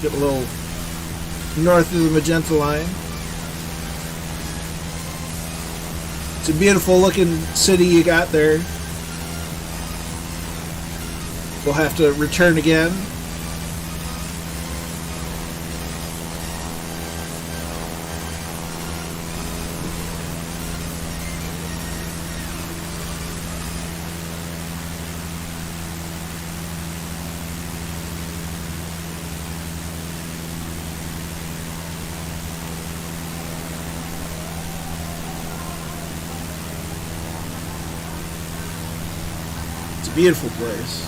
Get a little north of the magenta line. It's a beautiful looking city you got there. We'll have to return again. Beautiful place.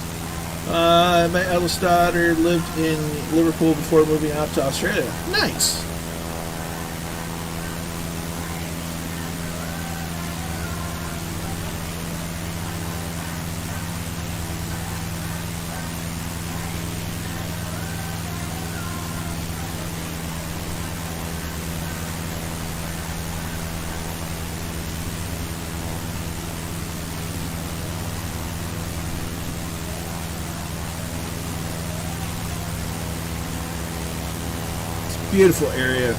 My eldest daughter lived in Liverpool before moving out to Australia. Nice. Beautiful area.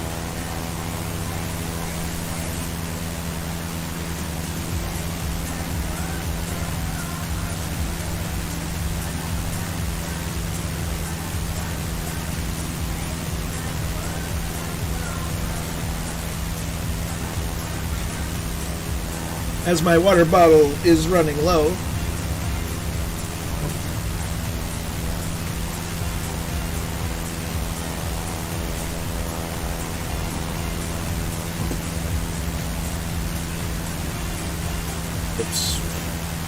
As my water bottle is running low, it's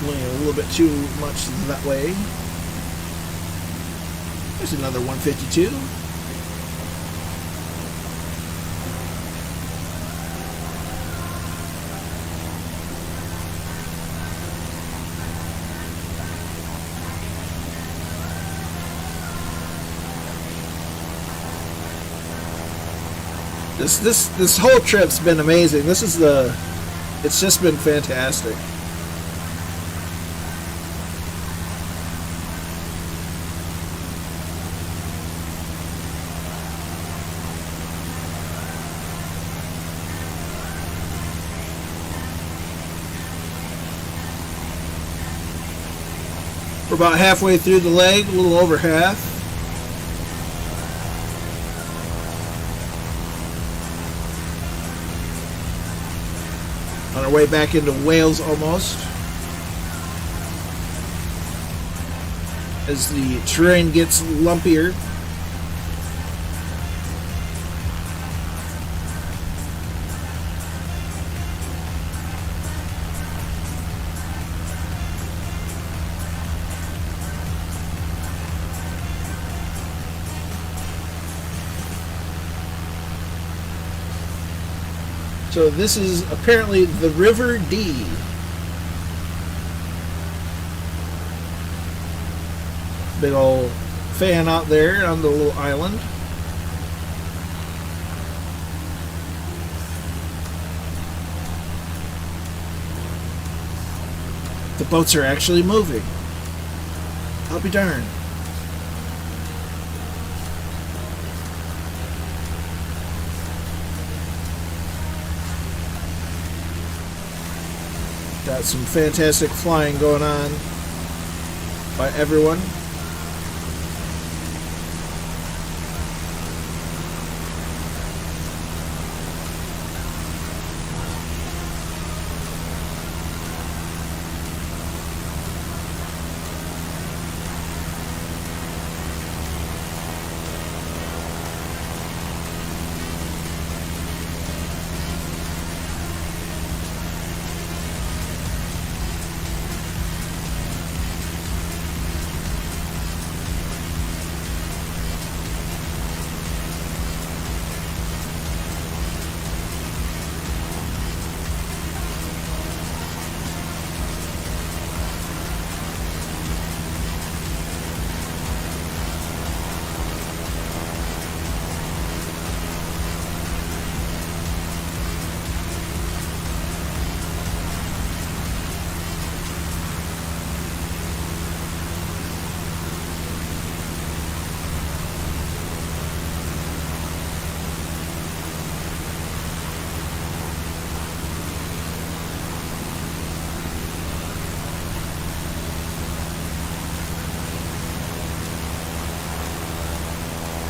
going a little bit too much that way. There's another 152. This whole trip's been amazing. It's just been fantastic. We're about halfway through the leg, a little over half. On our way back into Wales almost. As the terrain gets lumpier. So this is apparently the River Dee. Big old fan out there on the little island. The boats are actually moving. I'll be darned. Got some fantastic flying going on by everyone.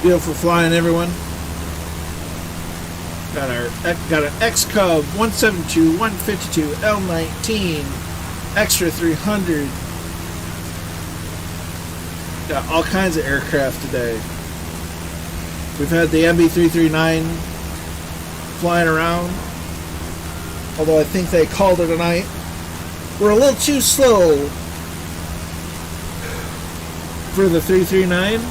Beautiful flying, everyone. Got an X-Cub 172, 152, L19, extra 300. Got all kinds of aircraft today. We've had the MB339 flying around, although I think they called it a night. We're a little too slow for the 339,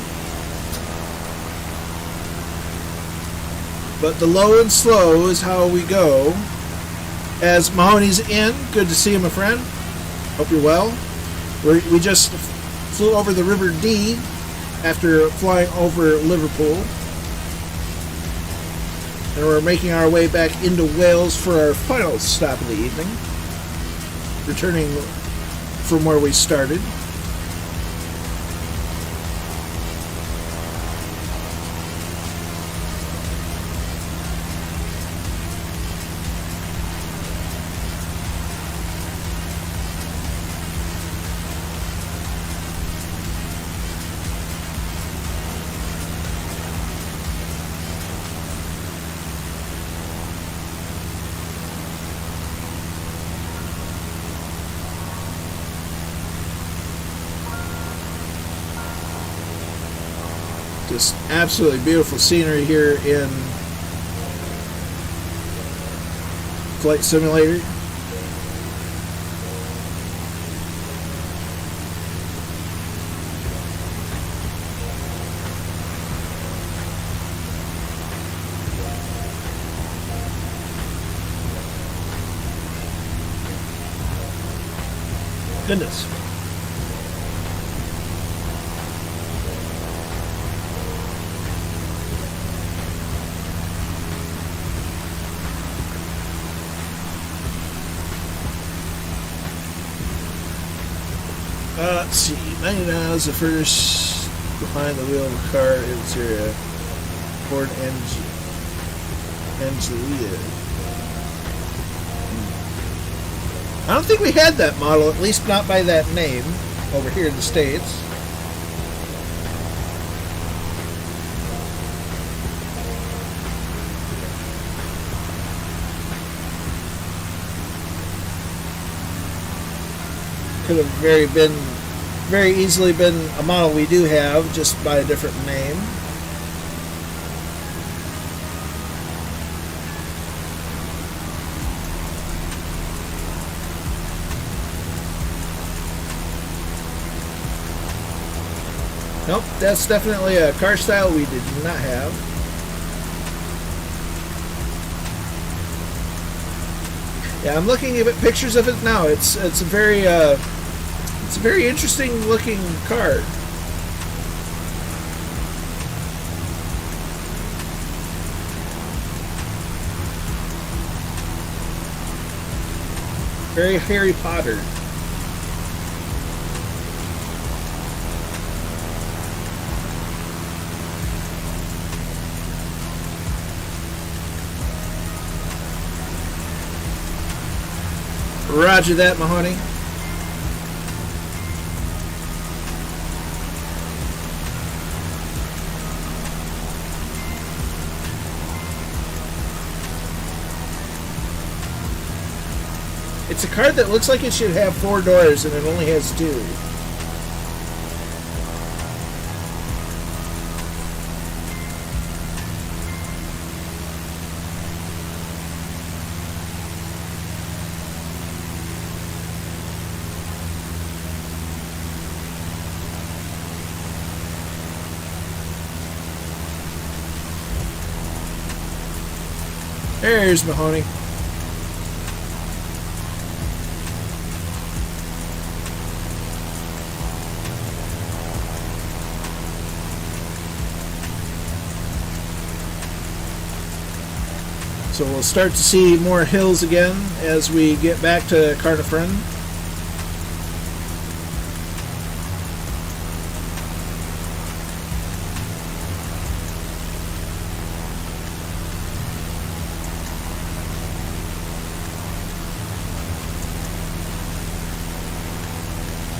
but the low and slow is how we go. As Mahoney's in, good to see you, my friend. Hope you're well. We just flew over the River Dee after flying over Liverpool, and we're making our way back into Wales for our final stop of the evening, returning from where we started. Just absolutely beautiful scenery here in Flight Simulator. Goodness. Let's see, 90 miles the first behind the wheel of the car is your Ford Angelia. I don't think we had that model, at least not by that name, over here in the States. Could have very easily been a model we do have, just by a different name. Nope, that's definitely a car style we did not have. Yeah, I'm looking at pictures of it now. It's a very interesting looking car. Very Harry Potter. Roger that, Mahoney. It's a car that looks like it should have 4 doors and it only has 2. There's Mahoney. So we'll start to see more hills again as we get back to Caernarfon.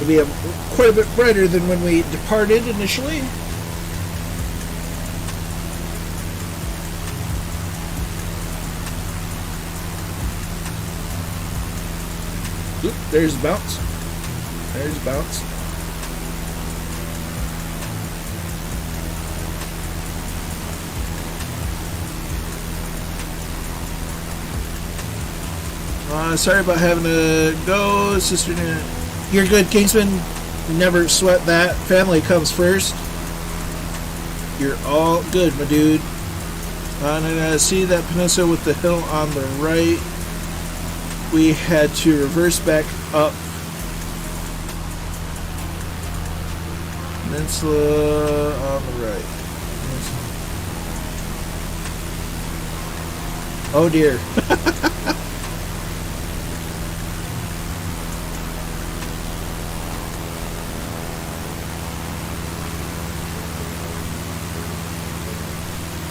It'll be quite a bit brighter than when we departed initially. there's bounce. There's bounce. Sorry about having to go, sister. You're good, Kingsman. Never sweat that. Family comes first. You're all good, my dude. And I see that peninsula with the hill on the right. We had to reverse back up. Peninsula on the right. Oh dear.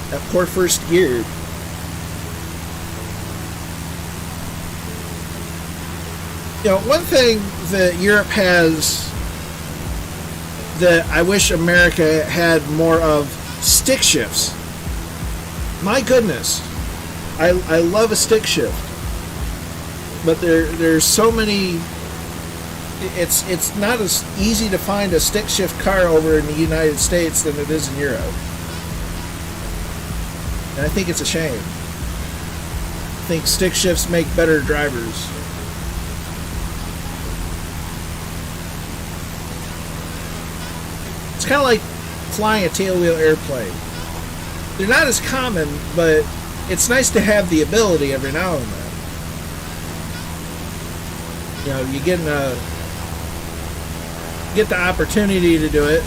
That poor first gear. You know, one thing that Europe has that I wish America had more of, stick shifts. My goodness. I love a stick shift. But there's so many. It's not as easy to find a stick shift car over in the United States than it is in Europe. And I think it's a shame. I think stick shifts make better drivers. It's kind of like flying a tailwheel airplane. They're not as common, but it's nice to have the ability every now and then. You know, you get the opportunity to do it.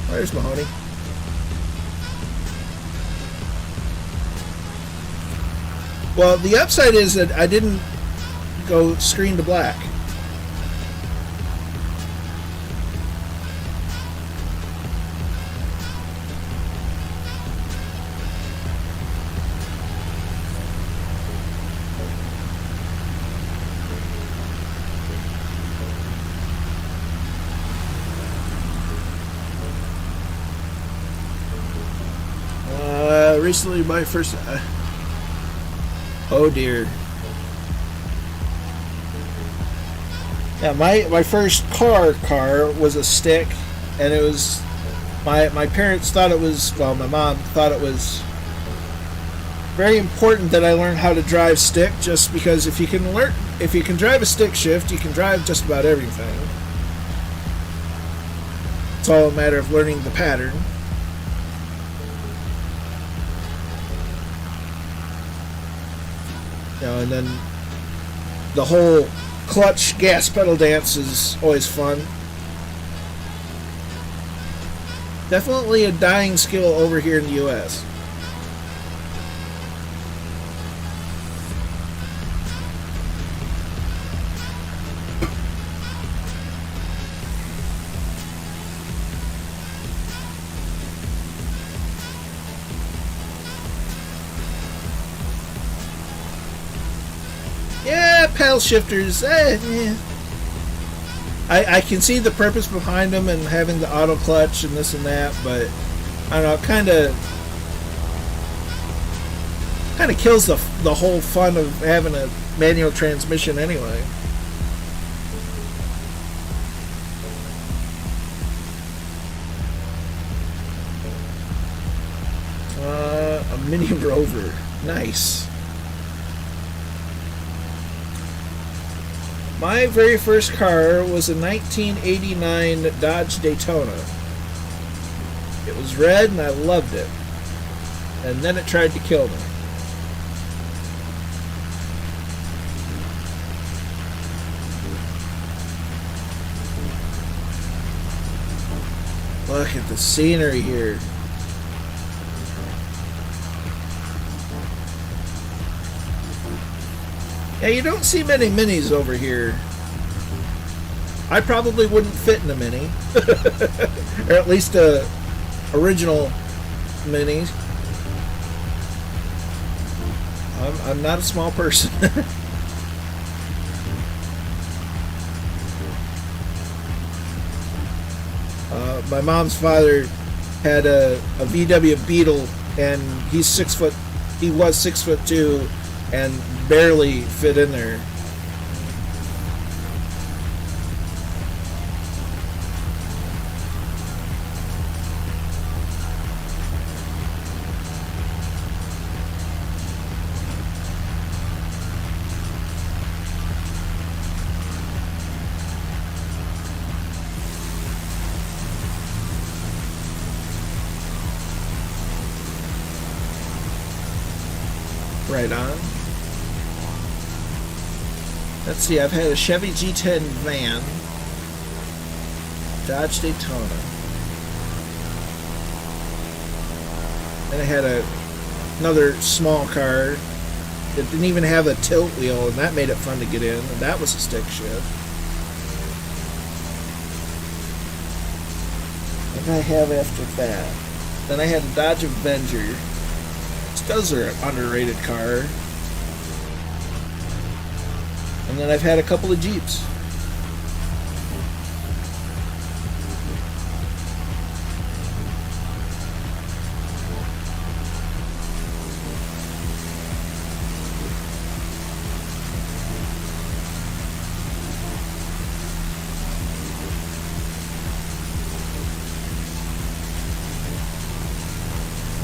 There's Mahoney. Well, the upside is that I didn't go screen to black. Recently, my first. Oh dear. Yeah, my first car was a stick, and it was my parents thought it was, well, my mom thought it was very important that I learn how to drive stick, just because if you can drive a stick shift, you can drive just about everything. It's all a matter of learning the pattern. You know, and then the whole clutch gas pedal dance is always fun. Definitely a dying skill over here in the US. Paddle shifters, yeah. I can see the purpose behind them and having the auto clutch and this and that, but I don't know, kind of kills the whole fun of having a manual transmission anyway. A Mini Rover, nice. My very first car was a 1989 Dodge Daytona. It was red and I loved it. And then it tried to kill me. Look at the scenery here. Yeah, you don't see many minis over here. I probably wouldn't fit in a mini. Or at least a original mini. I'm not a small person. My mom's father had a VW Beetle, and he's 6 foot. He was 6'2" and barely fit in there. Right on. Let's see, I've had a Chevy G10 van, Dodge Daytona, and I had another small car that didn't even have a tilt wheel, and that made it fun to get in, and that was a stick shift. What did I have after that? Then I had a Dodge Avenger. Those are an underrated car. And then I've had a couple of Jeeps.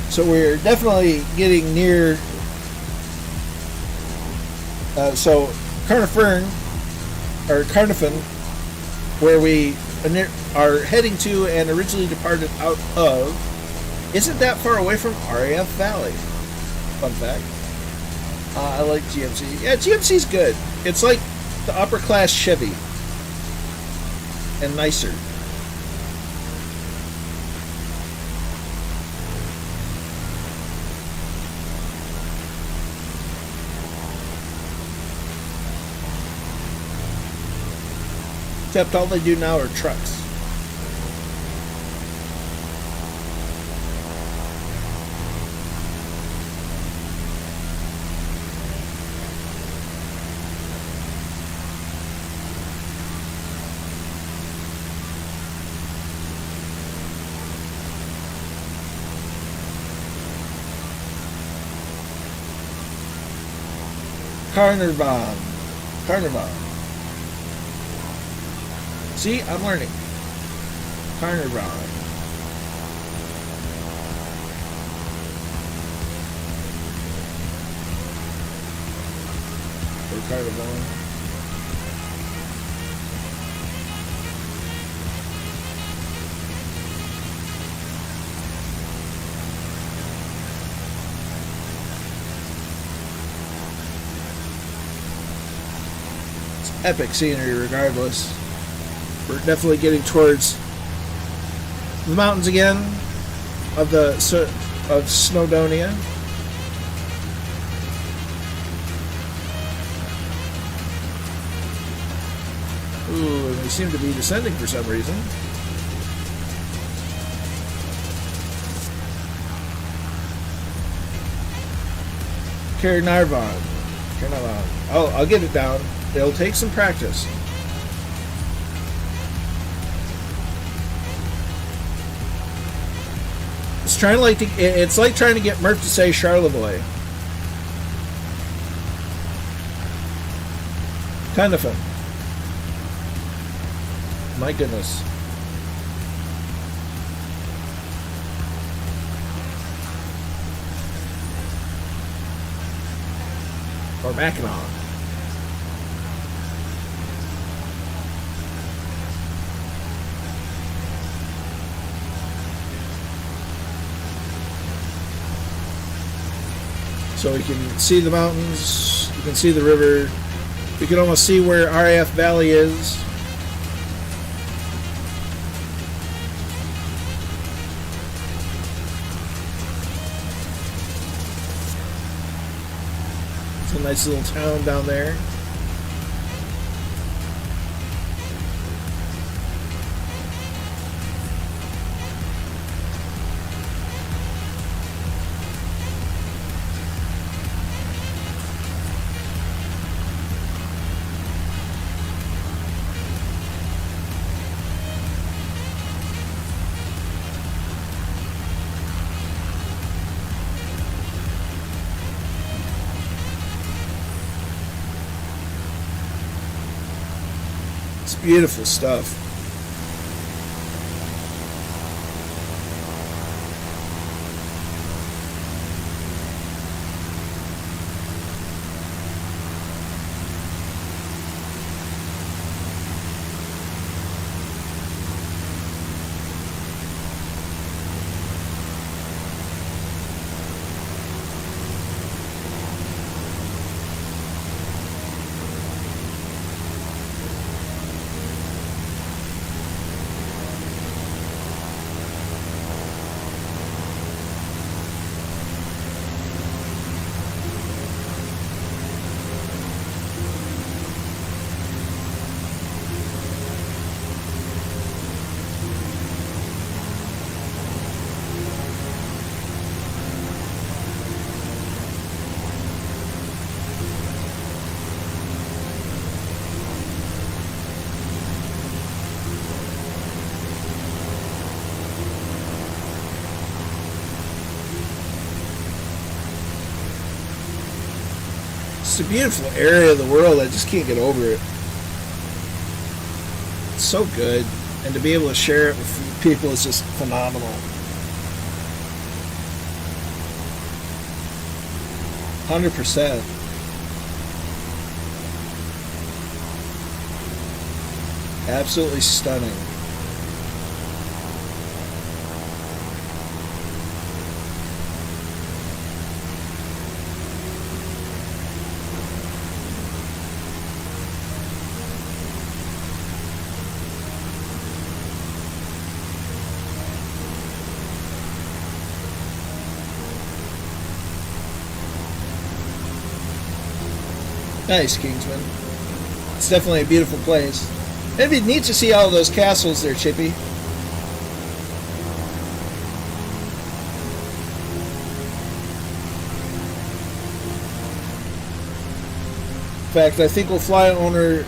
So we're definitely getting near. So Caernarfon, or Caernarfon, where we are heading to and originally departed out of, isn't that far away from RAF Valley. Fun fact. I like GMC. Yeah, GMC's good. It's like the upper class Chevy, and nicer. Except all they do now are trucks. Caernarfon. See, I'm learning. Caernarfon. Or Caernarfon. It's epic scenery regardless. We're definitely getting towards the mountains again of Snowdonia. Ooh, and we seem to be descending for some reason. Caernarfon. Oh, I'll get it down. It'll take some practice. It's like trying to get Murph to say Charlevoix. Caernarfon. My goodness. Or Mackinac. So we can see the mountains, you can see the river, we can almost see where RAF Valley is. It's a nice little town down there. It's beautiful stuff. It's a beautiful area of the world. I just can't get over it. It's so good. And to be able to share it with people is just phenomenal. 100%. Absolutely stunning. Nice, Kingsman. It's definitely a beautiful place. It'd be neat to see all those castles there, Chippy. In fact, I think we'll fly over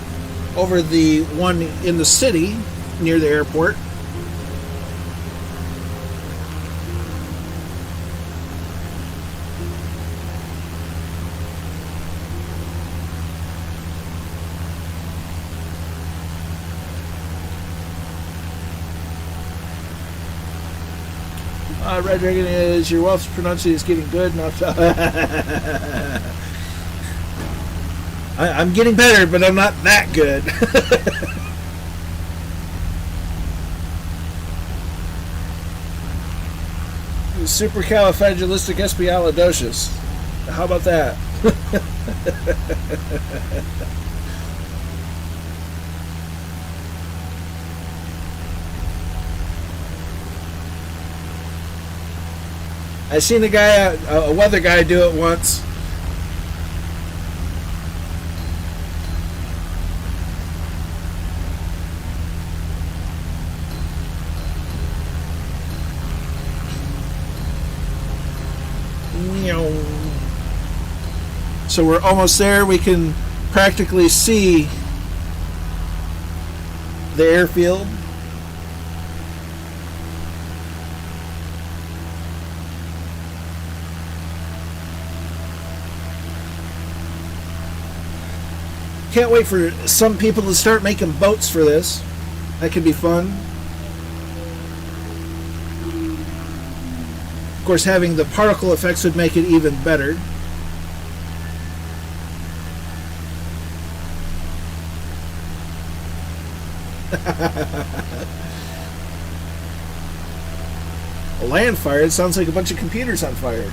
the one in the city near the airport. Red Dragon is your Welsh pronunciation is getting good. I'm getting better, but I'm not that good. Supercalifragilisticexpialidocious. How about that? I seen a weather guy do it once. So we're almost there. We can practically see the airfield. Can't wait for some people to start making boats for this. That could be fun. Of course, having the particle effects would make it even better. A land fire? It sounds like a bunch of computers on fire.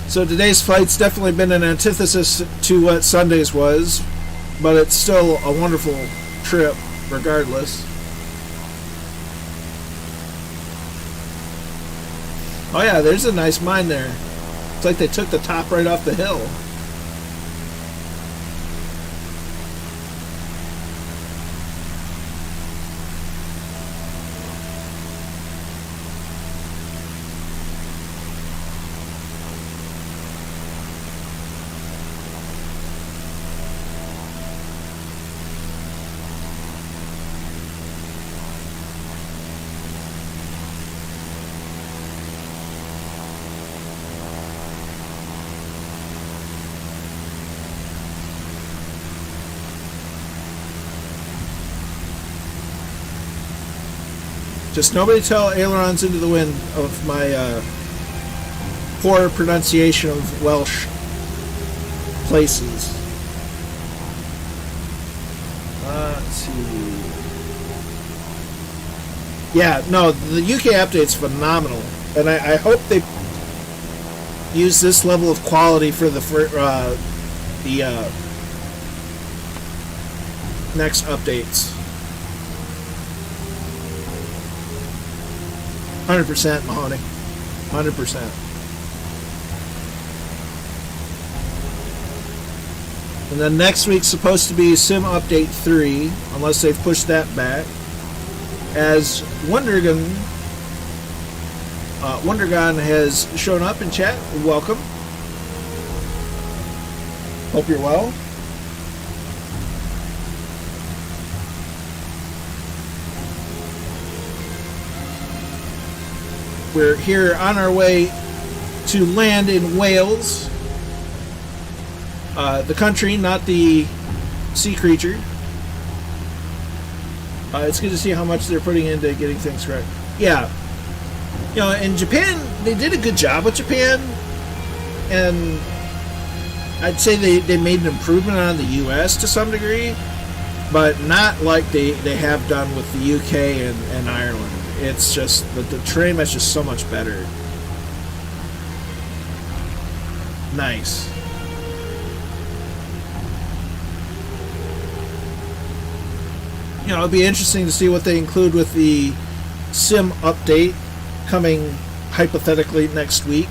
So today's flight's definitely been an antithesis to what Sunday's was, but it's still a wonderful trip regardless. Oh yeah, there's a nice mine there. It's like they took the top right off the hill. Just nobody tell ailerons into the wind of my poor pronunciation of Welsh places. Let's see. Yeah, no, the UK update's phenomenal, and I hope they use this level of quality for the next updates. 100% Mahoney. 100%. And then next week's supposed to be Sim Update 3, unless they've pushed that back. As Wondergun has shown up in chat. Welcome. Hope you're well. We're here on our way to land in Wales. The country, not the sea creature. It's good to see how much they're putting into getting things correct. Yeah. You know, in Japan, they did a good job with Japan. And I'd say they made an improvement on the US to some degree. But not like they have done with the UK and Ireland. It's just the terrain is just so much better. Nice. You know, it'll be interesting to see what they include with the Sim update coming hypothetically next week.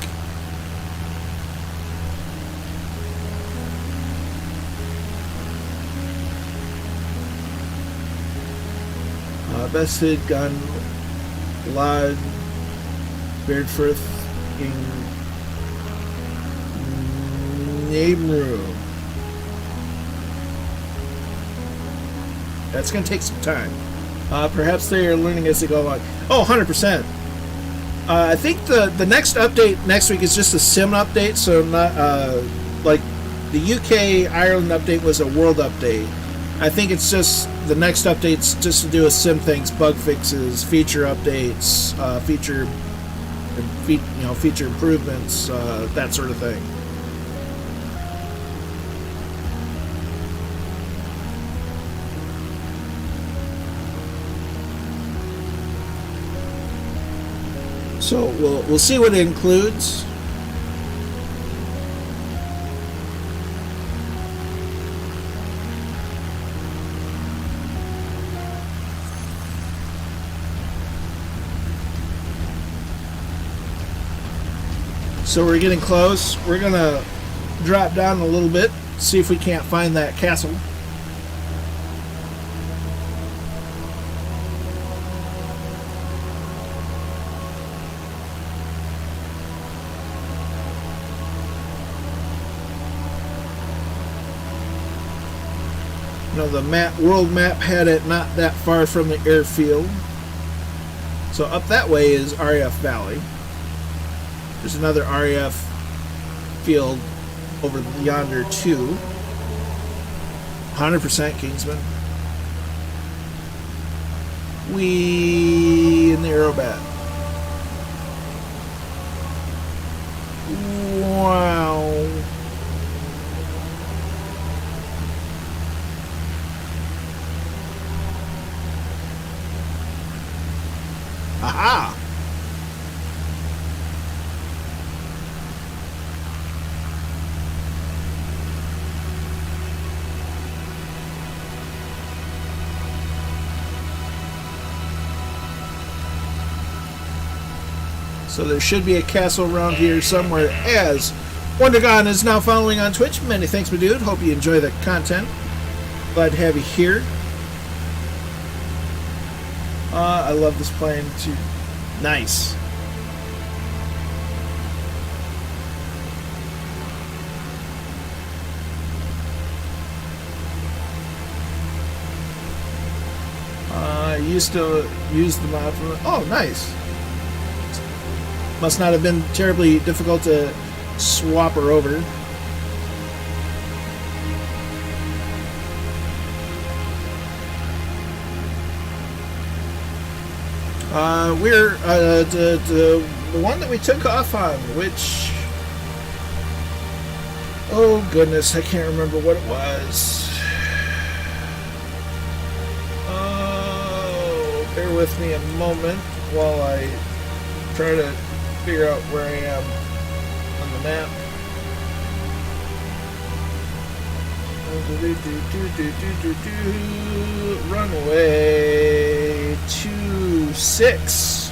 Best hit gun Lod Beardfirth in Nabru. That's going to take some time. Perhaps they are learning as they go along. Oh, 100%. I think the next update next week is just a Sim update, so not like the UK Ireland update was a world update. I think it's just the next update's just to do with Sim things, bug fixes, feature updates, feature improvements, that sort of thing. So we'll see what it includes. So we're getting close. We're gonna drop down a little bit, see if we can't find that castle. You know, the world map had it not that far from the airfield. So up that way is RAF Valley. There's another RAF field over yonder too. 100% Kingsman. We in the Aerobat. Wow. Aha! So there should be a castle around here somewhere, as WonderGon is now following on Twitch. Many thanks, my dude. Hope you enjoy the content. Glad to have you here. I love this plane too. Nice. I used to use the mod for... Oh, nice. Must not have been terribly difficult to swap her over. We're the one that we took off on, which, oh goodness, I can't remember what it was. Oh, bear with me a moment while I try to figure out where I am on the map. Runway 26.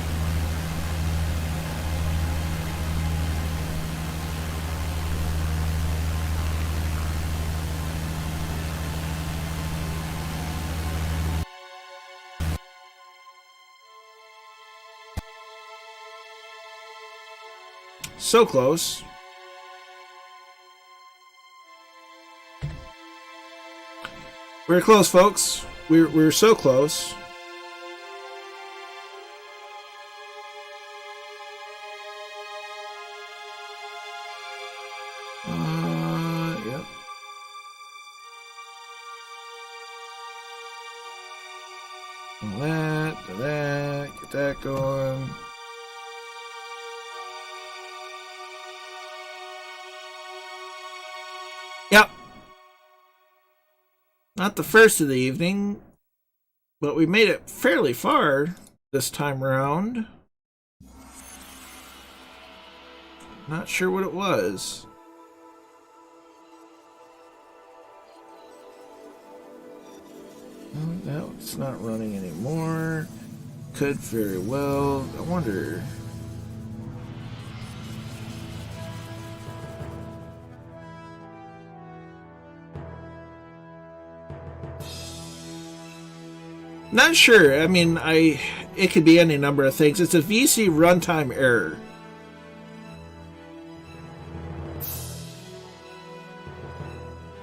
So close. We're close, folks. We're so close. Yep. That, get that going. Yep. Not the first of the evening, but we made it fairly far this time around. Not sure what it was. No, it's not running anymore. Could very well. I wonder. Not sure. I mean, it could be any number of things. It's a VC runtime error.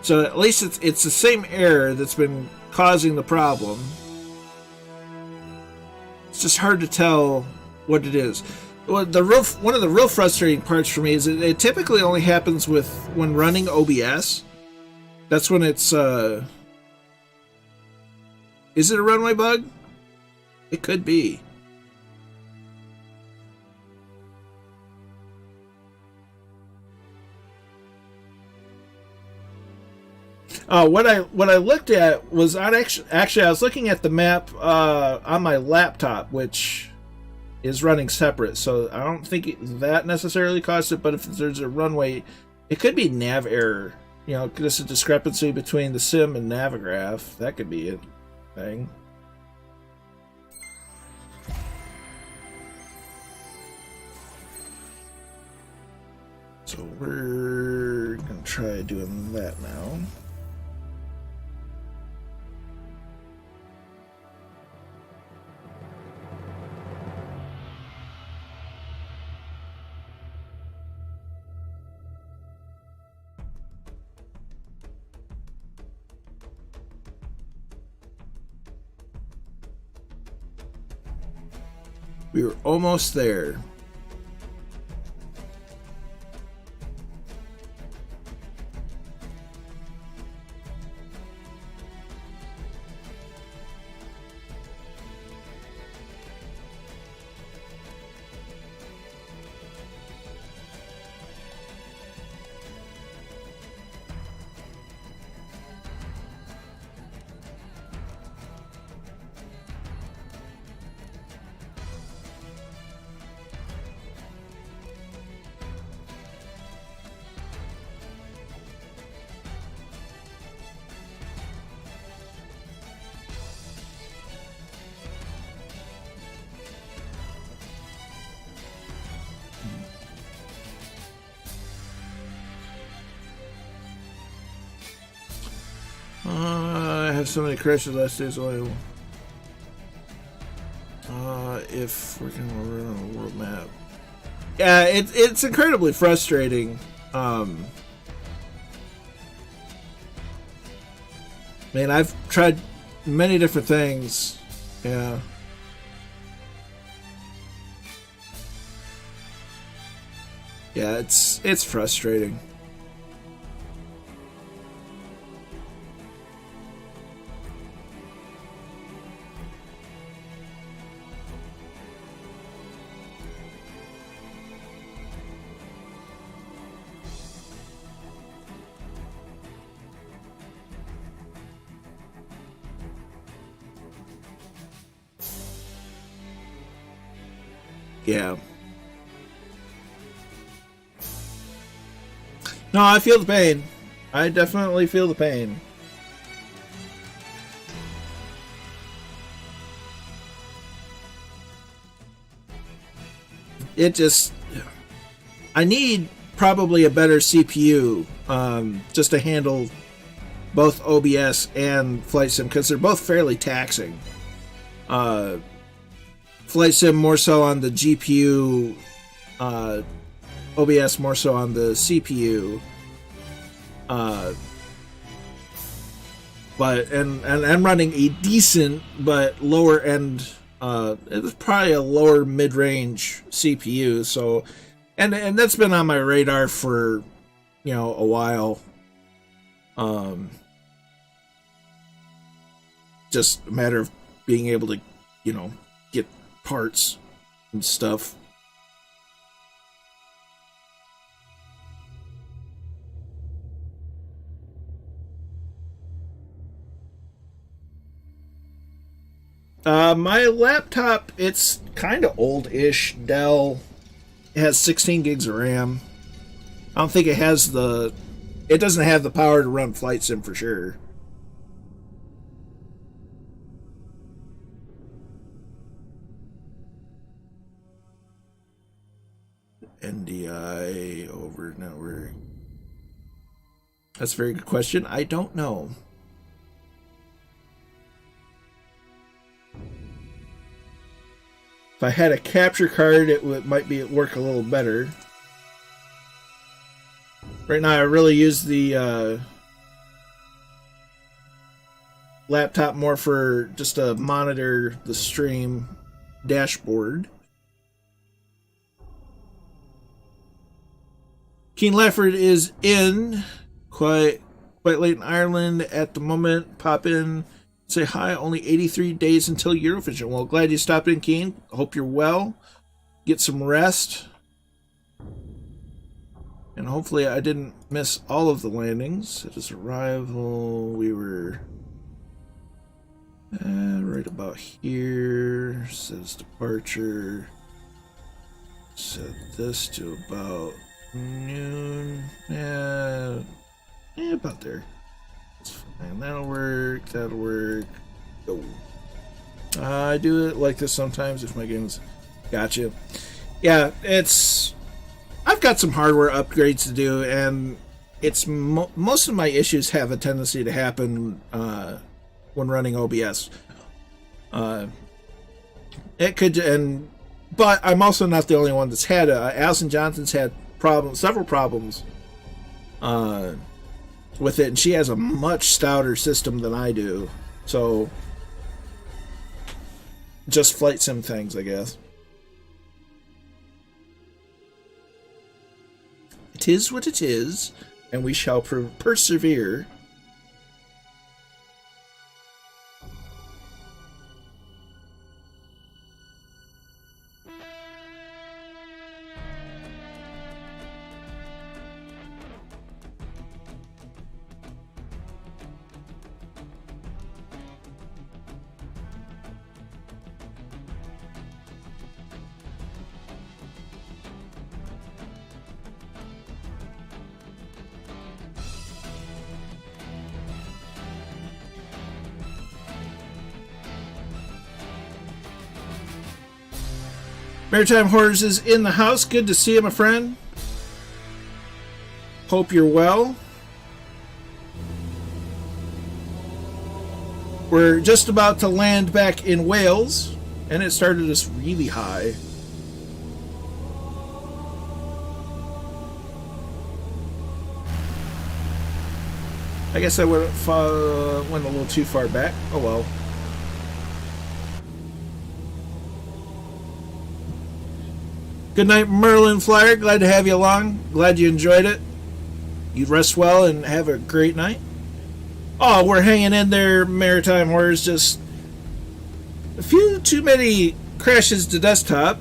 So at least it's the same error that's been causing the problem. It's just hard to tell what it is. Well, one of the real frustrating parts for me is it typically only happens when running OBS. That's when it's is it a runway bug? It could be. What I looked at was actually I was looking at the map on my laptop, which is running separate. So I don't think that necessarily caused it. But if there's a runway, it could be nav error. You know, just a discrepancy between the sim and Navigraph. That could be it. Thing. So we're gonna try doing that now. We were almost there. I have so many crashes last days. Only if we're gonna run on a world map. Yeah, it's incredibly frustrating. Man, I've tried many different things. Yeah. Yeah, it's frustrating. Yeah. No, I feel the pain. I definitely feel the pain. It just... I need probably a better CPU just to handle both OBS and Flight Sim, because they're both fairly taxing. Flight Sim more so on the GPU, OBS more so on the CPU. But I'm running a decent but lower end. It was probably a lower mid-range CPU. So, and that's been on my radar for a while. Just a matter of being able to get parts and stuff. My laptop, it's kind of old-ish Dell. It has 16 gigs of RAM. I don't think it has it doesn't have the power to run Flight Sim for sure. NDI over network. That's a very good question. I don't know. If I had a capture card, it might work a little better. Right now, I really use the laptop more for just to monitor the stream dashboard. Keen Lefford is in quite late in Ireland at the moment. Pop in, say hi. Only 83 days until Eurovision. Well, glad you stopped in, Keen. Hope you're well. Get some rest. And hopefully I didn't miss all of the landings. At his arrival, we were right about here. Says departure. Set this to about noon. About there. That's fine. That'll work. That'll work. Go. I do it like this sometimes if my game's... Gotcha. Yeah, I've got some hardware upgrades to do, and it's most of my issues have a tendency to happen when running OBS. It could, but I'm also not the only one that's had it. Alison Johnson's had several problems with it, and she has a much stouter system than I do. So, just Flight Sim things, I guess. It is what it is, and we shall persevere. Maritime Horrors is in the house. Good to see you, my friend. Hope you're well. We're just about to land back in Wales, and it started us really high. I guess I went a little too far back. Oh well. Good night, Merlin Flyer. Glad to have you along. Glad you enjoyed it. You rest well and have a great night. Oh, we're hanging in there, Maritime Horrors. Just a few too many crashes to desktop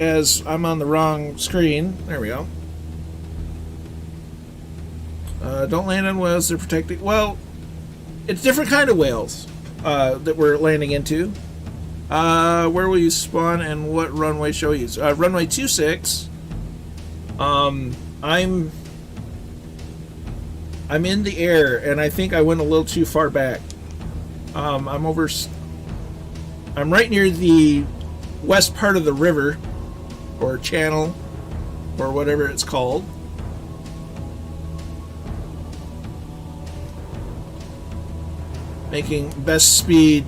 as I'm on the wrong screen. There we go. Don't land on whales. They're protected. Well, it's different kind of whales that we're landing into. Where will you spawn and what runway shall we use? Runway 26. I'm in the air, and I think I went a little too far back. I'm right near the west part of the river, or channel, or whatever it's called. Making best speed.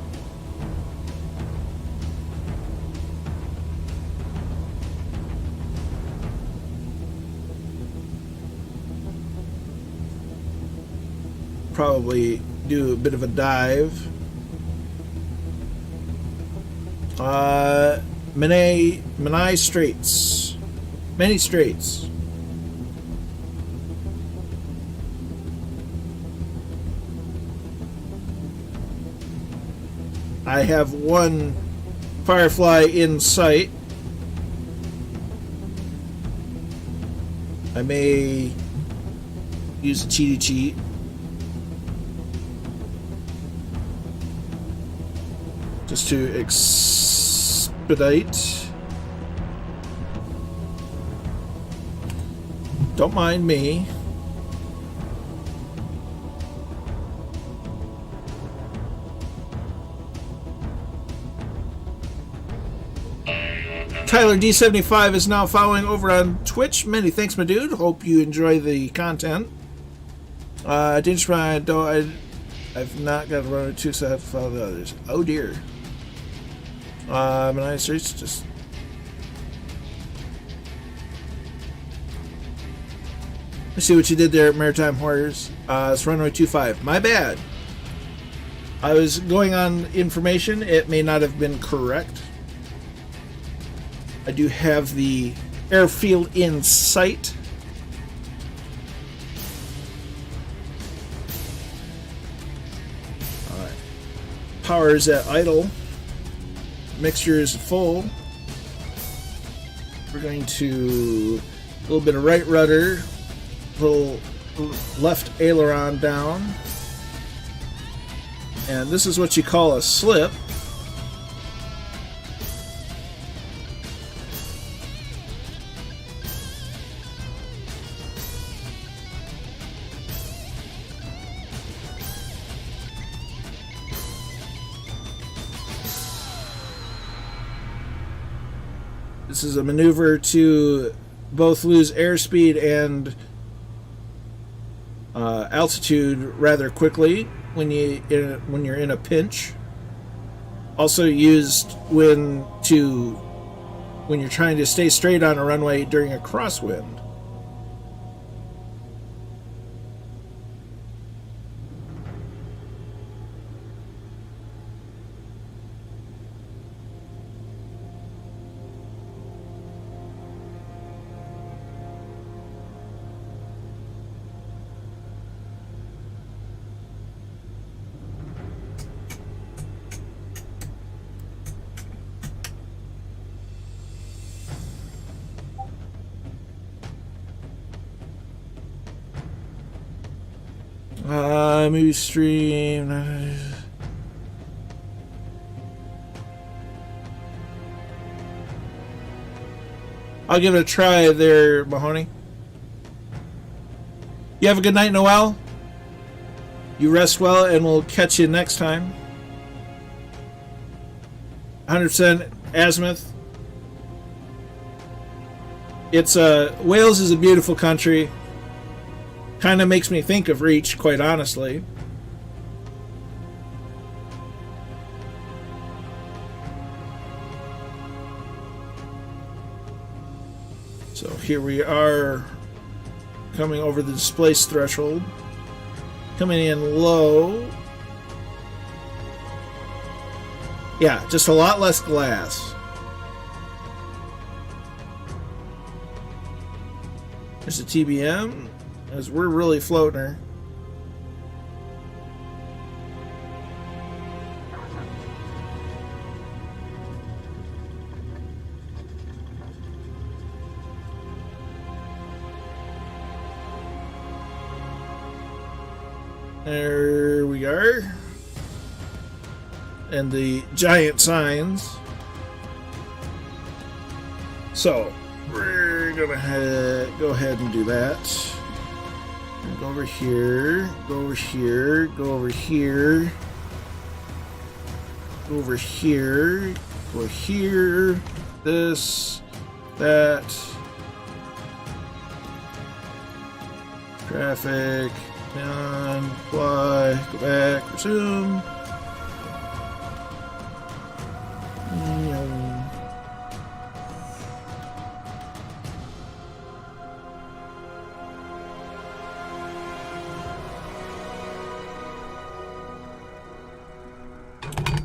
Probably do a bit of a dive. Many Straits. I have one Firefly in sight. I may use a cheaty cheat. Just to expedite. Don't mind me. Tyler D75 is now following over on Twitch. Many thanks, my dude. Hope you enjoy the content. I've not got to run two, so I have to follow the others. Oh dear. It's just. Let's see what you did there, Maritime Horrors. It's runway 25. My bad. I was going on information. It may not have been correct. I do have the airfield in sight. Alright. Power is at idle. Mixture is full. We're going to a little bit of right rudder, little left aileron down. And this is what you call a slip. This is a maneuver to both lose airspeed and altitude rather quickly when you're in a pinch. Also used when you're trying to stay straight on a runway during a crosswind. Movie stream. I'll give it a try there, Mahoney. You have a good night, Noel. You rest well, and we'll catch you next time. 100% azimuth. It's Wales is a beautiful country. Kind of makes me think of Reach, quite honestly. So here we are, coming over the displace threshold. Coming in low. Yeah, just a lot less glass. There's a TBM. As we're really floating her. There we are. and the giant signs. So we're gonna go ahead and do that. Go over here, go over here, go over here, go over here, go here, this, that, traffic, down, fly, go back, resume.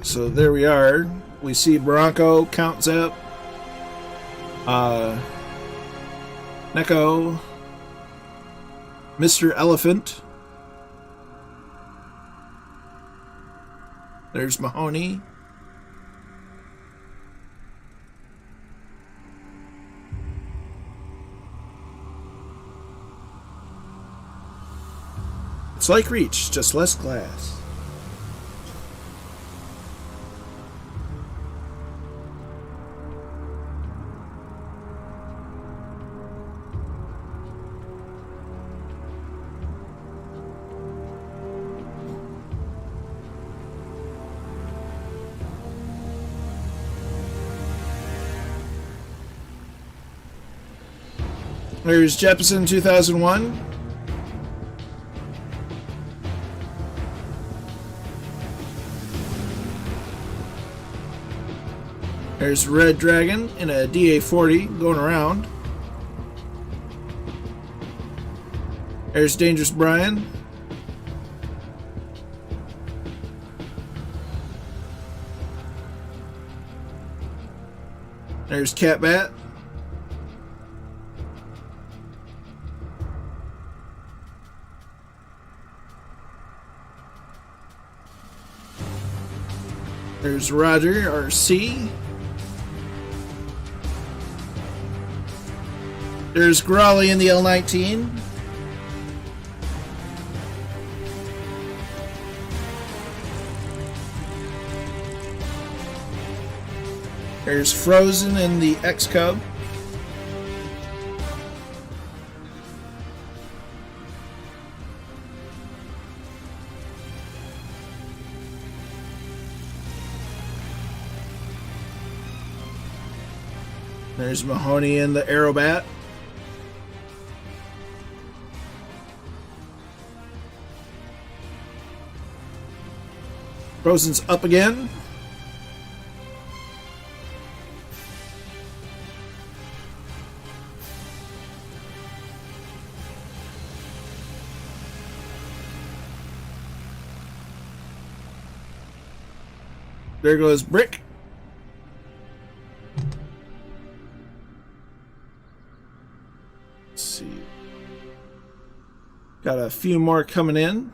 So there we are. We see Bronco, Count Zep, Neko, Mr. Elephant. There's Mahoney. It's like Reach, just less glass. There's Jeppesen 2001. There's Red Dragon in a DA-40 going around. There's Dangerous Brian. There's Catbat. There's Roger, RC. There's Growly in the L-19. There's Frozen in the X-Cub. There's Mahoney in the Aerobat. Frozen's up again. There goes Brick. Let's see. Got a few more coming in.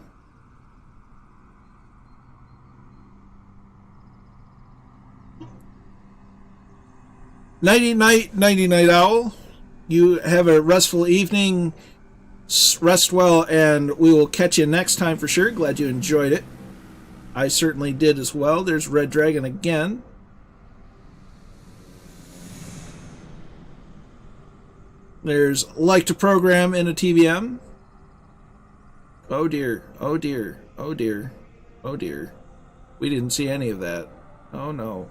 Nighty night owl. You have a restful evening. Rest well, and we will catch you next time for sure. Glad you enjoyed it. I certainly did as well. There's Red Dragon again. There's Like to Program in a TVM. Oh dear, oh dear, oh dear, oh dear. We didn't see any of that. Oh no.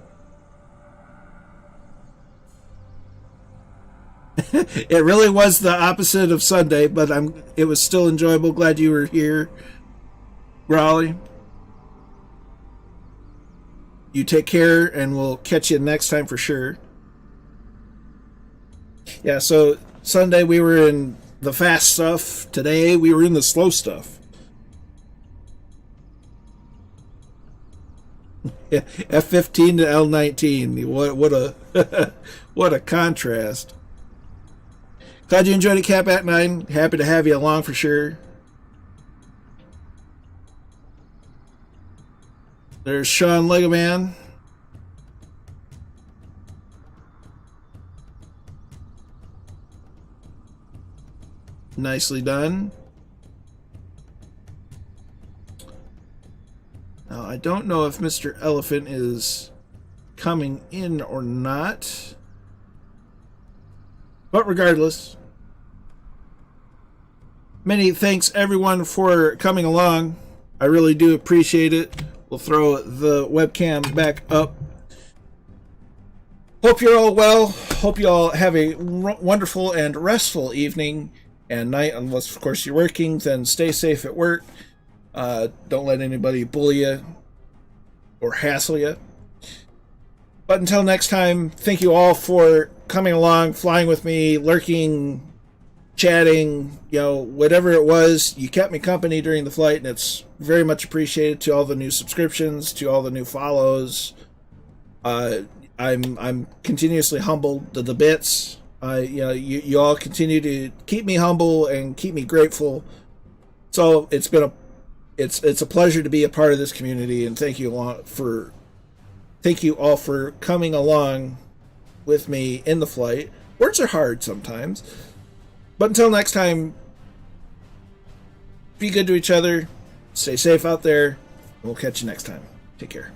It really was the opposite of Sunday, but it was still enjoyable. Glad you were here, Raleigh. You take care, and we'll catch you next time for sure. Yeah, so Sunday we were in the fast stuff. Today we were in the slow stuff. Yeah, F-15 to L-19. What a what a contrast. Glad you enjoyed it, Catbat9. Happy to have you along for sure. There's Sean Legoman. Nicely done. Now, I don't know if Mr. Elephant is coming in or not. But regardless, many thanks everyone for coming along. I really do appreciate it. We'll throw the webcam back up. Hope you're all well. Hope you all have a wonderful and restful evening and night. Unless, of course, you're working, then stay safe at work. Don't let anybody bully you or hassle you. But until next time, thank you all for coming along, flying with me, lurking, chatting, whatever it was. You kept me company during the flight, and it's very much appreciated. To all the new subscriptions, to all the new follows. I'm continuously humbled to the bits. You all continue to keep me humble and keep me grateful. So it's a pleasure to be a part of this community, and thank you all for coming along with me in the flight. Words are hard sometimes. But until next time, be good to each other. Stay safe out there. And we'll catch you next time. Take care.